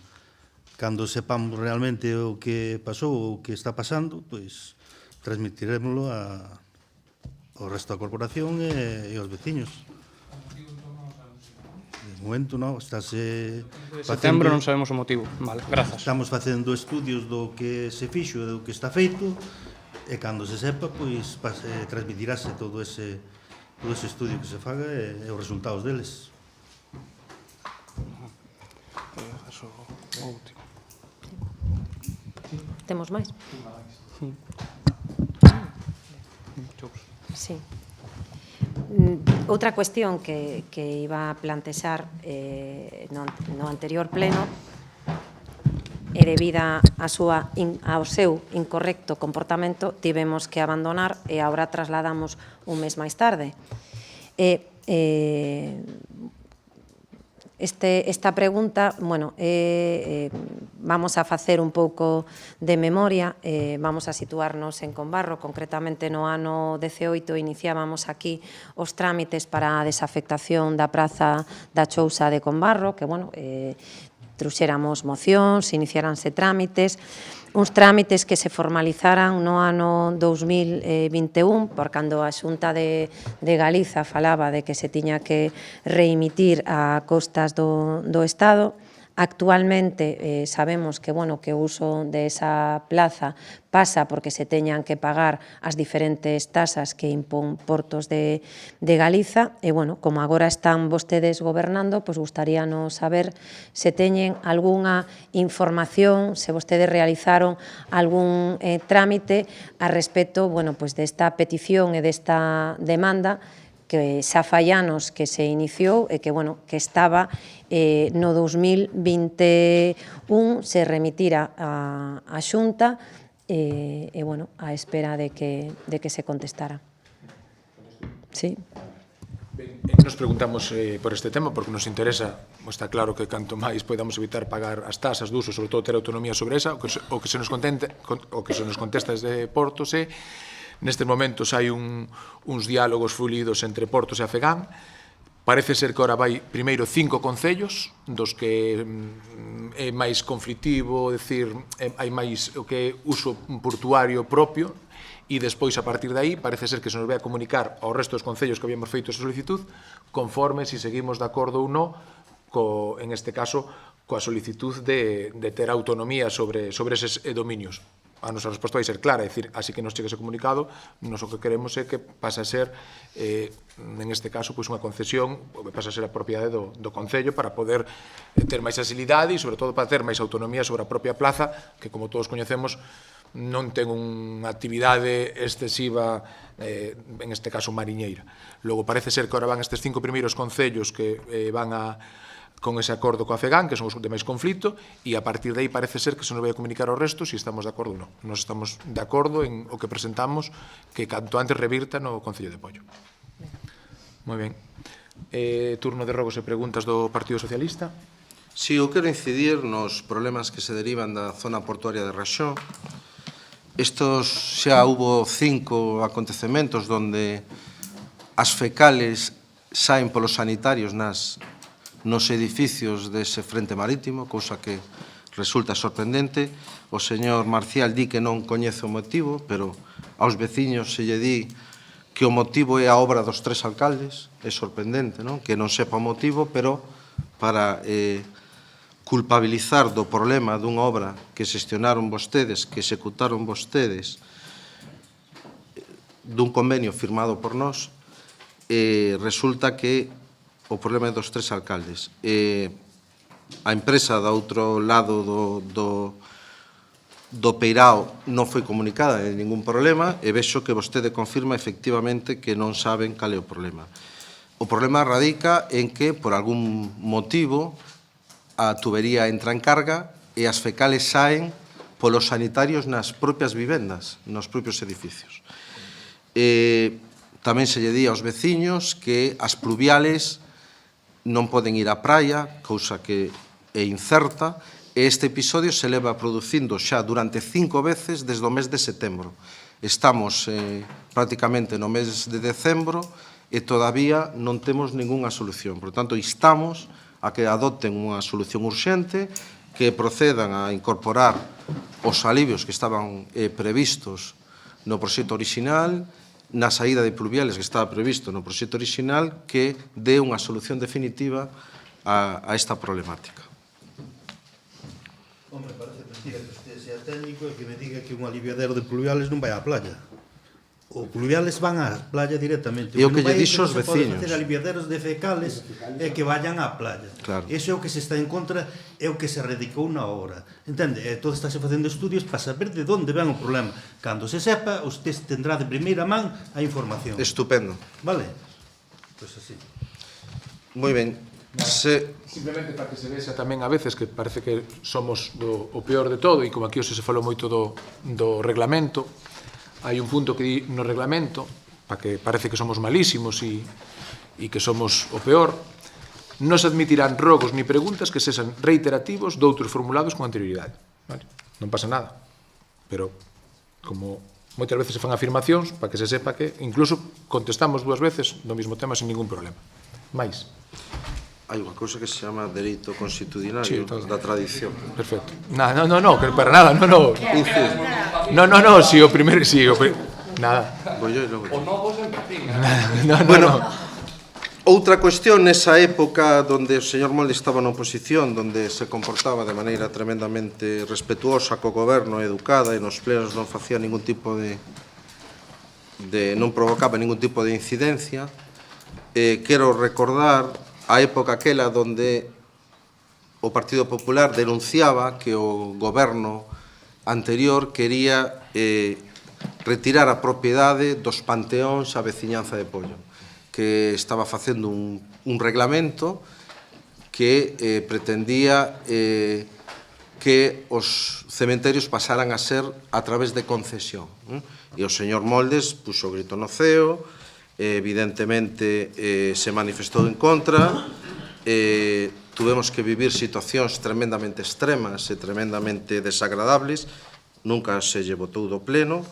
Cando sepamos realmente o que pasou ou o que está pasando, pois transmitirémoslo ao resto da corporación e aos veciños. De momento, non, estáse De setembro non sabemos o motivo. Vale, grazas. Estamos facendo estudios do que se fixo e do que está feito, e cando se sepa, pois transmitirase todo ese estudio que se faga e os resultados deles. Temos máis? Sí. Outra cuestión que iba a plantexar no anterior pleno e debida ao seu incorrecto comportamento tivemos que abandonar e agora trasladamos un mes máis tarde. Esta pregunta, bueno, vamos a facer un pouco de memoria, vamos a situarnos en Combarro, concretamente no ano 18 iniciábamos aquí os trámites para a desafectación da praza da Chousa de Combarro, que, bueno, trouxéramos mocións, iniciaranse trámites, uns trámites que se formalizaran no ano 2021, por cando a Xunta de Galiza falaba de que se tiña que reimitir a costas do Estado. Actualmente sabemos que, bueno, que o uso de esa plaza pasa porque se teñan que pagar as diferentes tasas que impón Portos de Galiza e, bueno, como agora están vostedes gobernando, pois gustaríanos saber se teñen algunha información, se vostedes realizaron algún trámite a respecto, bueno, pois desta petición e desta demanda que xa fai anos que se iniciou e que, bueno, que estaba no 2021 se remitira a Xunta e, bueno, a espera de que se contestara. Sí. Nos preguntamos por este tema porque nos interesa, está claro que canto máis podamos evitar pagar as tasas de uso, sobre todo ter autonomía sobre esa, o que se nos contesta desde Portos é nestes momentos hai uns diálogos fluidos entre Portos e Afegán. Parece ser que ora vai primeiro 5 concellos, dos que é máis conflictivo, decir, hai máis o que é uso portuario propio, e despois, a partir de aí, parece ser que se nos vai a comunicar ao resto dos concellos que habíamos feito esa solicitud, conforme se seguimos de acordo ou non, en este caso, coa solicitud de ter autonomía sobre eses dominios. A nosa resposta vai ser clara, é dicir, así que nos chegue ese comunicado, nos o que queremos é que pase a ser, en este caso, unha concesión, pase a ser a propiedade do Concello para poder ter máis facilidade e, sobre todo, para ter máis autonomía sobre a propia plaza, que, como todos coñecemos, non ten unha actividade excesiva, en este caso, mariñeira. Logo, parece ser que agora van estes 5 primeiros concellos que van con ese acordo co Afegán, que son os de máis conflito, e a partir de aí parece ser que se nos vai a comunicar ao resto se estamos de acordo ou non. Nos estamos de acordo en o que presentamos, que canto antes revirta no Concello de Pollo. Moi ben. Turno de rogos e preguntas do Partido Socialista. Si, eu quero incidir nos problemas que se derivan da zona portuaria de Raxó. Estos xa hubo 5 acontecementos onde as fecales saen polos sanitarios nos edificios dese frente marítimo, cousa que resulta sorprendente. O señor Marcial di que non coñece o motivo, pero aos veciños se lle di que o motivo é a obra dos 3 alcaldes. É sorprendente, non? Que non sepa o motivo, pero para culpabilizar do problema dunha obra que xestionaron vostedes, que executaron vostedes, dun convenio firmado por nós, resulta que o problema é dos 3 alcaldes. A empresa do outro lado do Peirao non foi comunicada de ningún problema e vexo que vostede confirma efectivamente que non saben cal é o problema. O problema radica en que, por algún motivo, a tubería entra en carga e as fecales saen polos sanitarios nas propias vivendas, nos propios edificios. Tamén se lle di aos veciños que as pluviales non poden ir á praia, cousa que é incerta, e este episodio se leva producindo xa durante 5 veces desde o mes de setembro. Estamos prácticamente no mes de decembro e todavía non temos ningunha solución. Por tanto, instamos a que adopten unha solución urxente, que procedan a incorporar os alivios que estaban previstos no proxecto orixinal, na saída de pluviales que estaba previsto no proxecto orixinal, que dé unha solución definitiva a esta problemática. Hombre, parece mentira que usted sea técnico e que me diga que un aliviadero de pluviales non vai á playa. O pluviales van á playa directamente. E o que lle dixo os veciños. Se pode facer aliviaderos de fecales e que vayan á playa. Claro. Iso é o que se está en contra, é o que se redicou na obra. Entende? Todo está se facendo estudios para saber de onde ven o problema. Cando se sepa, usted tendrá de primeira man a información. Estupendo. Vale? Pois así. Moi ben. Simplemente para que se vexa tamén a veces que parece que somos o peor de todo, e como aquí hoxe se falou moito do reglamento, hai un punto que di no reglamento, para que parece que somos malísimos e que somos o peor, non se admitirán rogos ni preguntas que sexan reiterativos doutros formulados con anterioridade. Vale? Non pasa nada. Pero, como moitas veces se fan afirmacións, para que se sepa que incluso contestamos 2 veces do mismo tema sin ningún problema. Mais. Hai unha cousa que se chama dereito constitucionario da tradición. Perfecto. No, que para nada, no. No, si o primeiro, nada. Bueno, outra cuestión nesa época onde o señor Molde estaba na oposición, onde se comportaba de maneira tremendamente respetuosa co goberno, educada, e nos plenos non facía ningún tipo non provocaba ningún tipo de incidencia. Quero recordar a época aquela onde o Partido Popular denunciaba que o goberno anterior quería retirar a propiedade dos panteóns á veciñanza de Pollo. que estaba facendo un reglamento que pretendía que os cementerios pasaran a ser a través de concesión. E o señor Moldes puxo o grito no ceo, evidentemente se manifestou en contra, tuvemos que vivir situacións tremendamente extremas e tremendamente desagradables, nunca se lle votou do pleno,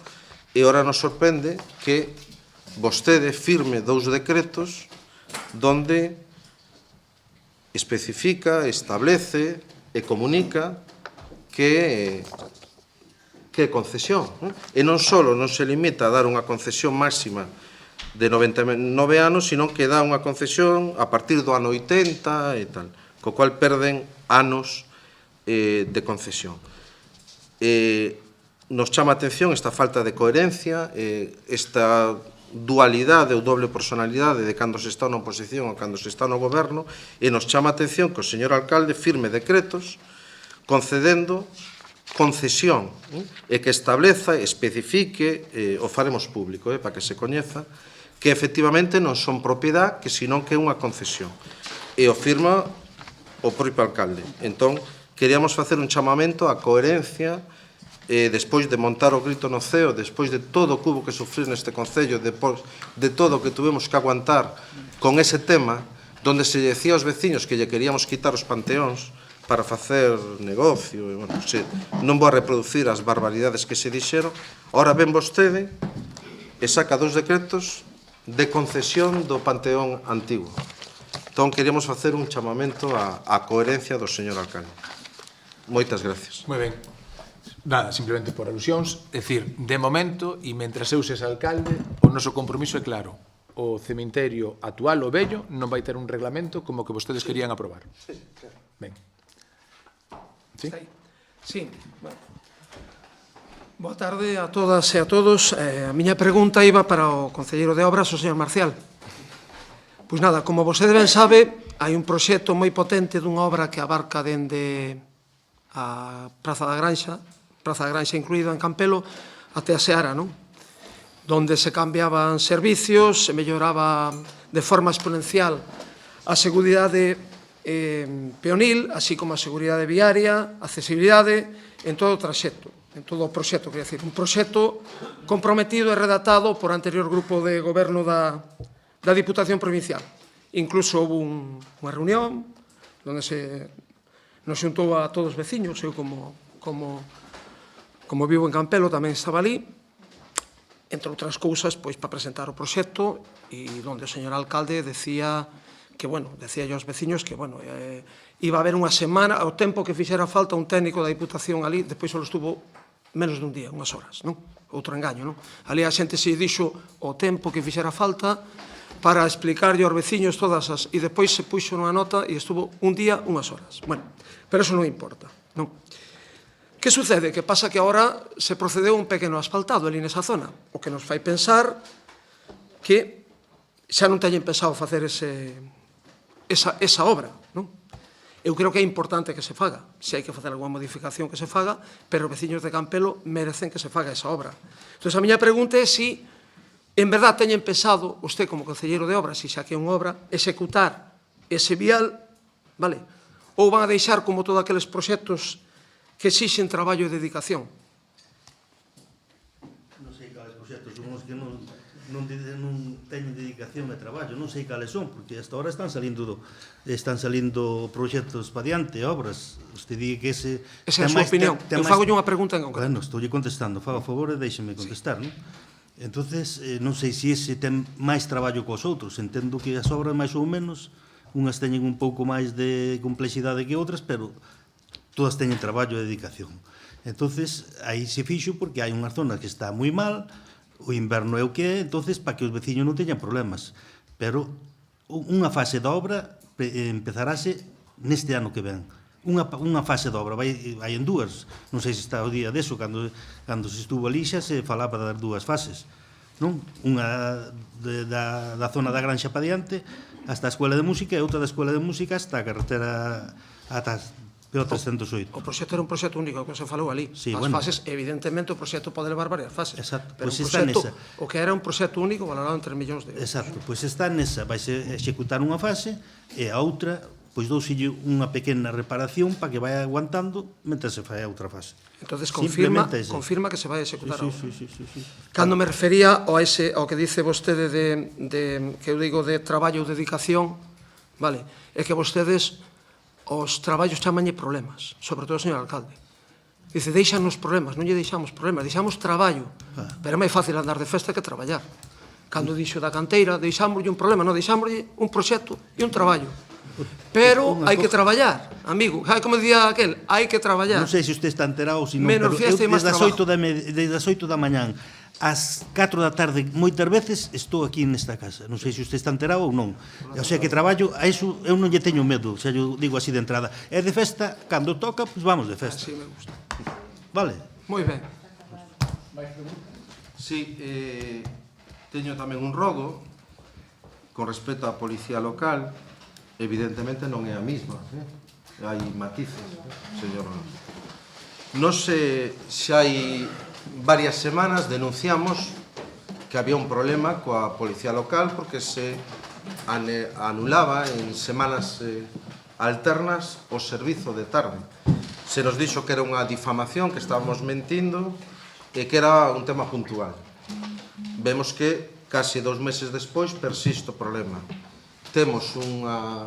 e ora nos sorprende que vostede firme 2 decretos donde especifica, establece e comunica que é concesión. E non só non se limita a dar unha concesión máxima de 99 anos, sino que dá unha concesión a partir do ano 80 e tal, co cual perden anos de concesión. Nos chama a atención esta falta de coherencia, esta dualidade ou doble personalidade de cando se está na oposición ou cando se está no goberno, e nos chama a atención que o señor alcalde firme decretos concedendo concesión e que estableza, especifique, o faremos público para que se coñeza, que efectivamente non son propiedade, que senón que é unha concesión. E o firma o propio alcalde. Entón, queríamos facer un chamamento á coherencia despois de montar o grito no ceo, despois de todo o que hubo que sufrir neste concello, de todo o que tuvemos que aguantar con ese tema, donde se decía aos veciños que lle queríamos quitar os panteóns para facer negocio, e, bueno, non vou a reproducir as barbaridades que se dixeron. Ora ven vostede e saca 2 decretos de concesión do panteón antigo. Entón, queríamos facer un chamamento á coherencia do señor alcalde. Moitas gracias. Moi ben. Nada, simplemente por alusións, é dicir, de momento, e mentras eu ses alcalde, o noso compromiso é claro. O cemiterio actual, o vello, non vai ter un reglamento como que vostedes querían aprobar. Ben. Sí? Sí, bueno. Boa tarde a todas e a todos. A miña pregunta iba para o concelleiro de Obras, o señor Marcial. Pois nada, como vostede ben sabe, hai un proxecto moi potente dunha obra que abarca dende a Praza da Granxa incluída en Campelo, até a Seara, non? Donde se cambiaban servicios, se melloraba de forma exponencial a seguridade peonil, así como a seguridade viaria, a accesibilidade en todo o traxecto, en todo o proxecto, quer dizer, un proxecto comprometido e redactado por anterior grupo de goberno da Diputación Provincial. Incluso houve unha reunión onde nos xuntou a todos os veciños, eu como vivo en Campelo tamén estaba ali, entre outras cousas, pois para presentar o proxecto, e onde o señor alcalde decía que, bueno, decía aos veciños que, bueno, iba a haber unha semana, ao tempo que fixera falta un técnico da Diputación ali, despois só estuvo menos dun día, unhas horas, non? Outro engaño, non? Ali a xente se dixo o tempo que fixera falta para explicarlle aos veciños todas as... E despois se puxo nunha nota e estuvo un día, unhas horas. Bueno, pero eso non importa, non? Que sucede? Que pasa que agora se procedeu un pequeno asfaltado ali nesa zona, o que nos fai pensar que xa non teñen pensado facer esa obra, non? Eu creo que é importante que se faga, se hai que facer alguma modificación que se faga, pero os veciños de Campelo merecen que se faga esa obra. Entón, a miña pregunta é se en verdad teñen pensado, usted como concelleiro de obras, se xa que é unha obra, executar ese vial, vale? Ou van a deixar como todos aqueles proxectos que exixen traballo e dedicación? Non sei cales proxectos, son os que non teñen dedicación e traballo, non sei cales son, porque hasta ahora están salindo proxectos pa diante, obras. Usted di que ese... Esa é a súa opinión. Eu fago unha pregunta en concreto. Bueno, estou contestando, faga a favor e deixeme contestar, non? Entonces, non sei se ese ten máis traballo cos outros, entendo que as obras máis ou menos, unhas teñen un pouco máis de complexidade que outras, pero todas teñen traballo e dedicación. Entonces, aí se fixo porque hai unha zona que está moi mal, o inverno é o que é, entonces, para que os veciños non teñan problemas. Pero unha fase da obra empezarase neste ano que ven. Unha fase da obra, vai en dúas. Non sei se está o día deso, cando se estuvo ali xa se falaba das 2 fases. Non? Unha da zona da Granxa para diante, hasta a Escuela de Música, e outra da Escuela de Música hasta a carretera ata PO 308. O proxecto era un proxecto único, que se falou ali. Sí, As bueno. fases, evidentemente, o proxecto pode levar varias fases. Exacto, Pero pois un está proxecto, nesa. o que era un proxecto único valorado en 3 millóns de euros. Exacto, pois está nesa, vais executar unha fase e a outra, pois dousille unha pequena reparación para que vai aguantando mentre se fai a outra fase. Entonces confirma que se vai a executar a obra. Cando me refería ao que dice vostede que eu digo de traballo ou dedicación, vale, é que vostedes os traballos chamanlle problemas, sobre todo o señor alcalde. Dice, deixanos problemas, non lle deixamos problemas, deixamos traballo, pero é máis fácil andar de festa que traballar. Cando dixo da canteira, deixámoslle un problema, non, deixámoslle un proxecto e un traballo. Pero hai que traballar, amigo. Como dicía aquel, hai que traballar. Non sei se usted está enterado, sino, menos pero eu fiesta e máis trabajo. desde as 8 da mañán ás 4 da tarde, moitas veces, estou aquí nesta casa. Non sei se usted está enterado ou non. O sea, que traballo, a iso eu non lle teño medo, xa eu digo así de entrada. É de festa, cando toca, pois vamos de festa. Así me gusta. Vale? Moi ben. Sí, teño tamén un rogo con respecto á policía local. Evidentemente non é a mesma, hai matices, señor. Non sei se hai varias semanas denunciamos que había un problema coa policía local porque se anulaba en semanas alternas o servizo de tarde. Se nos dixo que era unha difamación, que estábamos mentindo e que era un tema puntual. Vemos que casi 2 meses despois persiste o problema. Temos unha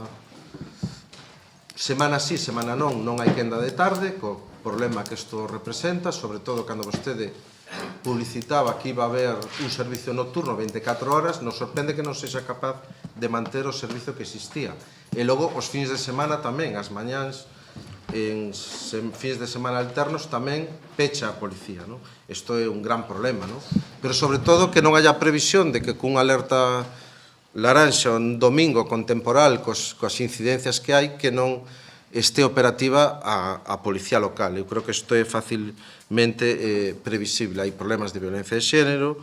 semana sí, semana non hai quenda de tarde, co problema que isto representa, sobre todo cando vostede publicitaba que iba a haber un servicio nocturno 24 horas, nos sorprende que non sexa capaz de manter o servicio que existía. E logo, os fins de semana tamén, as mañáns, en fins de semana alternos, tamén pecha a policía. Isto é un gran problema, pero sobre todo que non haya previsión de que cunha alerta laranxa un domingo con temporal coas incidencias que hai que non este operativa a policía local. Eu creo que isto é facilmente previsible. Hai problemas de violencia de xénero,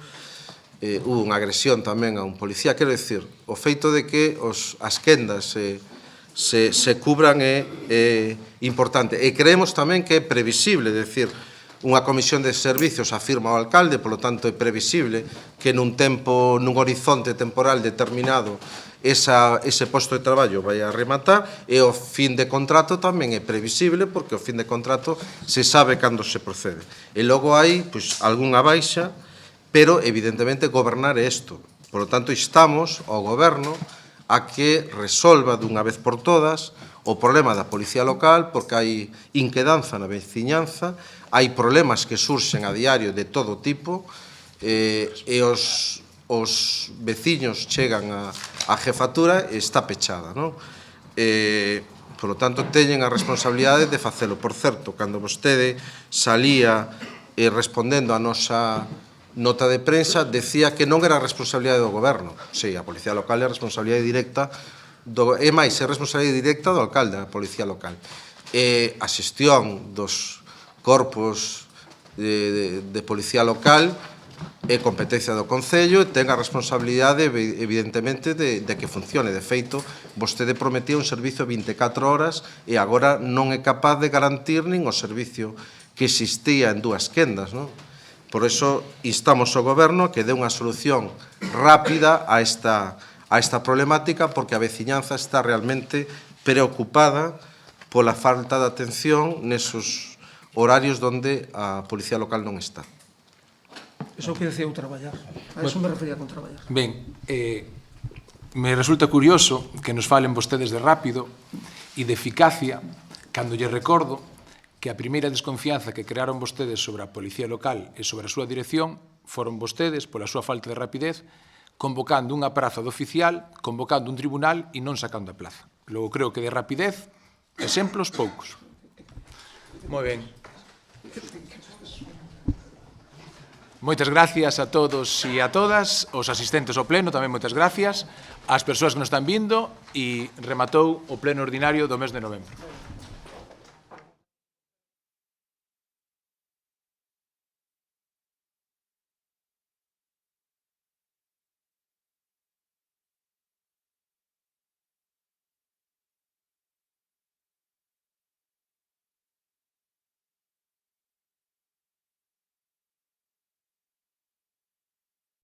hubo unha agresión tamén a un policía. Quero dicir, o feito de que as quendas se cubran é importante. E creemos tamén que é previsible, é dicir, unha comisión de servicios afirma o alcalde, polo tanto é previsible que nun horizonte temporal determinado ese posto de traballo vai a rematar e o fin de contrato tamén é previsible porque o fin de contrato se sabe cando se procede. E logo hai algunha baixa, pero evidentemente gobernar é isto. Polo tanto, instamos ao goberno a que resolva dunha vez por todas o problema da policía local porque hai inquedanza na veciñanza, hai problemas que surxen a diario de todo tipo e os veciños chegan á jefatura e está pechada. Por lo tanto, teñen a responsabilidade de facelo. Por certo, cando vostede salía respondendo a nosa nota de prensa, decía que non era responsabilidade do goberno. Si, a policía local é responsabilidade directa é máis, é responsabilidade directa do alcalde da policía local. A xestión dos corpos de policía local é competencia do Concello e ten a responsabilidade, evidentemente, de que funcione. De feito, vostede prometía un servicio 24 horas e agora non é capaz de garantir nin o servicio que existía en 2 quendas. Por iso, instamos ao goberno que dé unha solución rápida a esta problemática porque a veciñanza está realmente preocupada pola falta de atención nesos horarios onde a policía local non está. Eso que decía eu traballar. A eso me refería con traballar. Ben, me resulta curioso que nos falen vostedes de rápido e de eficacia cando lle recordo que a primeira desconfianza que crearon vostedes sobre a policía local e sobre a súa dirección foron vostedes, pola súa falta de rapidez, convocando unha praza de oficial, convocando un tribunal e non sacando a plaza. Logo creo que de rapidez, exemplos poucos. Moi ben. Moitas gracias a todos e a todas, os asistentes ao pleno tamén moitas gracias, ás persoas que nos están vindo e rematou o pleno ordinario do mes de novembro.